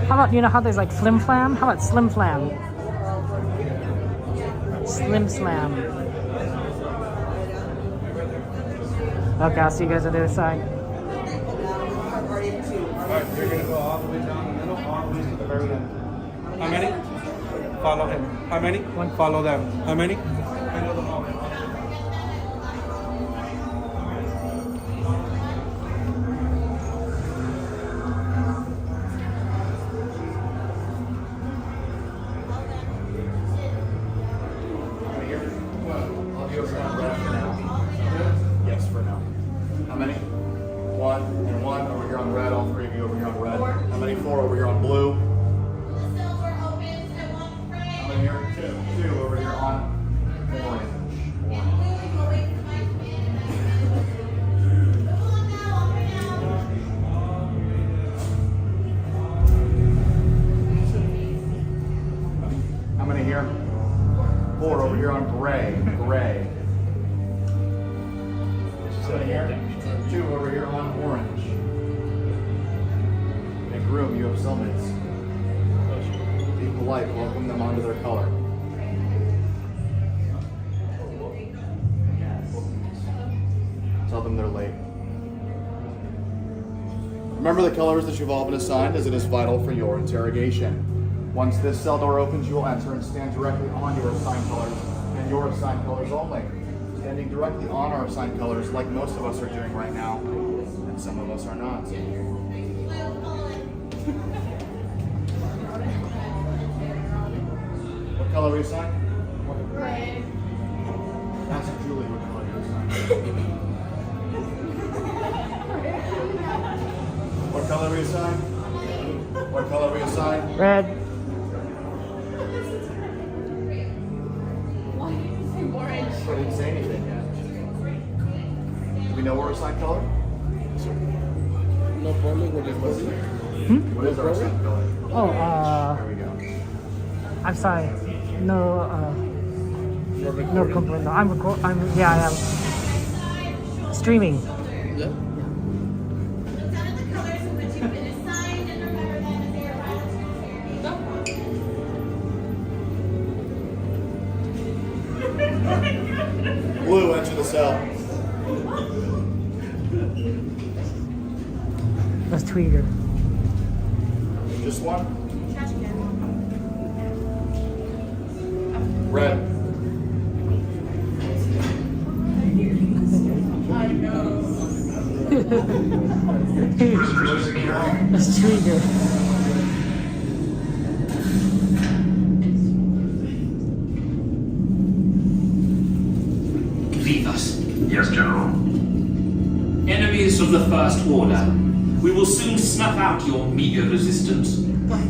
How about, you know how there's like Flim Flam? How about Slim Flam? Slim Slam. Okay, I'll see you guys on the other side. Alright, you're gonna go all the way down the middle, all the way to the very end. How many? Follow him. How many? One. Follow them. How many? Follow them all. Yes, for now. How many? One and one over here on red. All three of you over here on red. How many? Four over here on blue. How many here? Two. Two over here on orange. How many here? Four over here on gray. Gray. How many here? Two over here on orange. Make room, you have cellmates. Be polite, welcome them onto their color. Tell them they're late. Remember the colors that you've all been assigned, as it is vital for your interrogation. Once this cell door opens, you will enter and stand directly on your assigned colors, and your assigned colors only. Standing directly on our assigned colors, like most of us are doing right now, and some of us are not. What color are you assigned? Red. Ask Julie what color you're assigned. What color are you assigned? What color are you assigned? Red. I didn't say anything yet. Do we know we're assigned color? No problem with this. What is our assigned color? Oh, There we go. I'm sorry. No, no complaint. No, yeah, I am. Streaming. Yeah. Blue, enter the cell. That's Tweeter. Just one? Red. That's Tweeter. leave us. Yes, General. Enemies of the First Order, we will soon snuff out your meager resistance.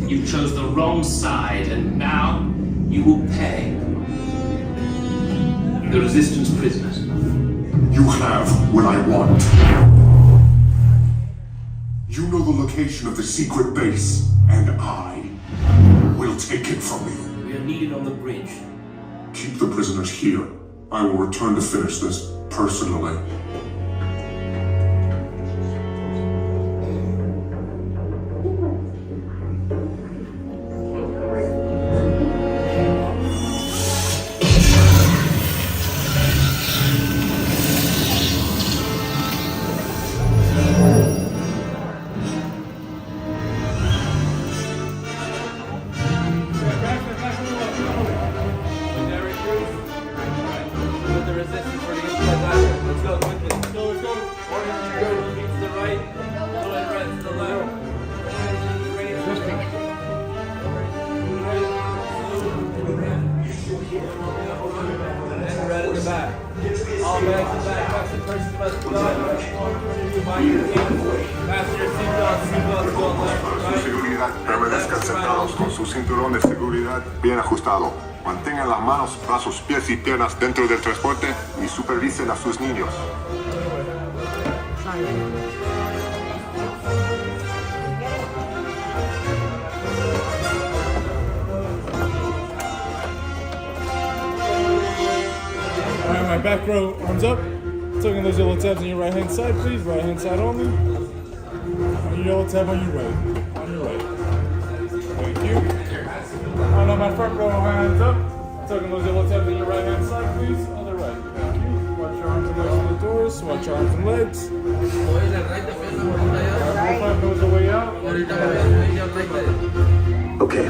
You chose the wrong side, and now you will pay. The Resistance prisoners. You have what I want. You know the location of the secret base, and I will take it from you. We are needed on the bridge. Keep the prisoners here. I will return to finish this personally. Permanezcan sentados con su cinturón de seguridad bien ajustado. Mantengan las manos, brazos, pies y piernas dentro del transporte y supervisen a sus niños. Alright, my back row arms up. Tugging those yellow tabs on your right hand side, please. Right hand side only. On your yellow tab on your right. On your right. Thank you. Alright, on my front row, hands up. Tugging those yellow tabs on your right hand side, please. On the right. Thank you. Watch your arms and legs on the doors. Watch your arms and legs. Alright, goes the way out. Okay,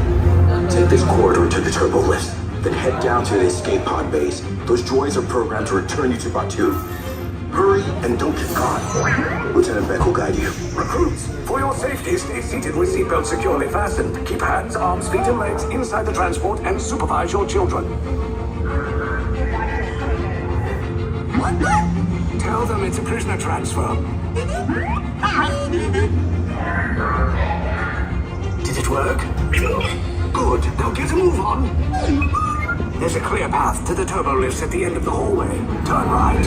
take this corridor to the turbo lift, then head down to the escape pod base. Those droids are programmed to return you to Batuu. Hurry and don't get caught. Lieutenant Beck will guide you. Recruits, for your safety, stay seated with seatbelts securely fastened. Keep hands, arms, feet, and legs inside the transport and supervise your children. Tell them it's a prisoner transfer. Did it work? Good. Now get a move on. There's a clear path to the turbo lifts at the end of the hallway. Turn right.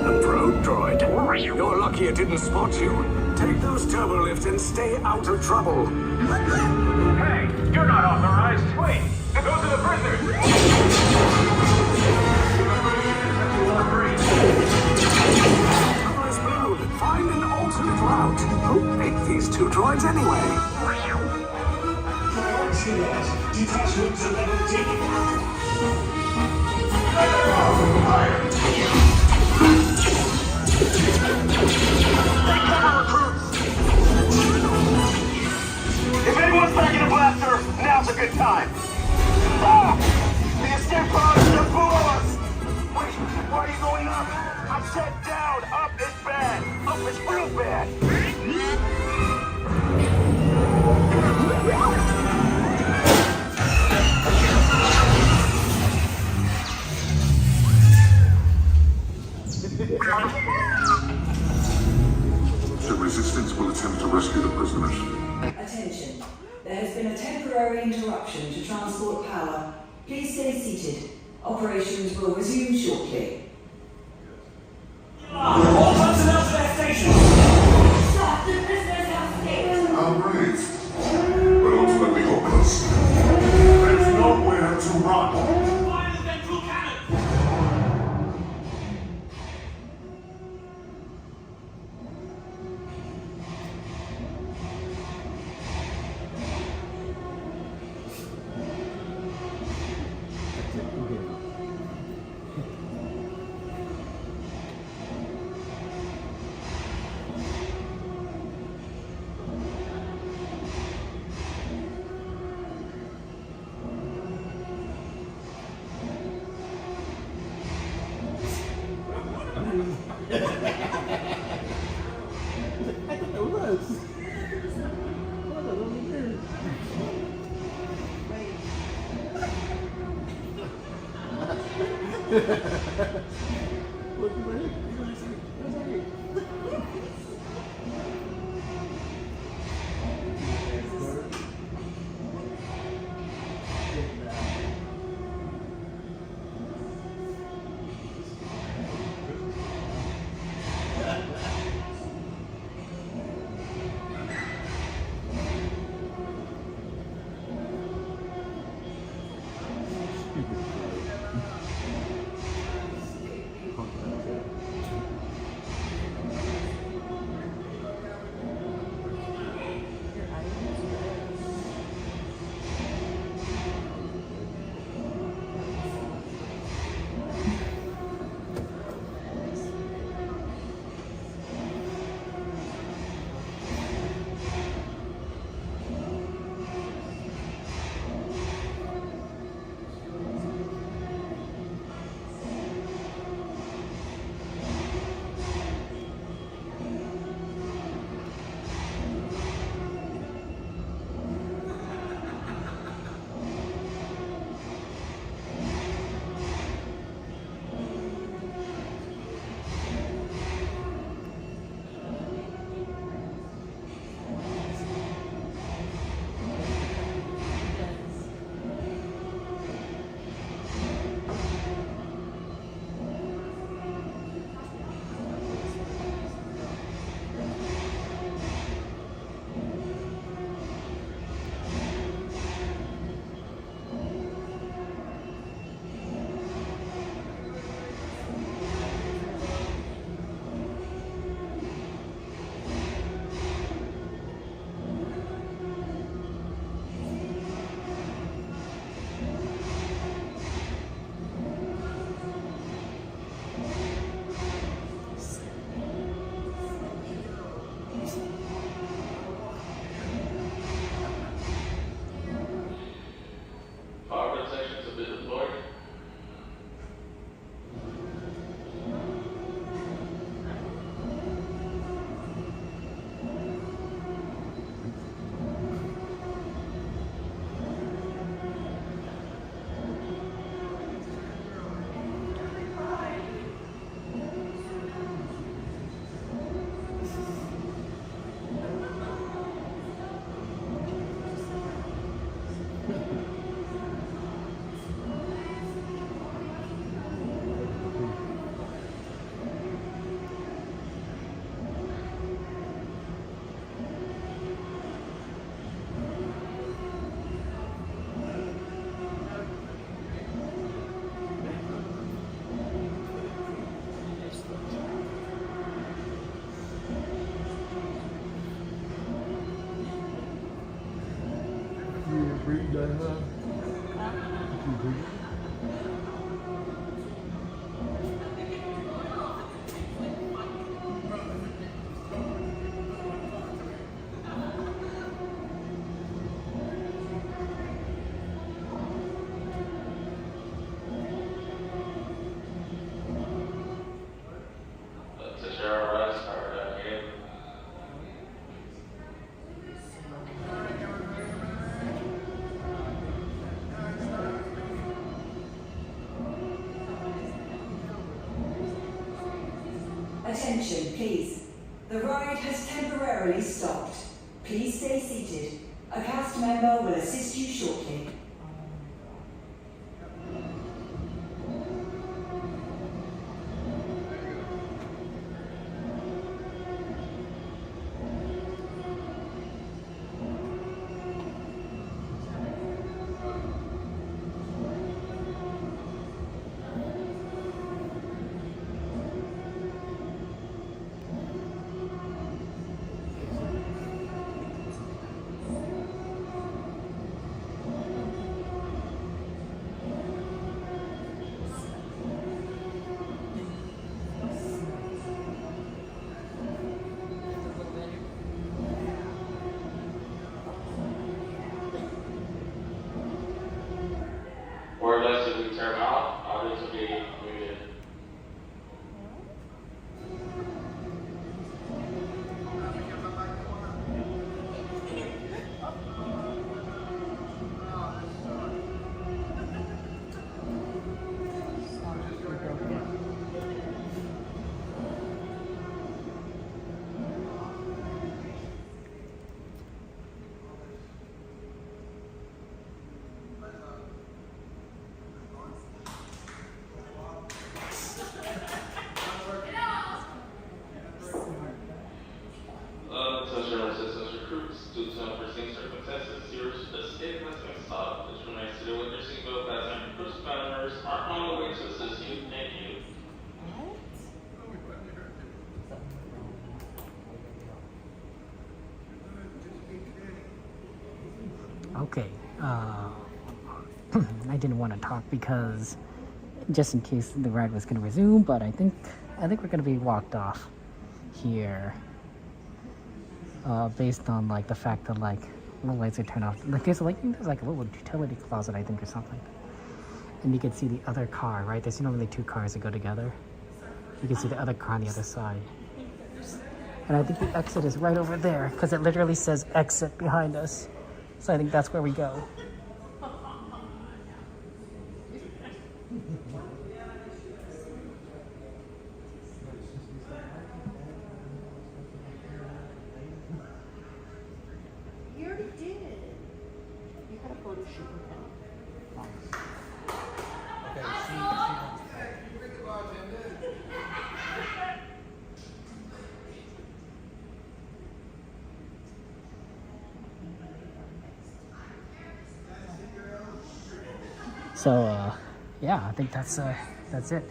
A probe droid. You're lucky it didn't spot you. Take those turbo lifts and stay out of trouble. Hey, you're not authorized. Wait, those are the prisoners. Find an alternate route. Who picked these two droids anyway? Detachment to level D. If anyone's back in a blaster, now's a good time. Ah! The escape pods are below us! Wait, why are you going up? I said down! Up is bad! Up is real bad! The Resistance will attempt to rescue the prisoners. Attention. There has been a temporary interruption to transport power. Please stay seated. Operations will resume shortly. All personnel to their stations! Stop! The prisoners have escaped! How brave, but ultimately hopeless. There's nowhere to run. Fire them through cannon! Attention, please. The ride has temporarily stopped. Please stay seated. A cast member will assist you shortly. Okay, I didn't want to talk because just in case the ride was going to resume, but I think we're going to be walked off here based on like the fact that like the lights are turned off. Like there's like a little utility closet, I think, or something, and you can see the other car. Right, there's normally two cars that go together. You can see the other car on the other side, and I think the exit is right over there because it literally says exit behind us. So I think that's where we go. You already did. You had a photo shoot with him. So, yeah, I think that's it.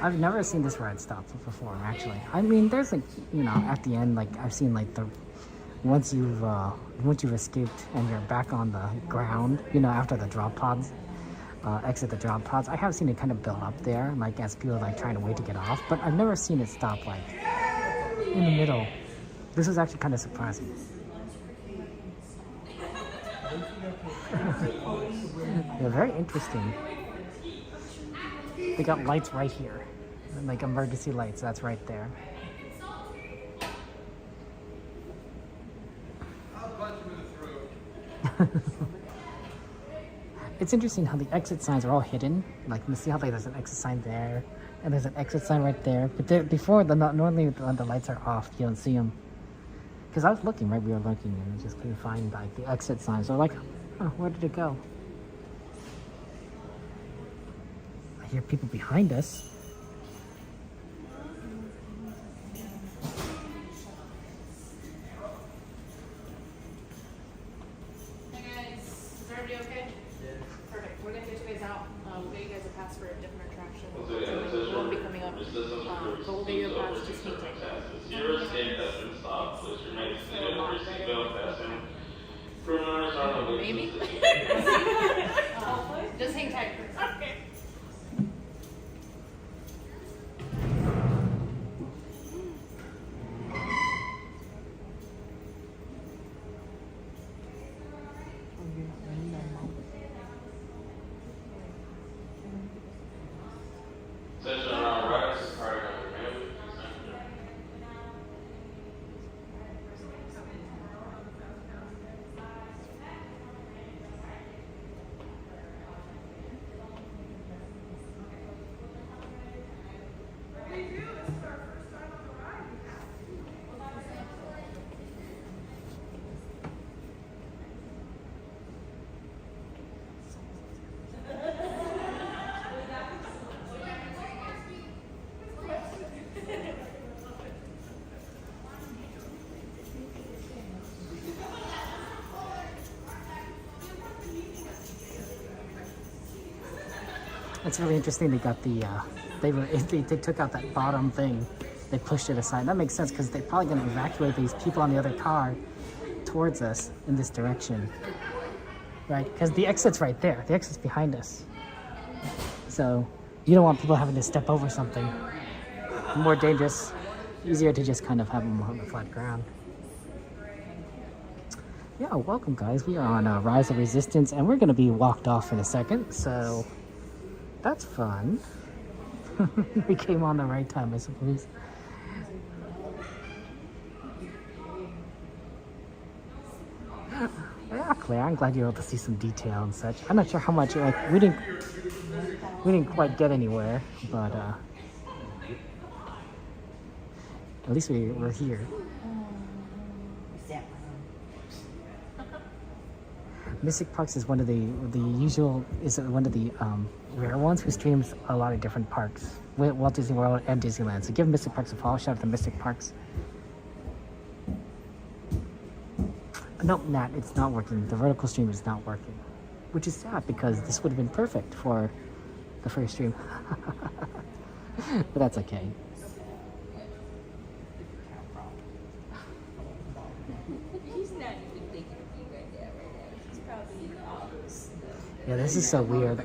I've never seen this ride stop before, actually. I mean, there's like, you know, at the end, like I've seen like the once you've escaped and you're back on the ground, you know, after the drop pods. Exit the drop pods. I have seen it kind of build up there, like as people like trying to wait to get off, but I've never seen it stop like in the middle. This is actually kind of surprising. They're very interesting. They got lights right here, like emergency lights. That's right there. I'll punch him in the throat. It's interesting how the exit signs are all hidden. Like, you see how like, there's an exit sign there, and there's an exit sign right there. But before, normally when the lights are off, you don't see them. Because I was looking, right? We were looking, and we just couldn't find like the exit signs. So like, oh, where did it go? I hear people behind us. Hey guys, is everybody okay? Perfect. We're gonna get you guys out. We'll get you guys a pass for a different attraction. We won't be coming up. But we'll get you a pass. Just hang tight. Your escape has been stopped. Please remain seated and your seatbelt fastened. Crew members are on the Maybe. Just hang tight. Okay. Attention on our right, this is party number man. It's really interesting. They got the they took out that bottom thing. They pushed it aside. That makes sense because they're probably going to evacuate these people on the other car towards us in this direction, right? Because the exit's right there. The exit's behind us. So you don't want people having to step over something. More dangerous. Easier to just kind of have them on the flat ground. Yeah, welcome guys. We are on Rise of Resistance, and we're going to be walked off in a second. So. That's fun. We came on the right time, I suppose. Yeah, Claire, I'm glad you're able to see some detail and such. I'm not sure how much, like, we didn't quite get anywhere, but at least we're here. Mystic Parks is one of the rare ones who streams a lot of different parks, Walt Disney World and Disneyland. So give Mystic Parks a follow. Shout out to Mystic Parks. No, Nat, it's not working. The vertical stream is not working, which is sad because this would have been perfect for the first stream. But that's okay. He's not even thinking of you right now. He's probably in the office. Yeah, this is so weird.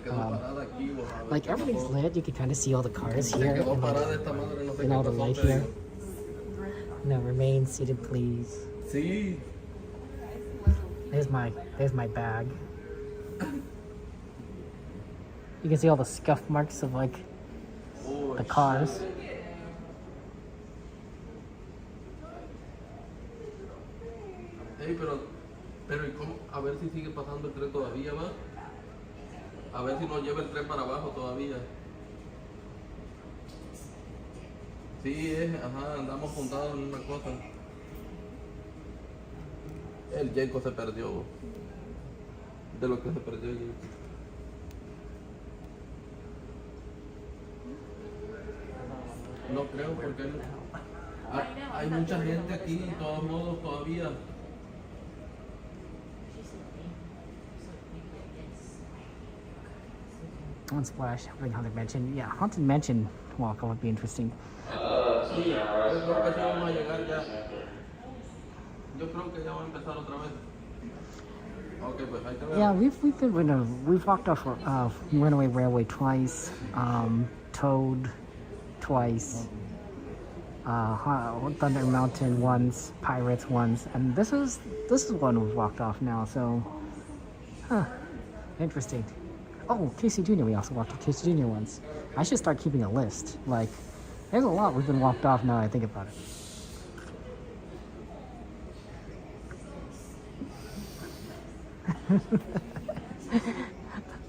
Like everything's lit. You can kind of see all the cars here and, like, and all the light here. No, remain seated, please. See. There's my bag. You can see all the scuff marks of like the cars. Hey, pero ¿y cómo? A ver si sigue pasando el tren todavía, va. A ver si nos lleva el tren para abajo todavía. Sí, ajá, andamos juntados en una cosa. El Jenko se perdió. De lo que se perdió Jenko. No creo porque hay mucha gente aquí, de todos modos, todavía. One splash, bring Haunted Mansion. Yeah, Haunted Mansion walk would be interesting. Sí, yo creo que sí vamos a llegar ya. Yo creo que ya va a empezar otra vez. Okay, pues ahí te veo. Yeah, we've walked off Runaway Railway twice, Toad twice, Thunder Mountain once, Pirates once, and this is one we've walked off now. So, interesting. Oh, Casey Jr. We also walked off Casey Jr. once. I should start keeping a list. Like, there's a lot we've been walked off now that I think about it.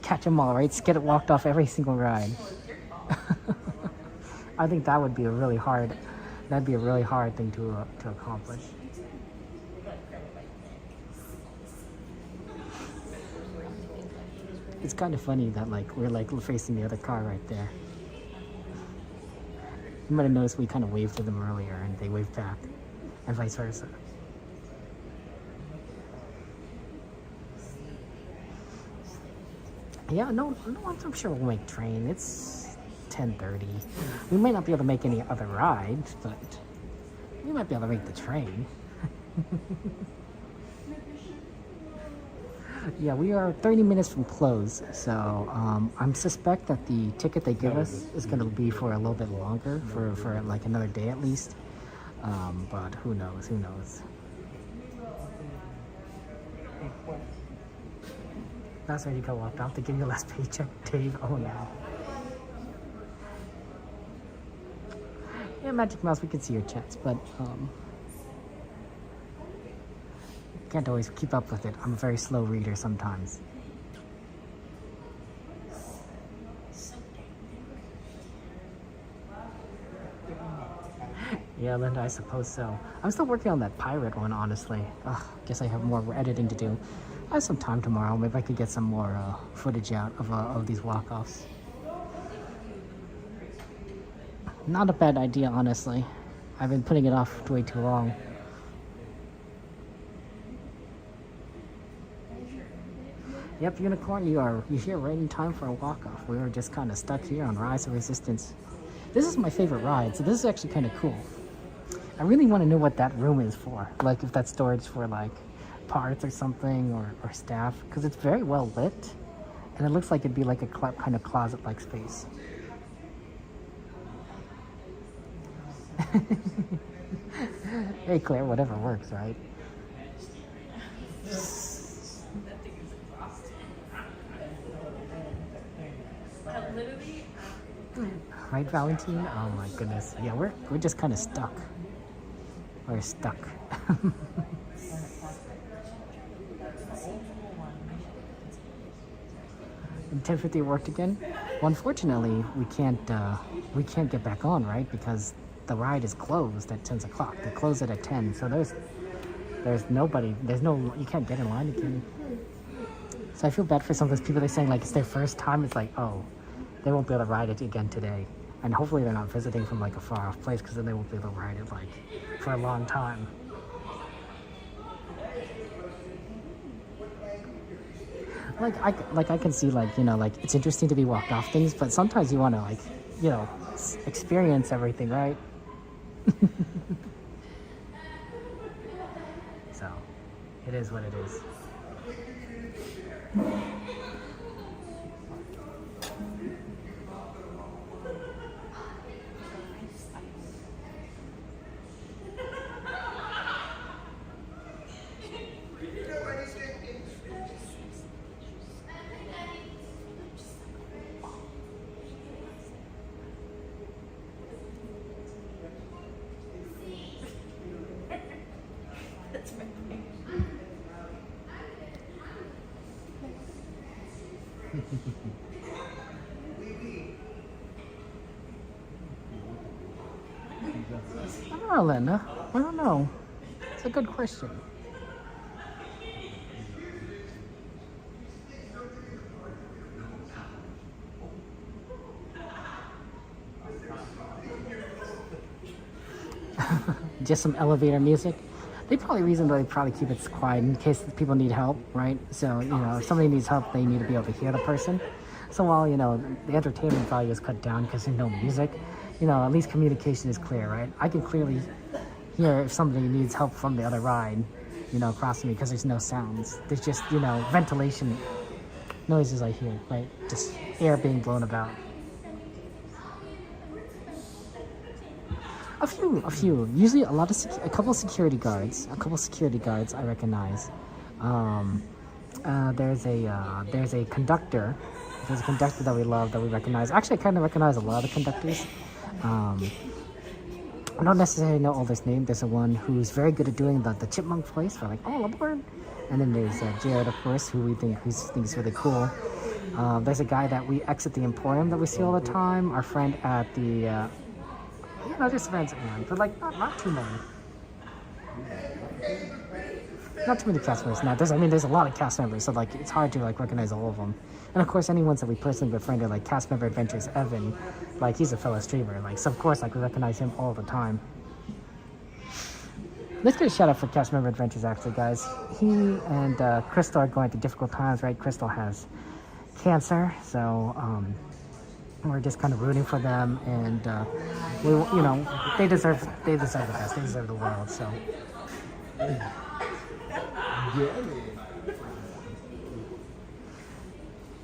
Catch them all, right? Just get it walked off every single ride. I think that would be a really hard thing to accomplish. It's kind of funny that like we're like facing the other car right there. You might have noticed we kind of waved to them earlier and they waved back, and vice versa. Yeah, no, I'm sure we'll make train. It's 10:30. We might not be able to make any other rides, but we might be able to make the train. Yeah, we are 30 minutes from close, so I suspect that the ticket they give us is going to be for a little bit longer, for like another day at least. But who knows? That's where you go walked off to give you last paycheck, Dave. Oh no. Yeah, Magic Mouse, we can see your chats, but can't always keep up with it. I'm a very slow reader sometimes. Yeah, Linda, I suppose so. I'm still working on that pirate one, honestly. Ugh, guess I have more editing to do. I have some time tomorrow. Maybe I could get some more footage out of these walk-offs. Not a bad idea, honestly. I've been putting it off way too long. Yep, Unicorn, you're here right in time for a walk-off. We were just kind of stuck here on Rise of Resistance. This is my favorite ride, so this is actually kind of cool. I really want to know what that room is for. Like, if that's storage for, like, parts or something, or staff. Because it's very well lit, and it looks like it'd be like a kind of closet-like space. Hey, Claire, whatever works, right? Right, Valentine? Oh my goodness. Yeah, we're just kind of stuck. We're stuck. And 10:50 worked again. Well, unfortunately, we can't get back on, right? Because the ride is closed at 10 o'clock. They close it at 10, so there's nobody. You can't get in line again. So I feel bad for some of those people. They're saying like it's their first time. It's like, oh, they won't be able to ride it again today. And hopefully they're not visiting from like a far off place, because then they won't be able to ride it like for a long time. I can see like, you know, like it's interesting to be walked off things, but sometimes you want to like, you know, experience everything, right? So it is what it is. I don't know, Linda. I don't know. It's a good question. Just some elevator music. They probably keep it quiet in case people need help, right? So, you know, if somebody needs help, they need to be able to hear the person. So while, you know, the entertainment value is cut down because there's no music, you know, at least communication is clear, right? I can clearly hear if somebody needs help from the other ride, you know, across me because there's no sounds. There's just, you know, ventilation noises I hear, right? Just air being blown about. A few. Usually a couple security guards I recognize. There's a conductor. There's a conductor that we love, that we recognize. Actually, I kind of recognize a lot of the conductors. I don't necessarily know all this name. There's a one who's very good at doing the chipmunk voice. We're like, all aboard. And then there's Jared, of course, who we think is really cool. There's a guy that we exit the Emporium that we see all the time. Our friend at the you know, just friends, but like not too many. Not too many cast members. Now, there's a lot of cast members, so like it's hard to like recognize all of them. And of course, any ones that we personally befriended, like Cast Member Adventures Evan, like he's a fellow streamer, like so of course like we recognize him all the time. Let's get a shout out for Cast Member Adventures, actually, guys. He and Crystal are going through difficult times, right? Crystal has cancer, so we're just kind of rooting for them, and we, you know, they deserve the best. They deserve the world. So.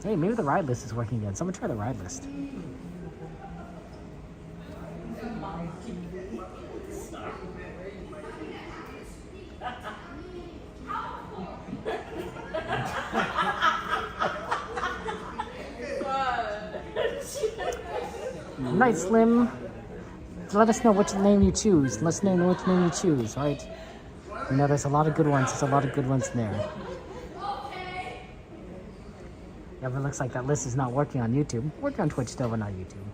Hey, maybe the ride list is working again. Someone try the ride list. Night Slim. Let us know which name you choose. Let us know which name you choose, right? You know, there's a lot of good ones. There's a lot of good ones in there. Yeah, but it looks like that list is not working on YouTube. Working on Twitch still, but not YouTube.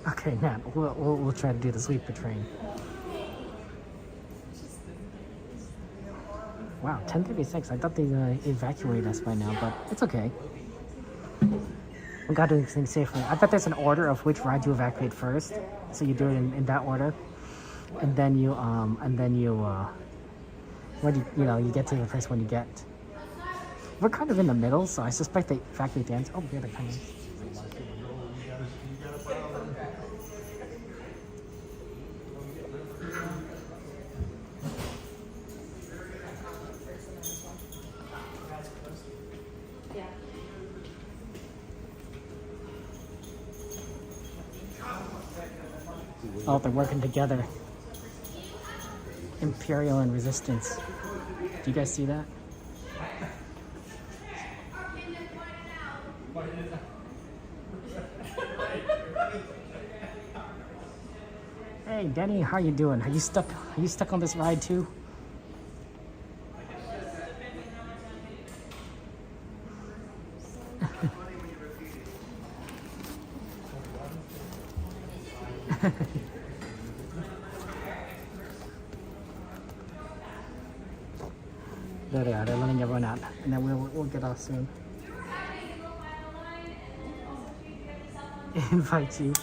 Okay, Nat, we'll try to do the sweeper train. Wow, 10:36. I thought they'd evacuate us by now, but it's okay. We gotta do things safely. I bet there's an order of which ride you evacuate first, so you do it in that order, and then you when you get to the first one you get. We're kind of in the middle, so I suspect they evacuate the ends. Oh, yeah, they're coming. Oh, they're working together. Imperial and Resistance. Do you guys see that? Hey, Denny, how you doing? Are you stuck on this ride too? There they are. They're letting everyone out, and then we'll get off soon. Invite you.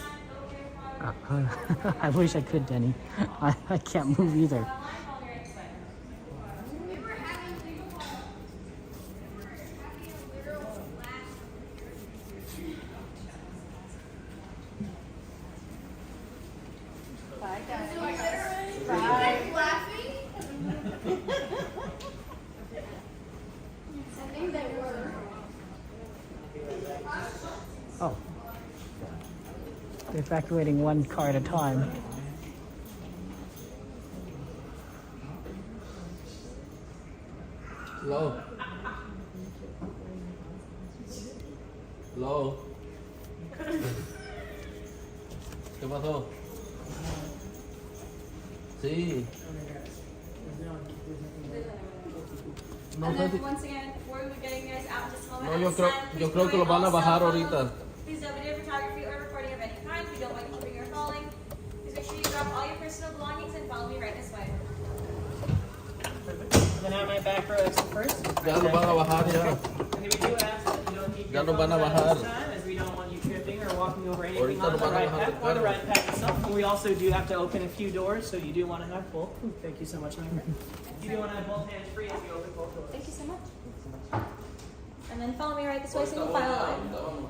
I wish I could, Denny. I can't move either. Oh. They're evacuating one car at a time. Hello. Hello. ¿Qué pasó? Sí. No And sé then si... once again, we're getting you guys out in just a moment. No, At yo this creo, time, yo please creo que avoid lo van a all bajar cell ahorita. phone. Please don't video photography or recording of any kind. We don't want you tripping or falling. Please make sure you grab all your personal belongings and follow me right this way. Then have my back row exit first. Ya lo van a bajar ya. And then we do ask that you don't keep Ya your lo van a phone out bajar. this time, as we don't want you tripping or walking over anything Ahorita on lo the van a ride bajar path del or the carro. ride path itself. And we also do have to open a few doors, so you do want to have both. Ooh, thank you so much, Amber. You do want to have both hands free as you open both doors. Thank you so much. And then follow me right this way, single file line.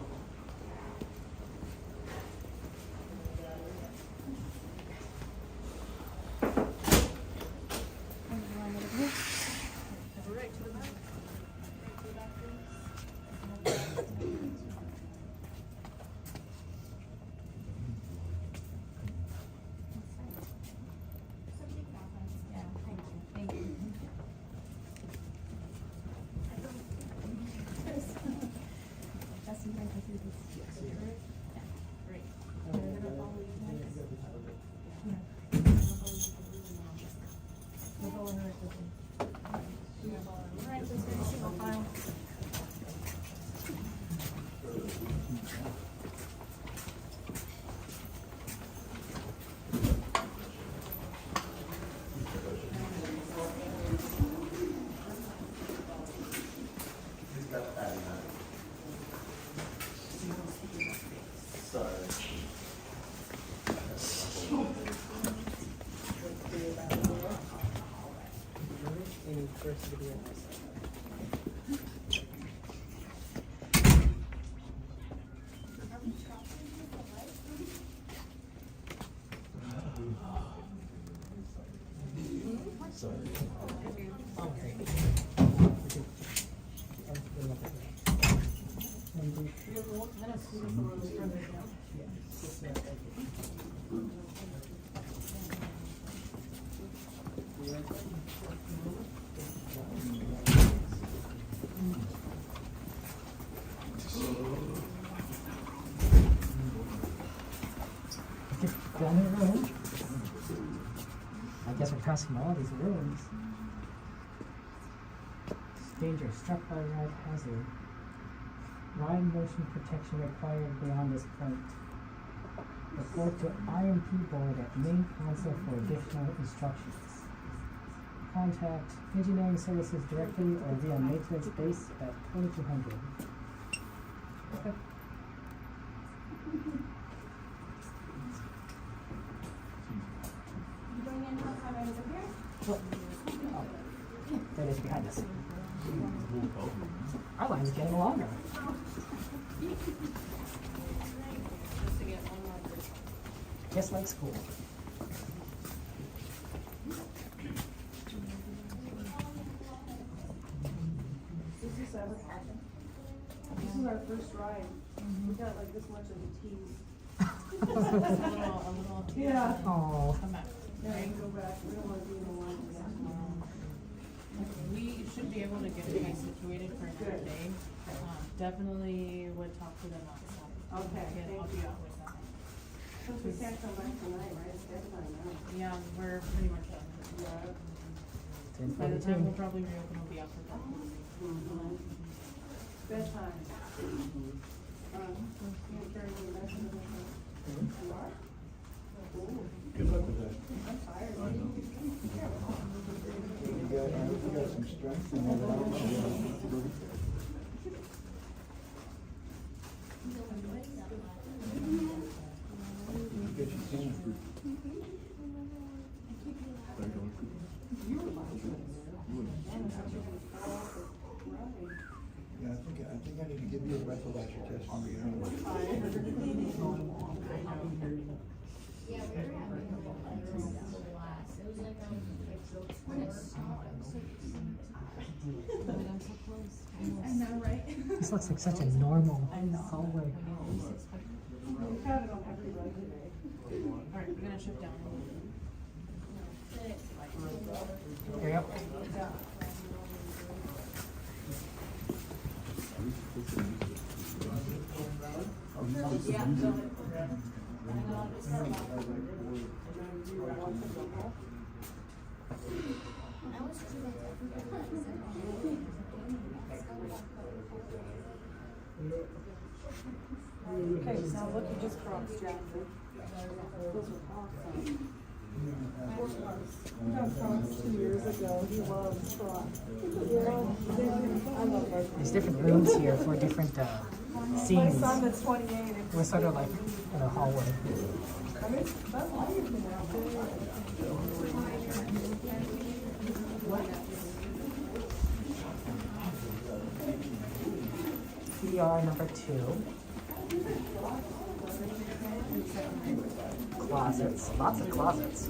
Down the road. I guess we're crossing all these rooms. Danger, struck by ride hazard. Ride motion protection required beyond this point. Report to IMP board at main console for additional instructions. Contact engineering services directly or via maintenance base at 2200. Okay. You going in how time is up here? Oh, there it is behind us. Our line's getting longer. Just like school. This is our first ride. We got like this much of a tease. Yeah. Oh. Yeah, you can go back. We don't want to be in the line. We should be able to get you guys situated for another day. Definitely would talk to them outside. Okay, I'll thank help you. you out with that. Since we can't come back tonight, right? It's bedtime now. Yeah, we're pretty much done. Yeah. By the time we'll probably reopen, we'll be out for that. Bedtime. You carry me back to the bedtime. You are? Good luck with that. I'm tired. You got some strength in that. Yeah, I think I need to give you a breathalyzer test. I'm so close. I know, right? This looks like such a normal hallway. Alright, we're gonna shift down. Here you go. Okay, so look, you just crossed Jack. Those are awesome. I got Crocs 2 years ago. He loves Crocs. I love those. There's different rooms here for different scenes. My son that's 28. We're sort of like in a hallway. I mean, that's why you've been out CR number 2. Closets. Lots of closets.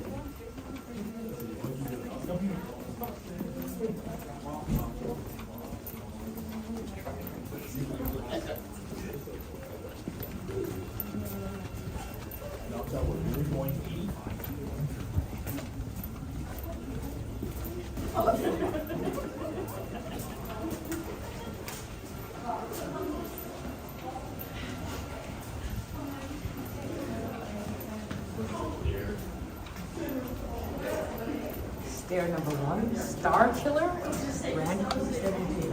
Stair number 1, Star Killer, Random 17.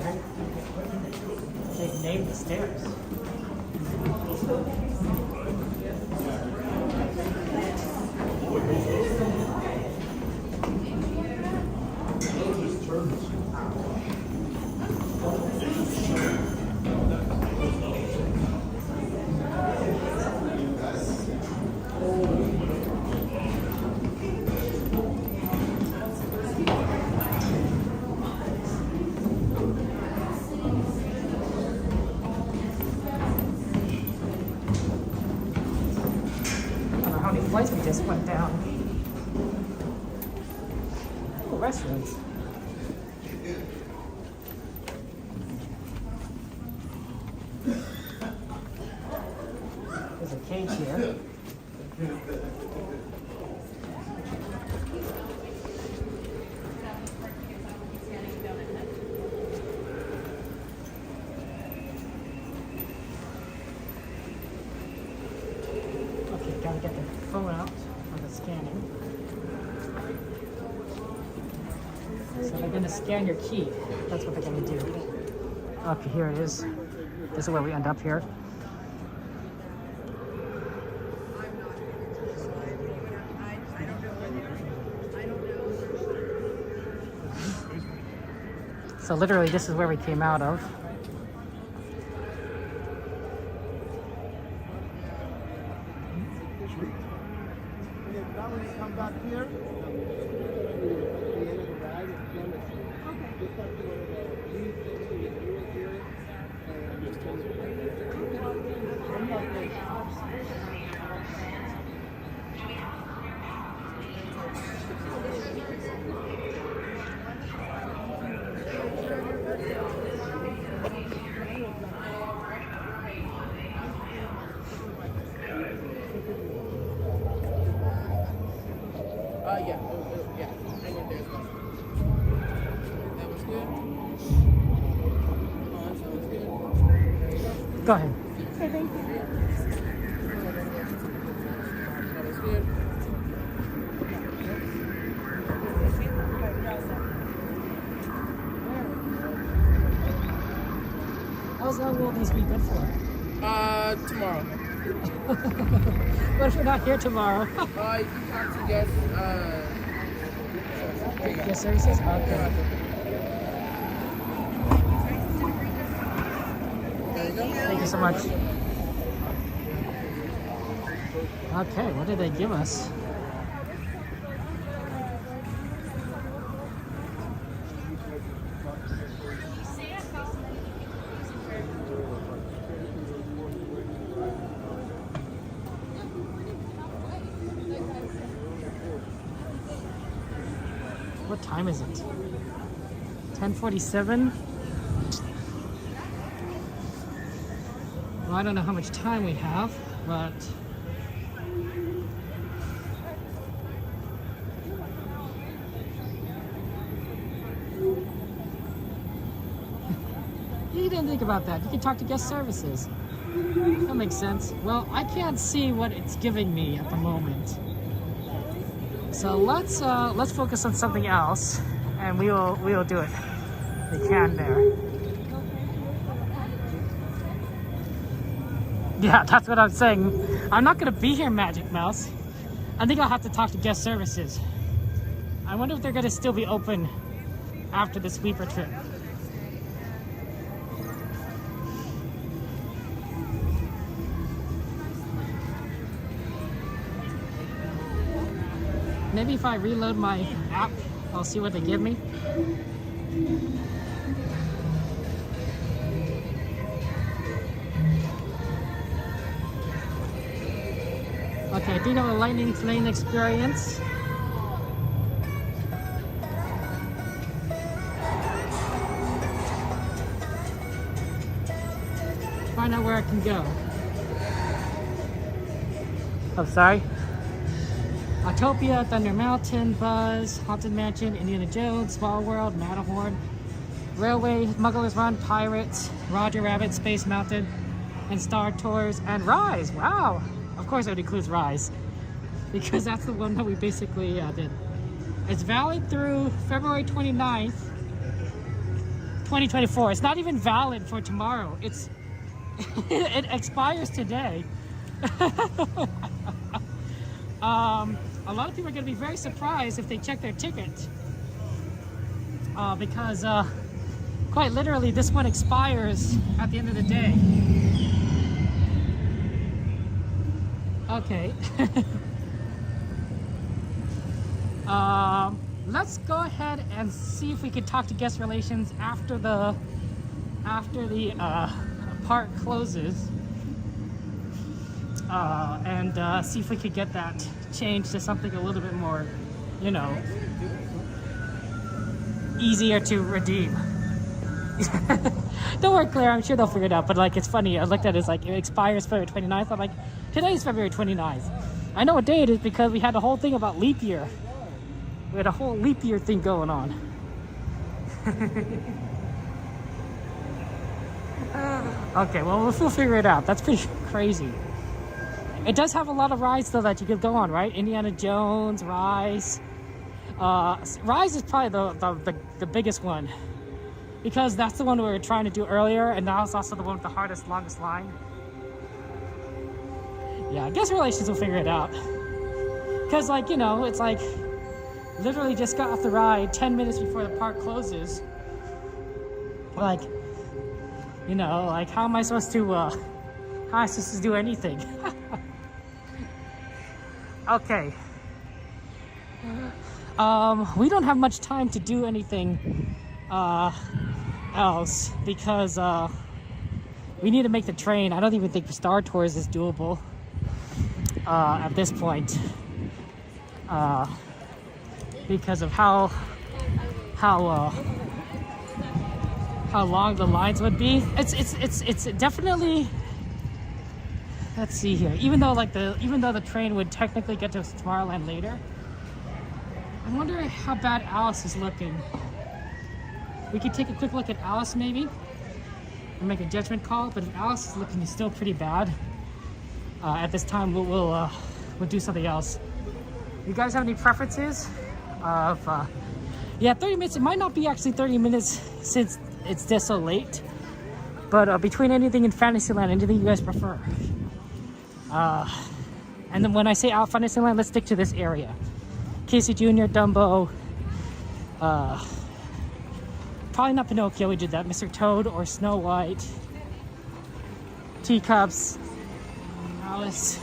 They've named the stairs. Flights we just went down. Oh, restaurants. There's a cage here. Okay, gotta get the phone out for the scanning. So they're gonna scan your key. That's what they're gonna do. Okay, here it is. This is where we end up here. So literally this is where we came out of. Now when you come back here, yeah. I went there as well. That was good. That was good. Go ahead. Okay, thank you. That was good. How long will these be good for? Tomorrow. What if you're not here tomorrow? You can talk to guest, Guest services? Okay. Thank you so much. Okay, what did they give us? What time is it? 10:47. I don't know how much time we have, but you didn't think about that. You can talk to guest services. That makes sense. Well, I can't see what it's giving me at the moment. So let's focus on something else, and we'll do it. We can there. Yeah, that's what I'm saying. I'm not gonna be here, Magic Mouse. I think I'll have to talk to guest services. I wonder if they're gonna still be open after the sweeper trip. Maybe if I reload my app, I'll see what they give me. Okay, do you have a lightning lane experience? Find out where I can go. Oh, sorry. Autopia, Thunder Mountain, Buzz, Haunted Mansion, Indiana Jones, Small World, Matterhorn, Railway, Smuggler's Run, Pirates, Roger Rabbit, Space Mountain, and Star Tours, and Rise. Wow! Of course it includes Rise, because that's the one that we basically did. It's valid through February 29th, 2024. It's not even valid for tomorrow. It's it expires today. A lot of people are going to be very surprised if they check their ticket, because quite literally this one expires at the end of the day. Okay. Let's go ahead and see if we can talk to guest relations after the park closes, and see if we could get that changed to something a little bit more, you know, easier to redeem. Don't worry, Claire, I'm sure they'll figure it out. But like, it's funny, I looked at it, it's like it expires February 29th. I'm like, today's February 29th. I know what day it is because we had a whole thing about leap year. We had a whole leap year thing going on. Okay, well, we'll figure it out. That's pretty crazy. It does have a lot of rides though that you could go on, right? Indiana Jones, Rise. Rise is probably the biggest one, because that's the one we were trying to do earlier, and now it's also the one with the hardest, longest line. Yeah, I guess relations will figure it out. Because, like, you know, it's like literally just got off the ride 10 minutes before the park closes. Like, you know, like, how am I supposed to do anything? Okay. We don't have much time to do anything else, because we need to make the train. I don't even think Star Tours is doable at this point, because of how long the lines would be. It's definitely. Let's see here. Even though the train would technically get to Tomorrowland later, I wonder how bad Alice is looking. We could take a quick look at Alice maybe and make a judgment call. But if Alice is looking still pretty bad at this time, we'll do something else. You guys have any preferences of? Yeah, 30 minutes. It might not be actually 30 minutes since it's just so late. But between anything in Fantasyland, anything you guys prefer. And then when I say out Fantasyland, let's stick to this area. Casey Jr., Dumbo, probably not Pinocchio, we did that. Mr. Toad or Snow White, Teacups, Alice.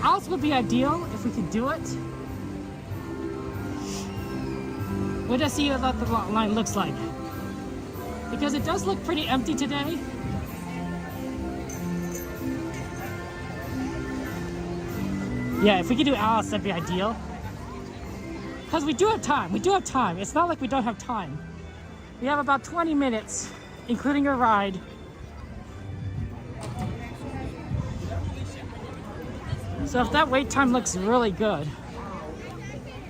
Alice would be ideal if we could do it. We'll just see what the line looks like, because it does look pretty empty today. Yeah, if we could do Alice, that'd be ideal. because we do have time. We do have time. It's not like we don't have time. We have about 20 minutes, including a ride. So if that wait time looks really good.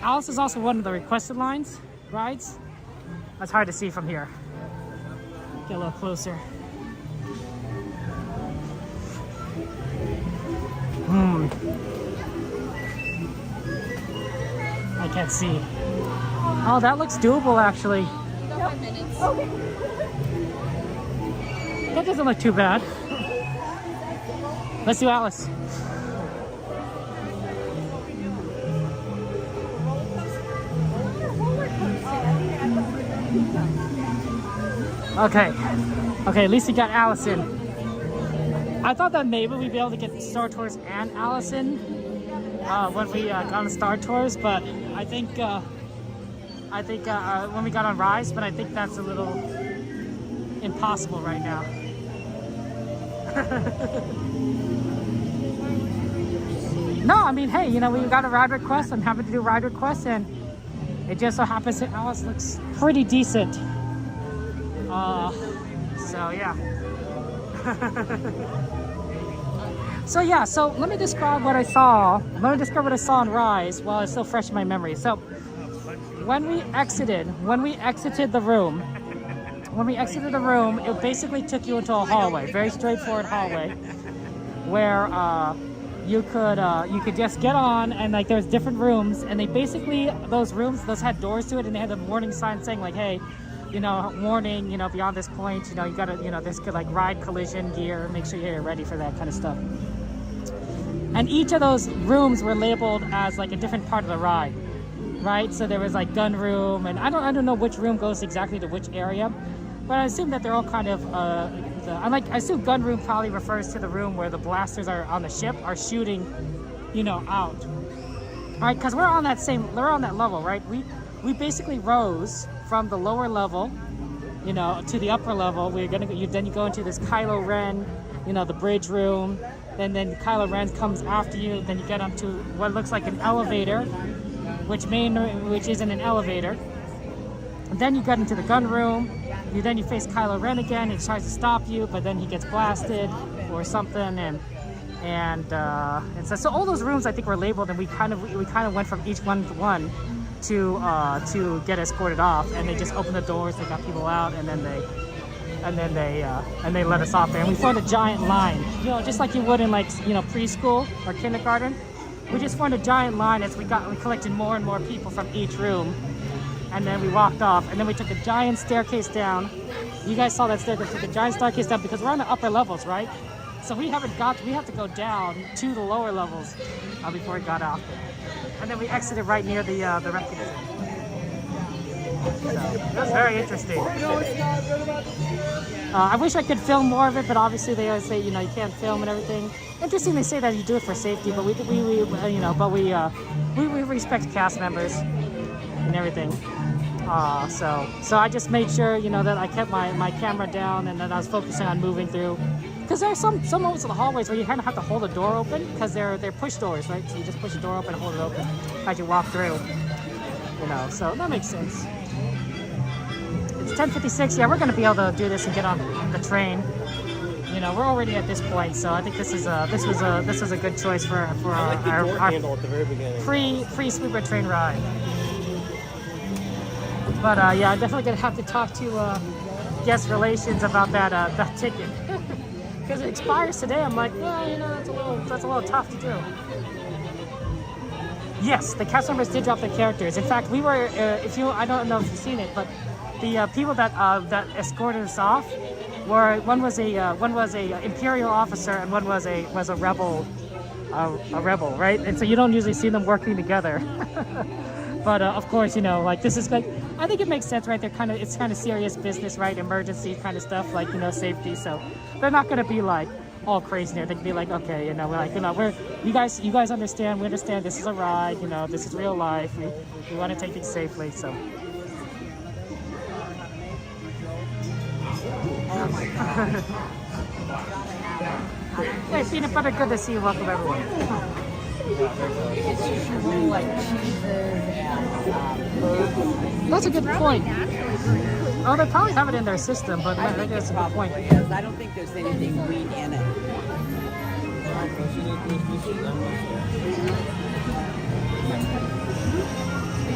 Alice is also one of the requested rides. That's hard to see from here. Get a little closer. I can't see. Oh, that looks doable actually. That doesn't look too bad. Let's do Alice. Okay, at least we got Alice in. I thought that maybe we'd be able to get Star Tours and Alice in when we got on Star Tours, but I think when we got on Rise, but I think that's a little impossible right now. No, I mean, hey, you know, we got a ride request. I'm happy to do ride requests, and it just so happens that Alice looks pretty decent. So yeah. So let me describe what I saw. Let me describe what I saw on Rise while it's still fresh in my memory. So when we exited the room, it basically took you into a hallway, very straightforward hallway, where you could just get on, and like there's different rooms, and they basically, those had doors to it, and they had a warning sign saying like, hey, you know, warning, you know, beyond this point, you know, you gotta, you know, this could like ride collision gear, make sure you're ready for that kind of stuff. And each of those rooms were labeled as like a different part of the ride, right? So there was like gun room, and I don't know which room goes exactly to which area, but I assume that they're all kind of, I assume gun room probably refers to the room where the blasters are on the ship are shooting, you know, out. All right, because we're on that level, right? We basically rose from the lower level, you know, to the upper level. Then you go into this Kylo Ren, you know, the bridge room. Then Kylo Ren comes after you. Then you get onto what looks like an elevator, which isn't an elevator. And then you get into the gun room. Then you face Kylo Ren again. He tries to stop you, but then he gets blasted or something. And so all those rooms I think were labeled, and we kind of went from each one to one to get escorted off, and they just opened the doors, they got people out, and then they let us off there, and we formed a giant line, you know, just like you would in like, you know, preschool or kindergarten. We just formed a giant line as we collected more and more people from each room, and then we walked off, and then we took a giant staircase down. You guys saw that staircase, we took a giant staircase down because we're on the upper levels, right? So we have to go down to the lower levels before we got out. And then we exited right near the wreckage. So it was very interesting. I wish I could film more of it, but obviously they always say, you know, you can't film and everything. Interesting, they say that you do it for safety, but we respect cast members and everything. So I just made sure, you know, that I kept my camera down, and then I was focusing on moving through. Because there are some moments in the hallways where you kind of have to hold the door open, because they're push doors, right? So you just push the door open and hold it open as you walk through. You know, so that makes sense. It's 10:56. Yeah, we're going to be able to do this and get on the train. You know, we're already at this point, so I think this was a good choice for our free sleeper train ride. But yeah, I'm definitely gonna have to talk to guest relations about that ticket. Because it expires today. I'm like, well, you know, that's a little tough to do. Yes, the cast members did drop their characters. In fact, we were, I don't know if you've seen it, but the people that escorted us off were one was a Imperial officer and one was a rebel, right? And so you don't usually see them working together. But of course, you know, like this is like, I think it makes sense, right? It's kind of serious business, right? Emergency kind of stuff, like, you know, safety. So they're not gonna be like all crazy there. They can be like, okay, you know, we're like, you know, you guys understand. We understand. This is a ride. You know, this is real life. We want to take things safely. So. Hey, Peanut Butter, good to see you. Welcome, everyone. That's a good point. Oh, they probably have it in their system, but I think that's a good point. Because I don't think there's anything green in it.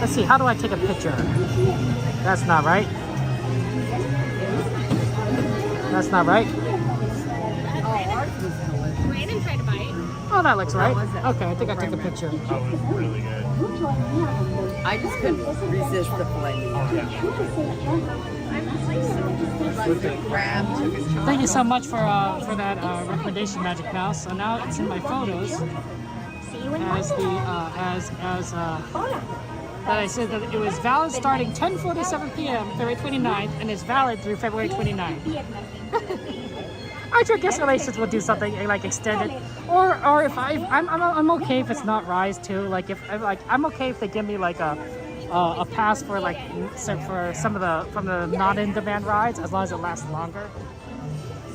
Let's see, how do I take a picture? That's not right. That's not right. Brandon tried to bite. Oh, that looks right. Okay, I think I took a picture. That was really good. I just couldn't resist the flame. Thank you so much for that recommendation, Magic Mouse. So now it's in my photos as that I said that it was valid starting 10:47 p.m. February 29th and is valid through February 29th. I guess Relations will do something like extend it, or if I'm okay if it's not Rise too. Like if I'm okay if they give me like a pass for like for some of the not in demand rides as long as it lasts longer.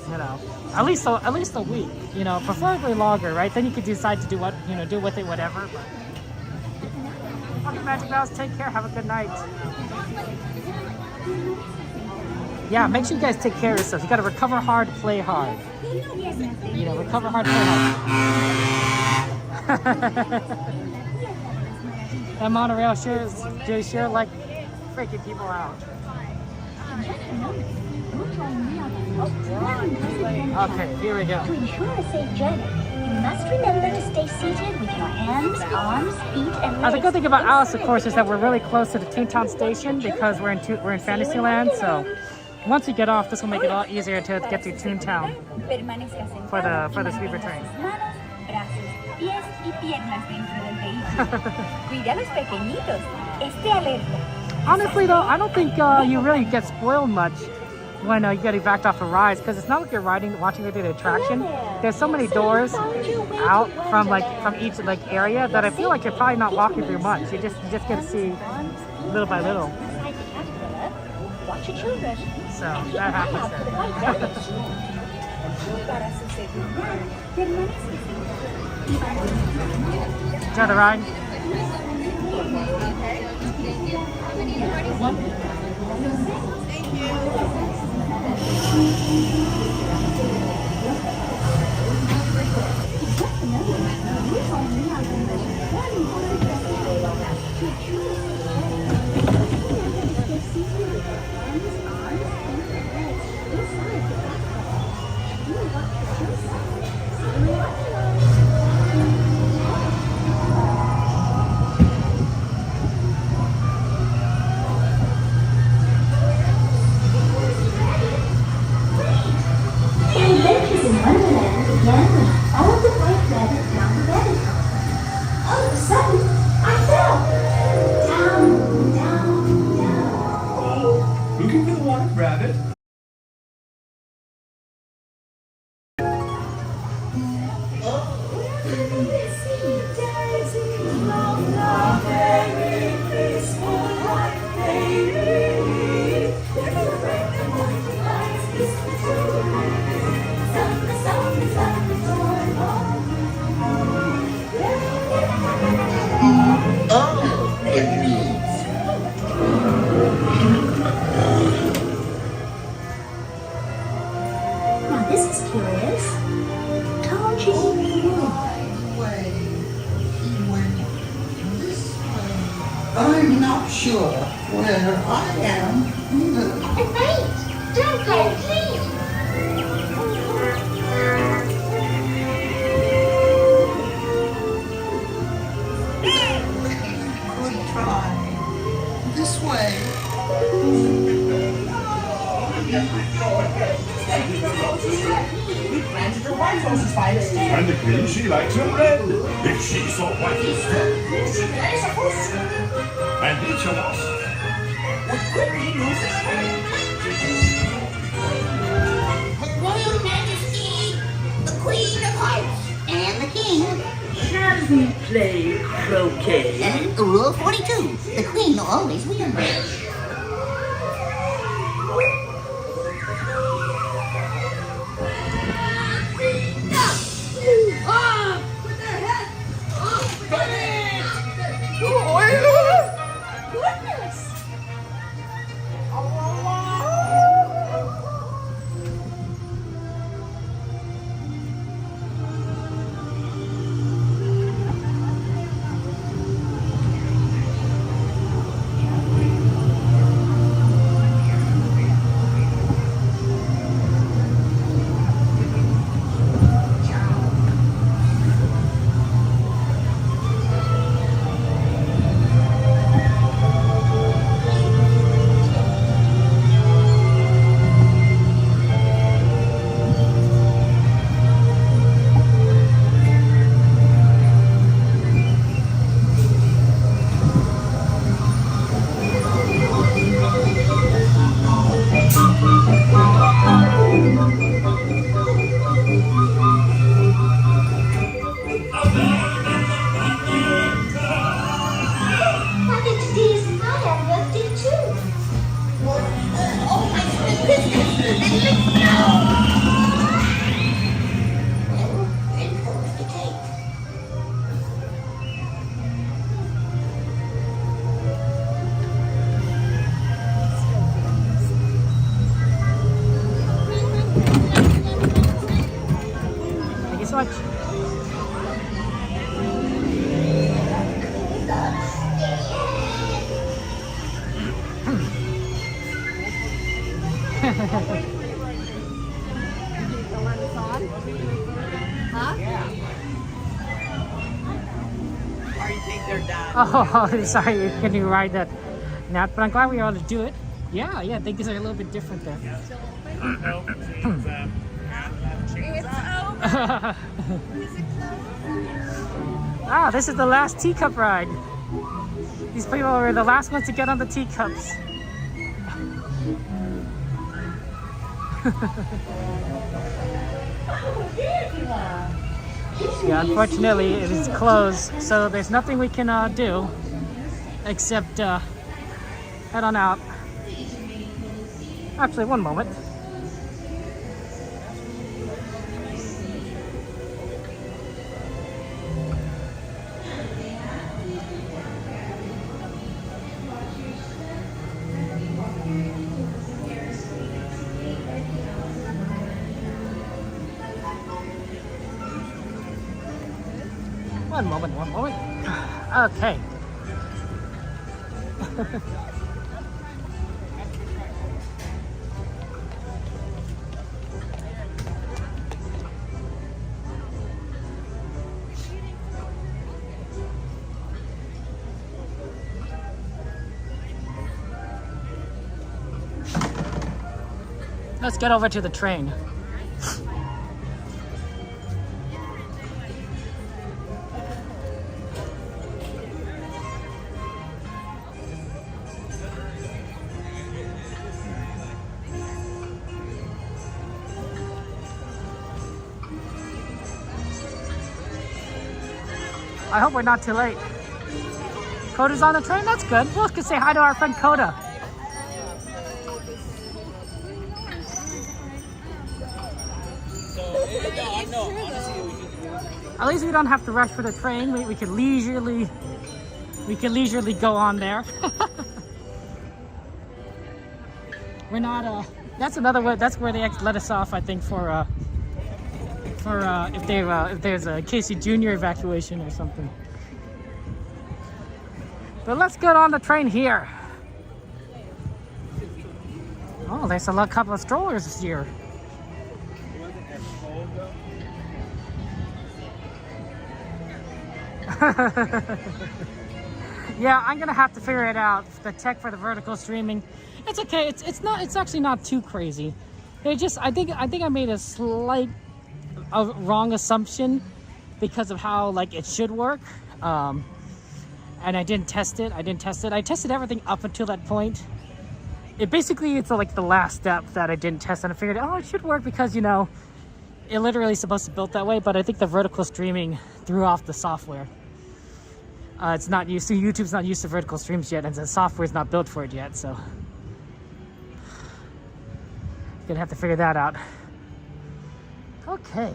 You know, at least a week. You know, preferably longer, right? Then you could decide to do what do with it whatever. But... Okay, Magic Mouse, take care. Have a good night. Yeah, make sure you guys take care of yourselves. You gotta recover hard, play hard. You know, recover hard, play hard. That monorail sure like freaking people out. Okay, here we go. To ensure a safe journey, you must remember to stay seated with your hands, arms, feet, and legs. The good thing about Alice, of course, is that we're really close to the Toontown station because we're in Fantasyland. So once we get off, this will make it a lot easier to get to Toontown for the sleeper train. Honestly, though, I don't think you really get spoiled much when you get backed off the rides, because it's not like you're watching through the attraction. There's so many doors out from each area that I feel like you're probably not walking through much. You just get to see little by little. Watch your children. So that happens there. Enjoy the ride. Adventures in Wonderland began when I followed the white rabbit down the rabbit hole. All of a sudden, I fell. Down, down, down. Looking for the white rabbit? Now this is curious. Told you. I'm not sure where I am. Wait! Don't go, please! Good try. This way. And the queen, she likes them red. If she's so white instead, she plays a puss. And each of us would quickly lose his head. Her Royal Majesty, the Queen of Hearts, and the King. Shall we play croquet? Rule 42. The Queen always wins. Ah! Put their head! Ah! Thank you so much. Or you think they're done? Oh, sorry, can you ride that? Not, but I'm glad we were able to do it. Yeah, I think these are a little bit different there. Ah, this is the last teacup ride. These people were the last ones to get on the teacups. Yeah, unfortunately it is closed, so there's nothing we can do except head on out. Actually, one moment. One moment. Okay. Let's get over to the train. I hope we're not too late. Coda's on the train? That's good. We'll just say hi to our friend Coda. At least we don't have to rush for the train. We can leisurely go on there. We're not that's another way. That's where they let us off, I think, for if there's a Casey Jr. evacuation or something. But let's get on the train here. Oh, there's a couple of strollers this year. Yeah, I'm gonna have to figure it out. The tech for the vertical streaming. It's okay. It's actually not too crazy. I think I made a slight wrong assumption because of how it should work, and I didn't test it. I tested everything up until that point. It's like the last step that I didn't test, and I figured, oh, it should work because it literally is supposed to be built that way. But I think the vertical streaming threw off the software. It's not used to YouTube's not used to vertical streams yet, and the software is not built for it yet. So gonna have to figure that out. Okay.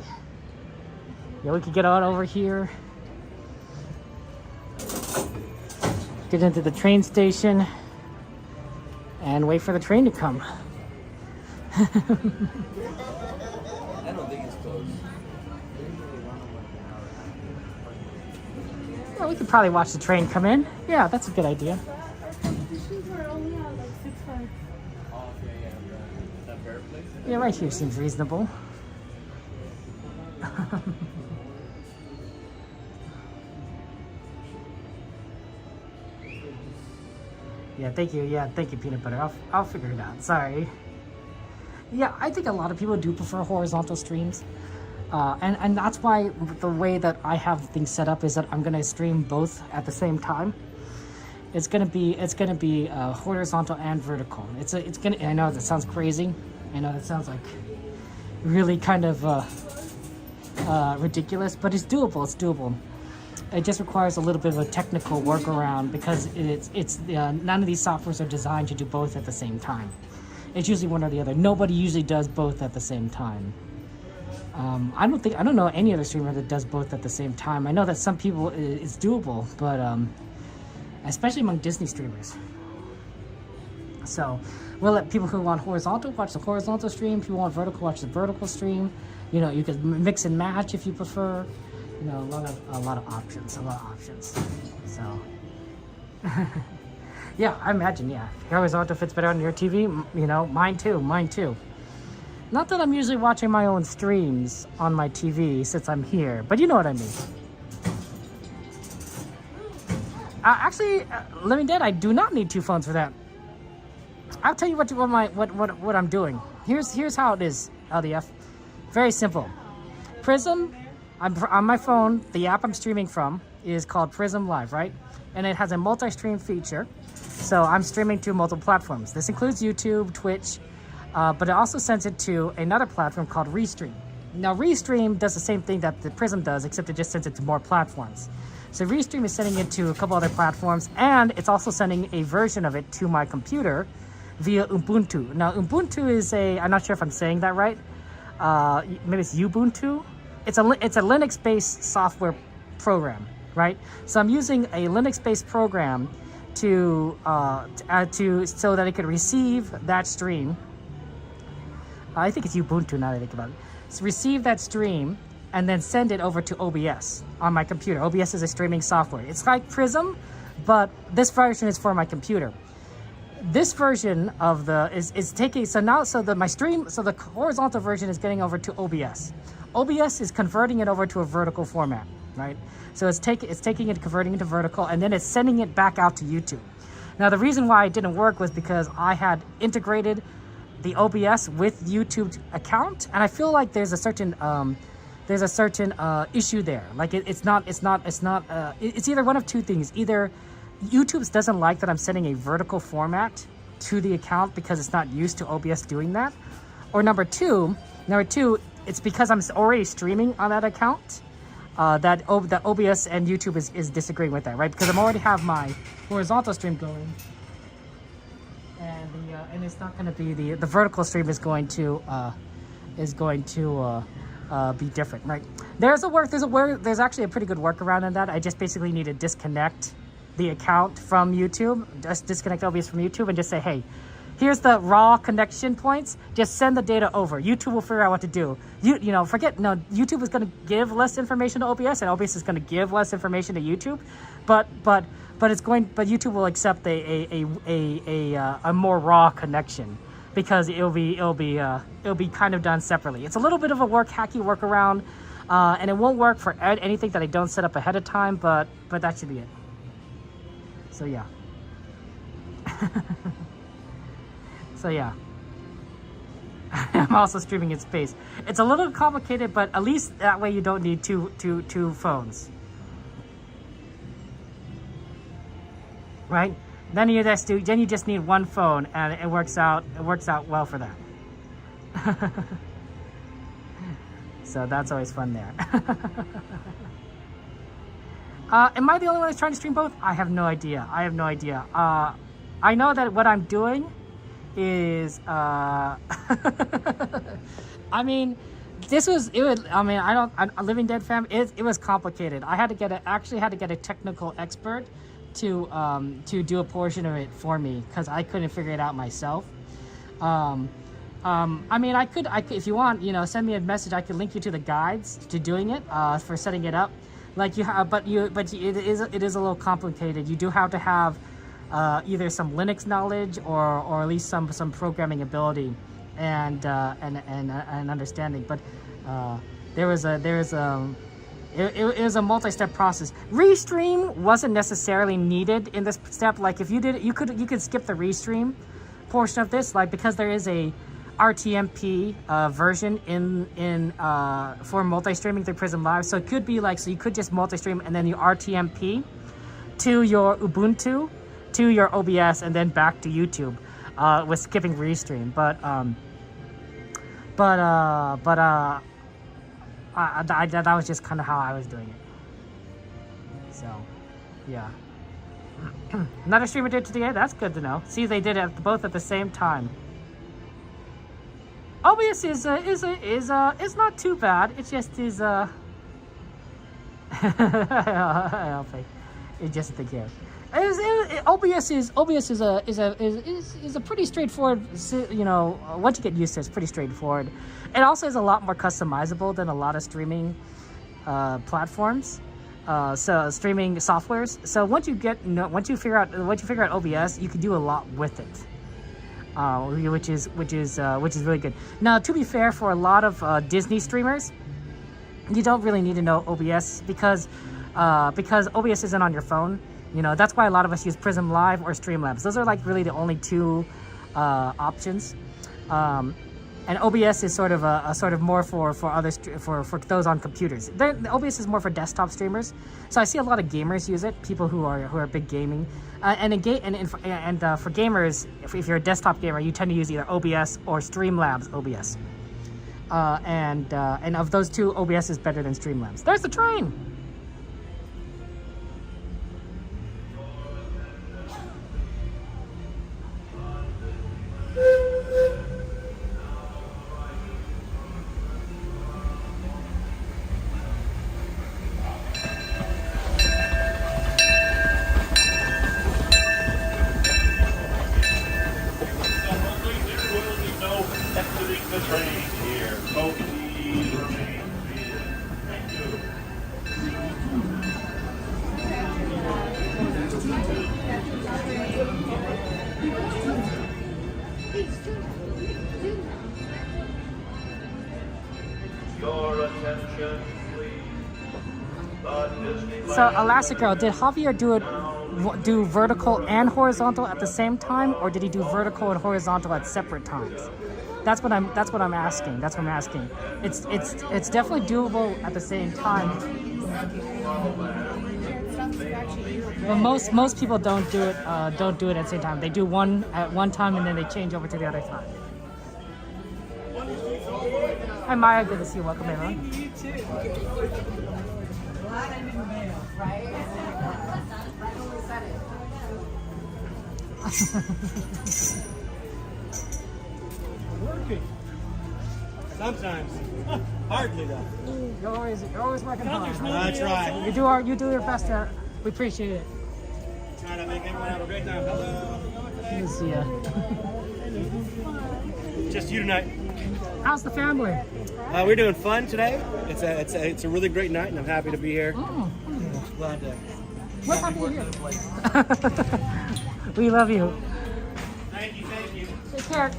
Yeah, we could get out over here. Get into the train station and wait for the train to come. I don't think it's close. Yeah, we could probably watch the train come in. Yeah, that's a good idea. Yeah, right here seems reasonable. Yeah, thank you. Yeah, thank you, Peanut Butter. I'll figure it out. Sorry. Yeah, I think a lot of people do prefer horizontal streams. And that's why the way that I have things set up is that I'm gonna stream both at the same time. It's gonna be horizontal and vertical. I know that sounds crazy. I know that sounds like really kind of ridiculous, but it's doable. It's doable. It just requires a little bit of a technical workaround because none of these softwares are designed to do both at the same time. It's usually one or the other. Nobody usually does both at the same time. I don't know any other streamer that does both at the same time. I know that some people it's doable, but especially among Disney streamers. So we'll let people who want horizontal watch the horizontal stream. People who want vertical watch the vertical stream. You know, you can mix and match if you prefer. You know, a lot of options. So yeah, I imagine, yeah. Horizontal fits better on your TV. You know, mine too. Not that I'm usually watching my own streams on my TV since I'm here, but you know what I mean. Actually, Living Dead, I do not need 2 phones for that. I'll tell you what I'm doing. Here's how it is, LDF. Very simple. Prism, on my phone, the app I'm streaming from is called Prism Live, right? And it has a multi-stream feature. So I'm streaming to multiple platforms. This includes YouTube, Twitch, but it also sends it to another platform called Restream. Now, Restream does the same thing that the Prism does, except it just sends it to more platforms. So Restream is sending it to a couple other platforms, and it's also sending a version of it to my computer via Ubuntu. Now, Ubuntu is I'm not sure if I'm saying that right. Maybe it's Ubuntu. It's a Linux-based software program, right? So I'm using a Linux-based program so that it could receive that stream. I think it's Ubuntu now that I think about it. So receive that stream and then send it over to OBS on my computer. OBS is a streaming software. It's like Prism, but this version is for my computer. This version of the is taking the horizontal version is getting over to OBS. OBS is converting it over to a vertical format, right? So it's taking it, converting it to vertical, and then it's sending it back out to YouTube. Now the reason why it didn't work was because I had integrated the OBS with YouTube account, and I feel like there's a certain issue there. Like it's either one of two things. Either YouTube doesn't like that I'm sending a vertical format to the account because it's not used to OBS doing that, or number two, it's because I'm already streaming on that account that OBS and YouTube is disagreeing with that, right? Because I already have my horizontal stream going, and it's not going to be the vertical stream is going to be different, right? There's actually a pretty good workaround in that. I just basically need to disconnect the account from YouTube, just disconnect OBS from YouTube and just say, hey, here's the raw connection points, just send the data over. YouTube will figure out what to do. YouTube is going to give less information to OBS, and OBS is going to give less information to YouTube, but YouTube will accept a more raw connection because it'll be kind of done separately. It's a little bit of a hacky workaround, and it won't work for anything that I don't set up ahead of time, but that should be it. So yeah. I'm also streaming in space. It's a little complicated, but at least that way you don't need two phones, right? Then you just need one phone, and it works out well for that. So that's always fun there. Am I the only one that's trying to stream both? I have no idea. I know that what I'm doing is I mean, a Living Dead fam, it was complicated. I had to get a technical expert to do a portion of it for me because I couldn't figure it out myself. I mean, I could if you want, send me a message. I could link you to the guides to doing it for setting it up. Like but it is a little complicated. You do have to have either some Linux knowledge or at least some programming ability and understanding. But it was a multi-step process. Restream wasn't necessarily needed in this step. Like if you did, you could skip the restream portion of this, like because there is a RTMP version in for multi-streaming through Prism Live. So it could be like, so you could just multi-stream and then you RTMP to your Ubuntu, to your OBS, and then back to YouTube with skipping restream. That was just kind of how I was doing it. So, yeah. Another streamer did today. That's good to know. See, they did it both at the same time. OBS is not too bad. It just is it's just the game. OBS is a pretty straightforward. You know, once you get used to it, it's pretty straightforward. It also is a lot more customizable than a lot of streaming platforms. So streaming softwares. So once you figure out OBS, you can do a lot with it. Which is really good. Now, to be fair, for a lot of Disney streamers, you don't really need to know OBS because OBS isn't on your phone. You know, that's why a lot of us use Prism Live or Streamlabs. Those are like really the only two options. And OBS is sort of more for those on computers. The OBS is more for desktop streamers. So I see a lot of gamers use it. People who are big gaming, for gamers, if you're a desktop gamer, you tend to use either OBS or Streamlabs OBS. And of those two, OBS is better than Streamlabs. There's the train. So Elastigirl, did Javier do vertical and horizontal at the same time, or did he do vertical and horizontal at separate times? That's what I'm asking. It's definitely doable at the same time. But most people don't do it at the same time. They do one at one time and then they change over to the other time. Hi Maya, good to see you. Welcome in, man. You too. Glad I'm in the mail, right? Right when we said it. Working. Sometimes. Hardly though. You're always working hard. That's right. You do your best. We appreciate it. Trying to make everyone have a great time. Hello. Good to see ya. Just you tonight. How's the family? We're doing fun today. It's a really great night, and I'm happy to be here. Oh. Glad to. We're happy you're here. We love you. Thank you. Take care.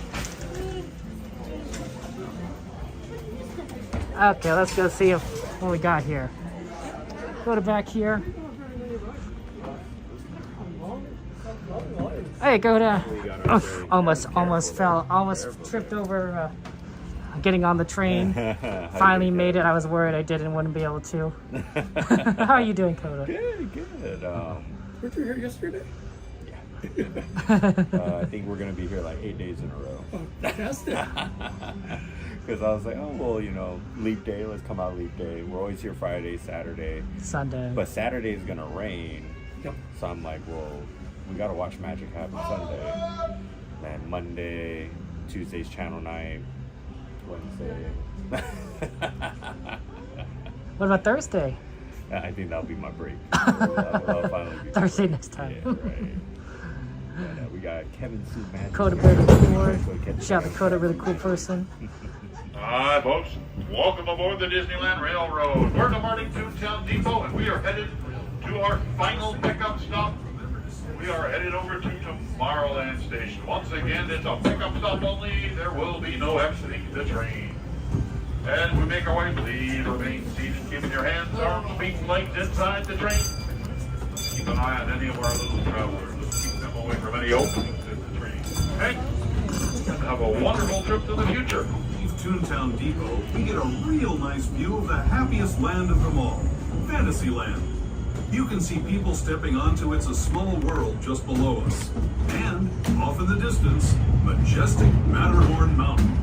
Okay, let's go see what we got here. Go to back here. Hey, go to. Almost tripped over. Getting on the train. Finally made it. I was worried I wouldn't be able to. How are you doing, Coda? Good. Weren't you here yesterday? I think we're gonna be here like 8 days in a row. Oh, fantastic. Because I was like, oh well, leap day. Let's come out leap day. We're always here Friday, Saturday, Sunday. But Saturday is gonna rain. Yep. So I'm like, well, we gotta watch magic happen Sunday. And Monday, Tuesday's channel night. Wednesday. What about Thursday? I think that'll be my break. I'll finally be Thursday next time. Yeah, right. And, we got Kevin Sue Magic. Coda really cool. Shout out to Coda, really cool person. Hi, folks. Welcome aboard the Disneyland Railroad. We're departing Toontown Depot, and we are headed to our final pickup stop. We are headed over to Tomorrowland Station. Once again, it's a pickup stop only. There will be no exiting the train. As we make our way, please remain seated, keeping your hands, arms, feet, and legs inside the train. Keep an eye on any of our little travelers. Keep them away from any openings in the train. Hey, and have a wonderful trip to the future. Toontown Depot, we get a real nice view of the happiest land of them all, Fantasyland. You can see people stepping onto It's a Small World just below us. And, off in the distance, majestic Matterhorn Mountain.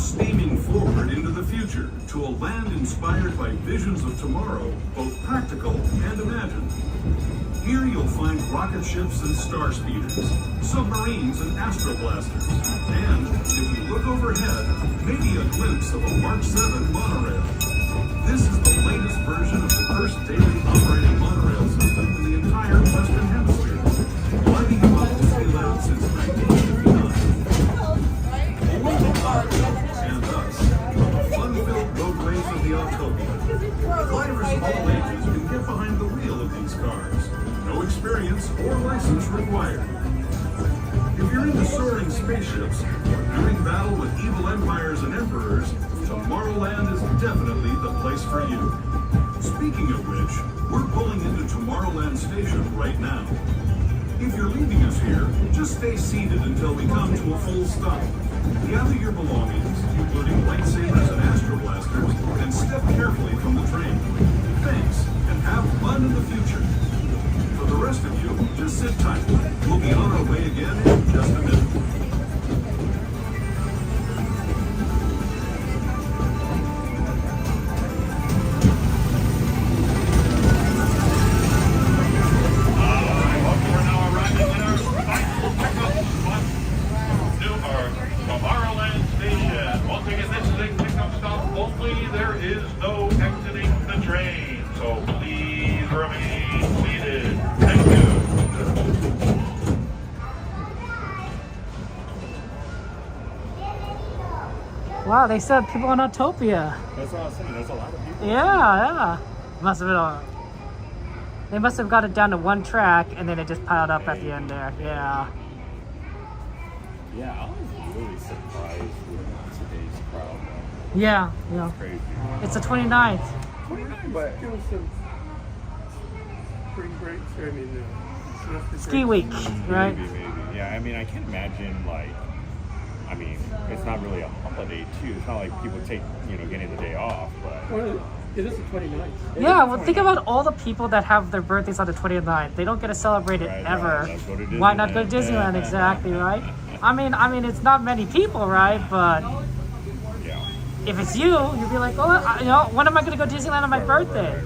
steaming forward into the future to a land inspired by visions of tomorrow, both practical and imagined. Here you'll find rocket ships and star speeders, submarines and astroblasters, and if you look overhead, maybe a glimpse of a Mark 7 monorail. This is the latest version of the first daily operating monorail system in the entire Western Hemisphere, lighting up Disneyland since 1959. And us, on the fun-filled roadways of the Autopia. Drivers of all ages can get behind the wheel of these cars. No experience or license required. If you're into soaring spaceships or doing battle with evil empires and emperors, Tomorrowland is definitely the place for you. Speaking of which, we're pulling into Tomorrowland Station right now. If you're leaving us here, just stay seated until we come to a full stop. Gather your belongings, including lightsabers and astroblasters, and step carefully from the train. Thanks, and have fun in the future. For the rest of you, just sit tight. We'll be on our way again in just a minute. Wow, they said people on Autopia. That's what I was saying. There's a lot of people. Yeah. Must have been they must have got it down to one track and then it just piled up at the end there. Yeah. Yeah, I was really surprised with today's crowd. Yeah, yeah. It's crazy. It's the 29th. 29th, but Give us some spring breaks. I mean, ski week, right? Maybe. Yeah, I mean, I can't imagine it's not really a holiday too. It's not like people take, getting the day off, but. Well, it is the 29th. Yeah, well, think about all the people that have their birthdays on the 29th. They don't get to celebrate it ever. Let's go to Disneyland. Why not go to Disneyland? Exactly, right? I mean, it's not many people, right? But if it's you, you'd be like, oh, when am I going to go to Disneyland on my birthday?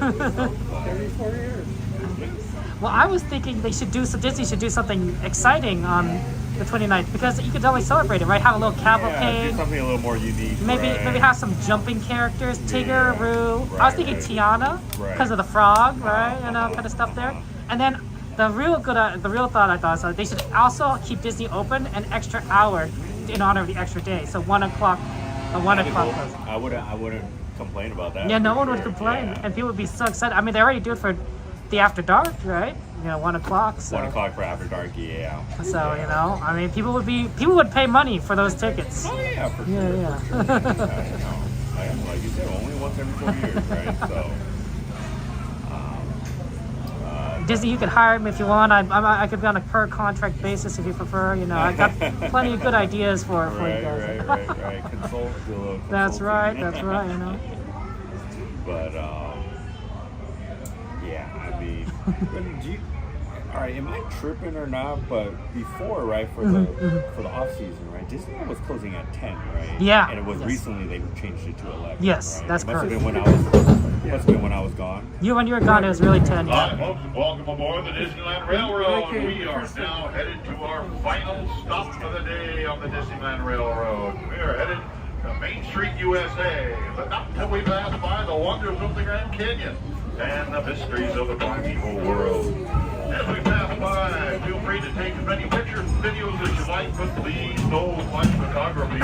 Every 4 years. Well, I was thinking Disney should do something exciting on the 29th because you could only celebrate it, right? Have a little cavalcade. Do something a little more unique. Maybe have some jumping characters, Tigger, Roo. I was thinking Tiana because of the frog, right? Kind of stuff there. And then the real thought I thought is they should also keep Disney open an extra hour in honor of the extra day. So 1 o'clock. A 1 o'clock. I wouldn't complain about that. Yeah, no one would complain, and people would be so excited. I mean, they already do it for the after dark, right? 1 o'clock. So. 1 o'clock for after dark, yeah. So I mean, people would pay money for those tickets. Oh yeah, for sure. Yeah. Like you said, only once every 4 years, right? So. Disney, you could hire me if you want. I could be on a per contract basis if you prefer. I got plenty of good ideas for you guys. Right. Consult. That's right. But yeah, I mean, all right, am I tripping or not? But before, right, for the off season, right, Disneyland was closing at 10, right? Yeah. And it was recently they changed it to 11. Yes, right? that's Must correct. have been when I was gone. When you were gone, it was really 10. Hi, folks, and welcome aboard the Disneyland Railroad. We are now headed to our final stop for the day on the Disneyland Railroad. We are headed to Main Street, USA, but not until we pass by the wonders of the Grand Canyon and the mysteries of the primeval world. As we pass by, feel free to take as many pictures and videos as you like, but please no flash photography.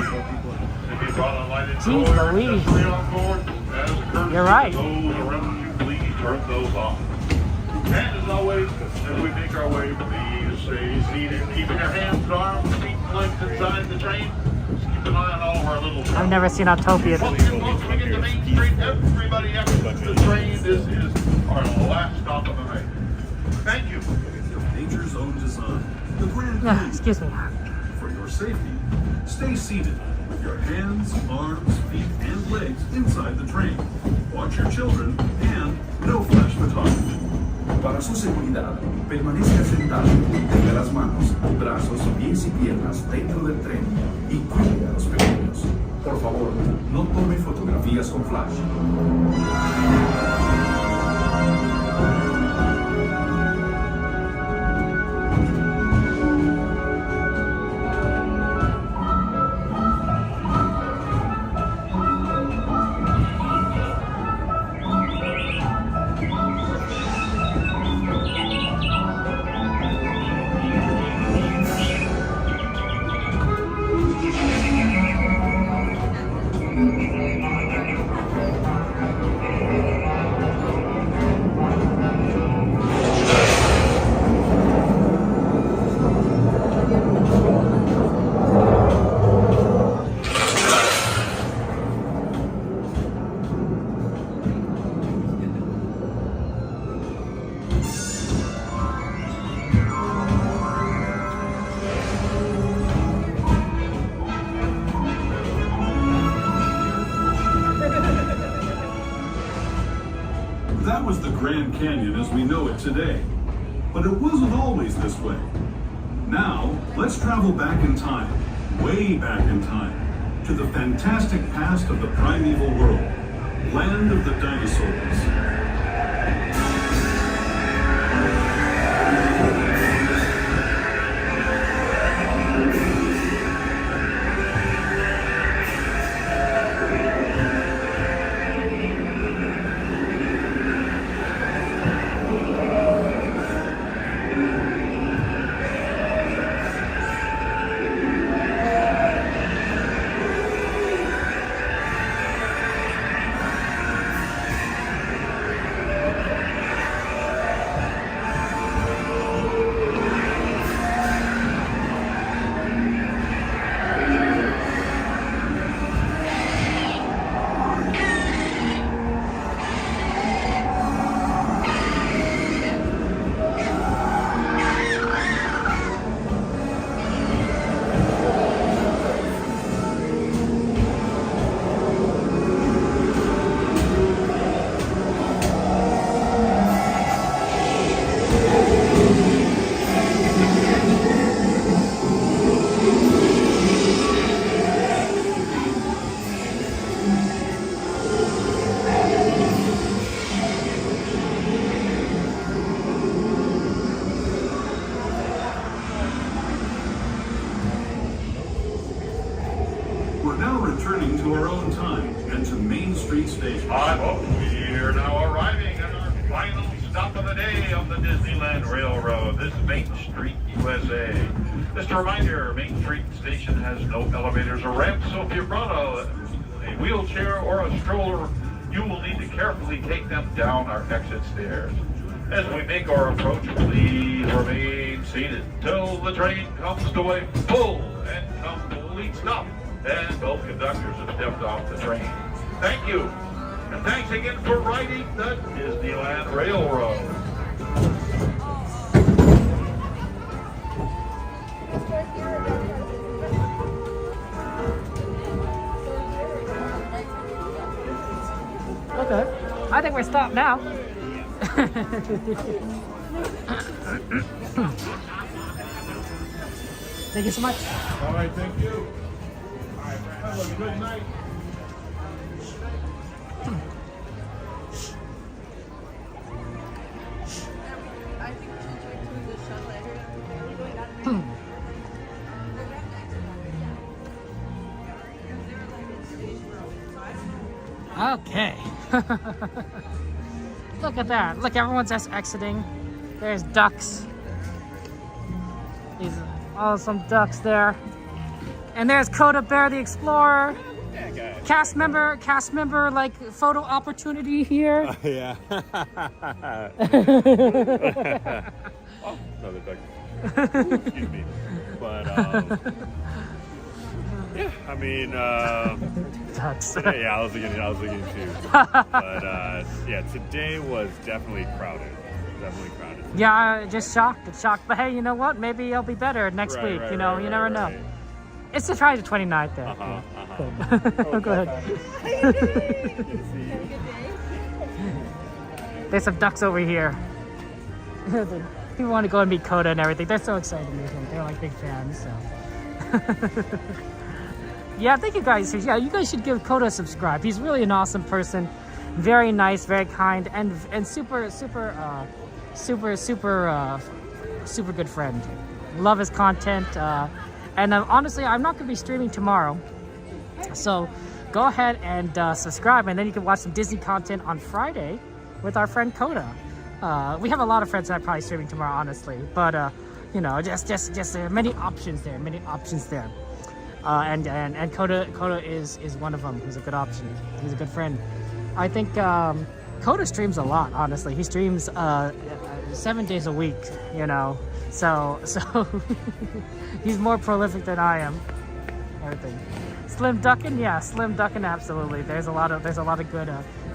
If you brought a lighted Jeez Louise. on board, as a courtesy You're right. to those around you, please turn those off. And as always, as we make our way, please stay seated, keeping your hands, arms, feet, and legs inside the train. Just keep an eye on all of our little. I've never seen Autopia. Once we get to Main Street, everybody exits the train. This is our last stop of the night. Thank you. Nature's own design. The Grand Canyon. Excuse me. For your safety, stay seated with your hands, arms, feet, and legs inside the train. Watch your children and no flash photography. Para su seguridad, permanezca sentado, tenga las manos, brazos, pies y piernas dentro del tren y cuide a los pequeños. Por favor, no tome fotografías con flash. That was the Grand Canyon as we know it today. But it wasn't always this way. Now, let's travel back in time, way back in time, to the fantastic past of the primeval world, land of the dinosaurs. We're now returning to our own time and to Main Street Station. Hi, folks. We're now arriving at our final stop of the day of the Disneyland Railroad. This is Main Street, USA. Just a reminder, Main Street Station has no elevators or ramps, so if you brought a wheelchair or a stroller, you will need to carefully take them down our exit stairs. As we make our approach, please remain seated till the train comes to a full and complete stop and both conductors have stepped off the train. Thank you, and thanks again for riding the Disneyland Railroad. Okay, I think we're stopped now. Thank you so much. All right, thank you. All right, have a good night. Okay. Look at that. Look, everyone's just exiting. There's ducks. These are some ducks there. And there's Coda Bear the Explorer. Cast member like photo opportunity here. Yeah. Oh, another duck. Excuse me. But yeah, I mean, ducks. Yeah, I was looking too. But yeah, today was definitely crowded. Yeah, just shocked. But hey, you know what? Maybe it'll be better next week. You never know. It's to try the 29th there. Good. Go ahead. Good to see you. There's some ducks over here. People want to go and meet Coda and everything. They're so excited to meet him. They're like big fans, so. Yeah, thank you guys. Yeah, you guys should give Coda a subscribe. He's really an awesome person. Very nice, very kind, and super good friend. Love his content. And honestly, I'm not going to be streaming tomorrow. So go ahead and subscribe, and then you can watch some Disney content on Friday with our friend Coda. We have a lot of friends that are probably streaming tomorrow, honestly. But, you know, just many options there, and Coda is one of them. He's a good option. He's a good friend. I think Coda streams a lot, honestly. He streams 7 days a week, you know. So he's more prolific than I am. Everything. Slim Duckin', yeah, Slim Duckin', absolutely. There's a lot of good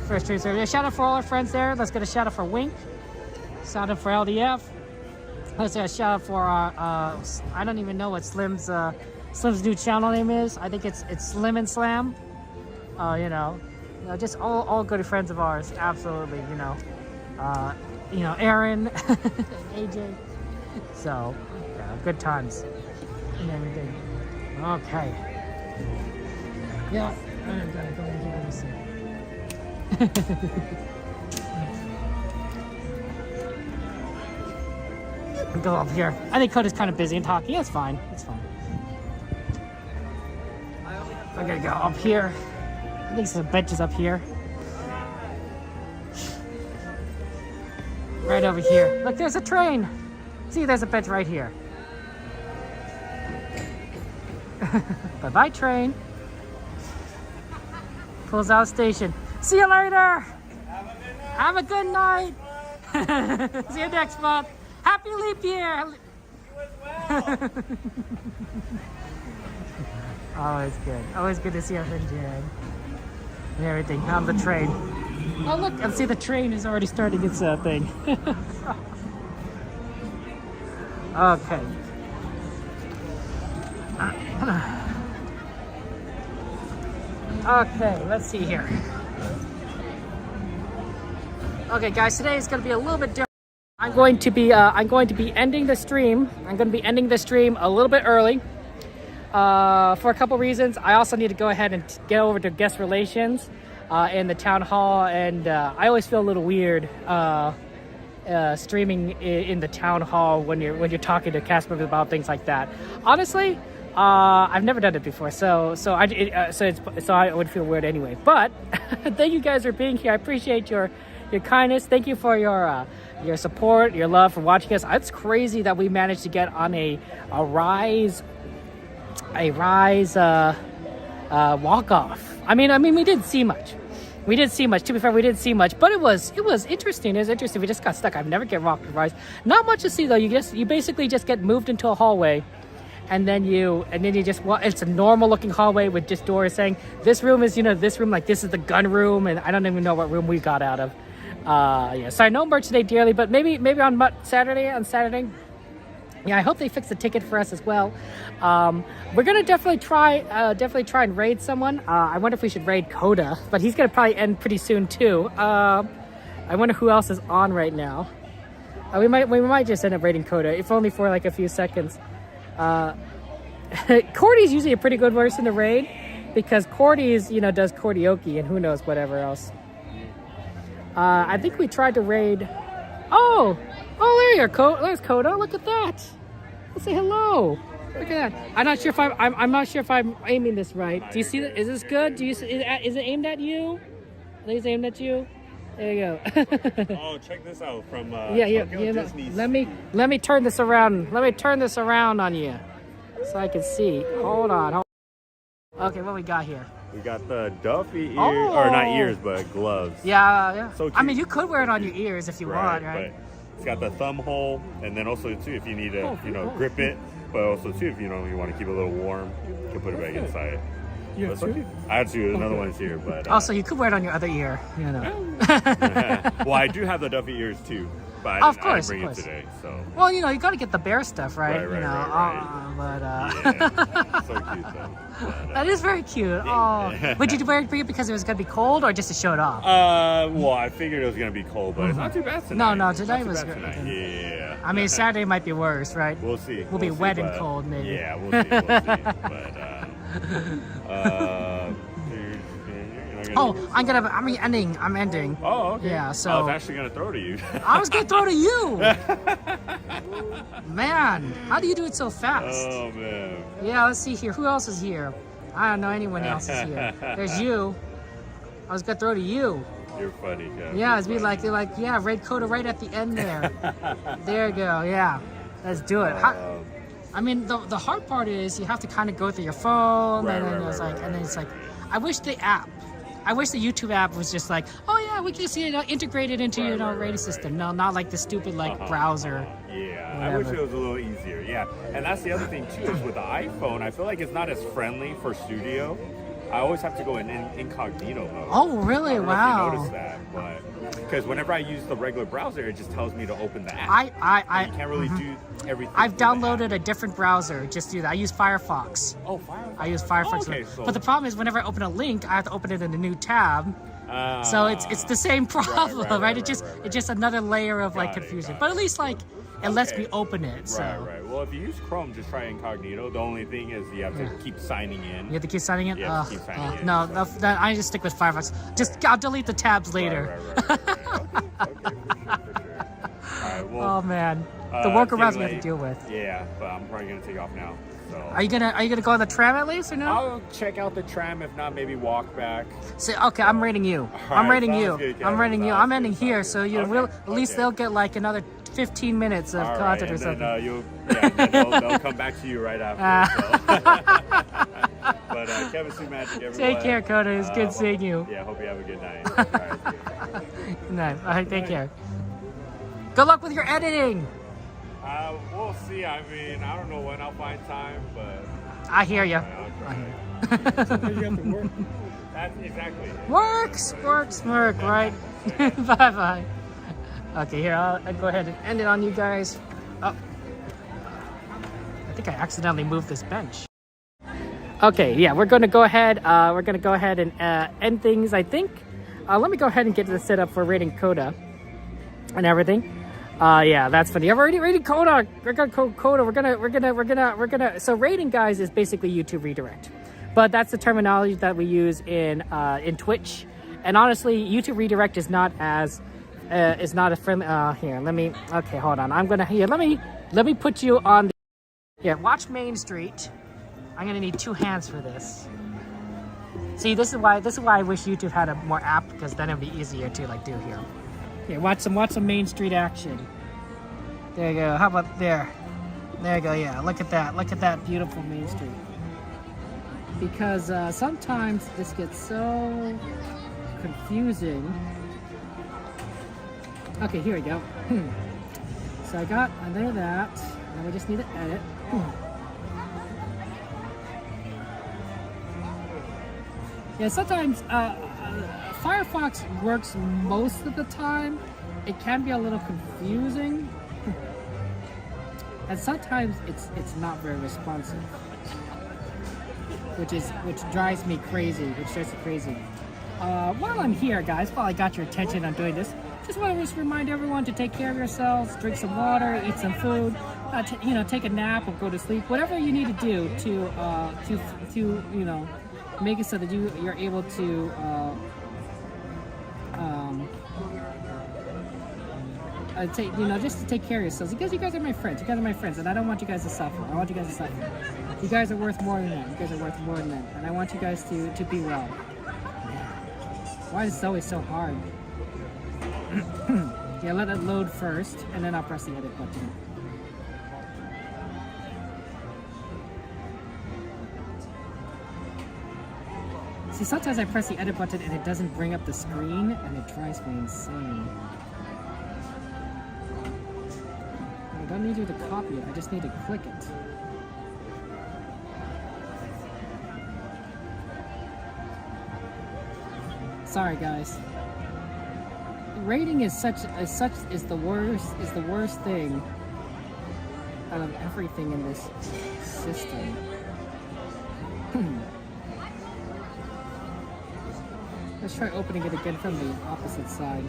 first streams there. Shout out for all our friends there. Let's get a shout out for Wink. Shout out for LDF. Let's get a shout out for I don't even know what Slim's new channel name is. I think it's Slim and Slam. You know, just all good friends of ours. Absolutely, you know, Aaron, AJ. So, yeah, good times and everything. Okay. Yeah, I'm gonna go and give it a see. Go up here. I think Coda's kind of busy and talking. Yeah, it's fine. It's fine. I'm gonna go up here. I think some benches up here. Right over here. Look, there's a train. See, there's a bench right here. Bye-bye, train. Pulls out station. See you later. Have a good night. See you next month. Happy leap year. You as well. Always good. Always good to see our friend Jared. And everything on the train. Oh, look. And see, the train is already starting its thing. Okay. Okay, let's see here. Okay, guys, today is going to be a little bit different. I'm going to be ending the stream. I'm going to be ending the stream a little bit early for a couple reasons. I also need to go ahead and get over to guest relations in the town hall, and I always feel a little weird streaming in the town hall when you're talking to cast members about things like that. Honestly, I've never done it before, so I would feel weird anyway. But thank you guys for being here. I appreciate your kindness. Thank you for your support, your love for watching us. It's crazy that we managed to get on a rise walk off. I mean we didn't see much. To be fair, we didn't see much, but it was interesting. It was interesting. We just got stuck. I've never get walked with rise. Not much to see though. You basically just get moved into a hallway, and then you just it's a normal looking hallway with just doors saying this room is this room, like this is the gun room, and I don't even know what room we got out of. Yeah. So I know merch today dearly, but maybe on Saturday. Yeah, I hope they fix the ticket for us as well. We're gonna definitely try and raid someone. I wonder if we should raid Coda, but he's gonna probably end pretty soon too. I wonder who else is on right now. We might just end up raiding Coda, if only for like a few seconds. Cordy's usually a pretty good person to raid because Cordy's does karaoke and who knows whatever else. I think we tried to raid. Oh, there you are, there's Coda. Look at that. Let's say hello. Look at that. I'm not sure if I'm aiming this right. Do you see that? Is this good? Do you see? Is it aimed at you? I think it's aimed at you. There you go. Oh, check this out from Disney's. Let me turn this around. Let me turn this around on you, so I can see. Hold on. Okay, what we got here? We got the Duffy ears, or not ears, but gloves. Yeah. So cute. I mean, you could wear it on your ears if you want, right? But it's got the thumb hole, and then also too, if you need to, grip it, but also too, if you want to keep it a little warm, you can put it back inside. You have two? I have two. Another one's here, but also you could wear it on your other ear. Well, I do have the Duffy ears too. But Of course, I didn't bring of course. it today, so. Well, you know, you got to get the bear stuff, right? Right, you know, right. but Yeah, so cute though. But, that is very cute. Oh, would you bring it because it was gonna be cold or just to show it off? well, I figured it was gonna be cold, but it's not too bad tonight. No, It's today not too was bad good. tonight. Yeah. I mean, Saturday might be worse, right? We'll see. We'll be see, wet and but- cold, maybe. Yeah, we'll see. We'll see. But Oh, I'm ending. Oh, okay. Yeah, so I was actually gonna throw to you. I was gonna throw to you. Man, how do you do it so fast? Oh man. Yeah, let's see here. Who else is here? I don't know anyone else is here. There's you. I was gonna throw to you. You're funny, Kevin. Yeah, it's be like they're like, yeah, red coda right at the end there. There you go. Yeah, let's do it. I mean, the hard part is you have to kind of go through your phone, and then it's like, and then it's like, I wish the YouTube app was just like, oh yeah, we can just integrate it into rating system. No, not like the stupid browser. Yeah, Whatever. I wish it was a little easier. Yeah, and that's the other thing too is with the iPhone, I feel like it's not as friendly for studio. I always have to go in incognito mode. Oh, really? I don't know Wow. if you noticed that, but because whenever I use the regular browser, it just tells me to open the app. You can't really do everything. I've downloaded a different browser just to do that. I use Firefox. Oh, Firefox. I use Firefox. Oh, okay, But the problem is whenever I open a link, I have to open it in a new tab. So it's the same problem, right? It's just another layer of confusion. But at least it lets me open it. So. Right. Well, if you use Chrome, just try incognito. The only thing is you have to keep signing in. You have to keep signing in? You have to keep signing in. No, I just stick with Firefox. I'll delete the tabs later. Oh man, the workarounds we have to deal with. Yeah, but I'm probably gonna take off now. So. Are you gonna go on the tram at least or no? I'll check out the tram. If not, maybe walk back. See, okay, I'm rating you. I'm rating you. I'm rating you. I'm ending here, so at least they'll get another 15 minutes of content or something. Then they'll come back to you right after. But Kevin Sue Magic, everyone. Take care, Coda. It's good seeing you. Yeah, hope you have a good night. All right, good night. All right, take care. Good luck with your editing. We'll see. I mean, I don't know when I'll find time, but I hear you. That's exactly it. Work, right? Bye. Okay, here, I'll go ahead and end it on you guys. Oh, I think I accidentally moved this bench. Okay, yeah, we're going to go ahead. And end things, I think. Let me go ahead and get this set up for rating Coda and everything. Yeah, that's funny. I've already rated Coda. We're gonna. So rating, guys, is basically YouTube redirect, but that's the terminology that we use in Twitch. And honestly, YouTube redirect is not as friendly. Here, okay, hold on. Let me put you on. Watch Main Street. I'm gonna need 2 hands for this. See, this is why I wish YouTube had a more app, because then it'd be easier to do here. Yeah, watch some Main Street action. There you go. How about there? There you go. Yeah, look at that beautiful Main Street. Because sometimes this gets so confusing. Okay, here we go. So I got under that, and we just need to edit. Yeah, sometimes Firefox works most of the time. It can be a little confusing, and sometimes it's not very responsive, which drives me crazy. While I'm here, guys, while I got your attention, I'm doing this. Just want to remind everyone to take care of yourselves, drink some water, eat some food, take a nap or go to sleep. Whatever you need to do to make it so that you're able to just to take care of yourselves, because you guys are my friends. And I don't want you guys to suffer. You guys are worth more than that. And I want you guys to be well. Why is it always so hard? Yeah, let it load first, and then I'll press the edit button. See, sometimes I press the edit button and it doesn't bring up the screen, and it drives me insane. I don't need you to copy it, I just need to click it. Sorry, guys. Rating is the worst thing out of everything in this system. Let's try opening it again from the opposite side.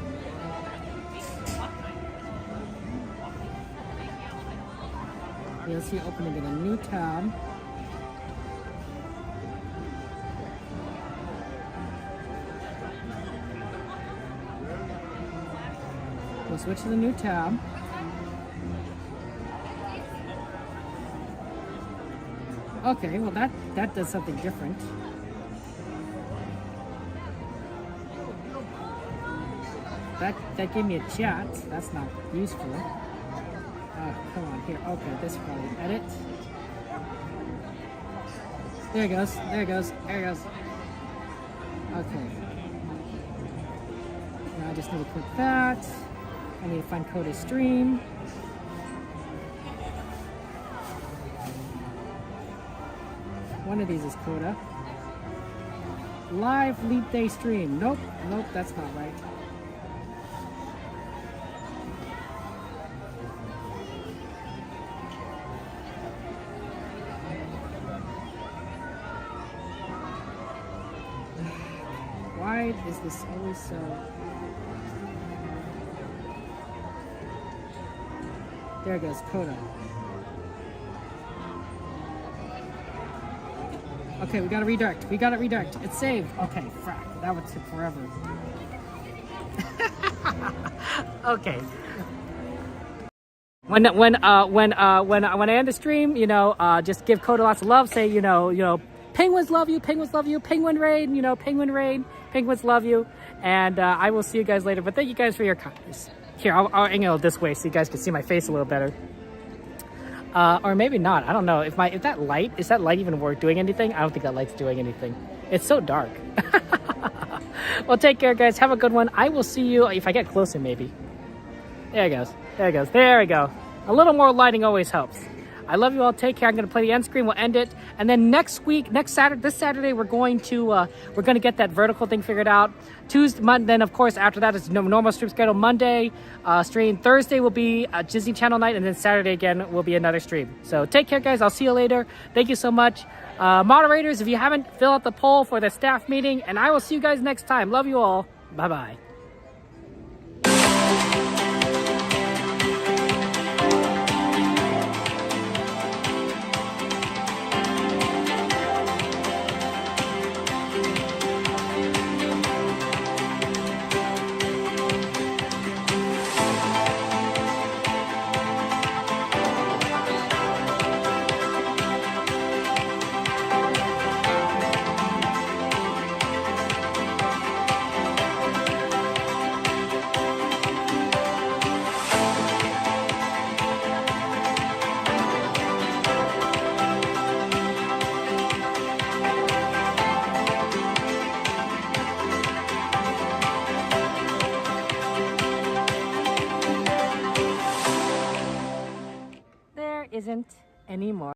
You'll see opening in a new tab. We'll switch to the new tab. Okay, well that does something different. That gave me a chat. That's not useful. Come on here. Okay, this is probably edit. There it goes. There it goes. There it goes. Okay. Now I just need to click that. I need to find Coda Stream. One of these is Coda. Live Leap Day Stream. Nope, nope, that's not right. Why is this always so... There it goes, Coda. Okay, we gotta redirect. We gotta redirect. It's saved. Okay, frack. That would take forever. Okay. When I end the stream, you know, just give Coda lots of love. Say, you know, penguins love you, penguins love you, penguin raid, you know, penguin raid, penguins love you, and I will see you guys later. But thank you guys for your kindness. Here, I'll angle it this way so you guys can see my face a little better. Or maybe not. I don't know. Is that light even worth doing anything? I don't think that light's doing anything. It's so dark. Well, take care, guys. Have a good one. I will see you if I get closer, maybe. There it goes. There it goes. There we go. A little more lighting always helps. I love you all. Take care. I'm going to play the end screen. We'll end it. And then this Saturday, we're going to get that vertical thing figured out. Then, of course, after that, it's normal stream schedule. Monday stream. Thursday will be Disney Channel night. And then Saturday again will be another stream. So take care, guys. I'll see you later. Thank you so much. Moderators, if you haven't, fill out the poll for the staff meeting. And I will see you guys next time. Love you all. Bye-bye. Isn't anymore.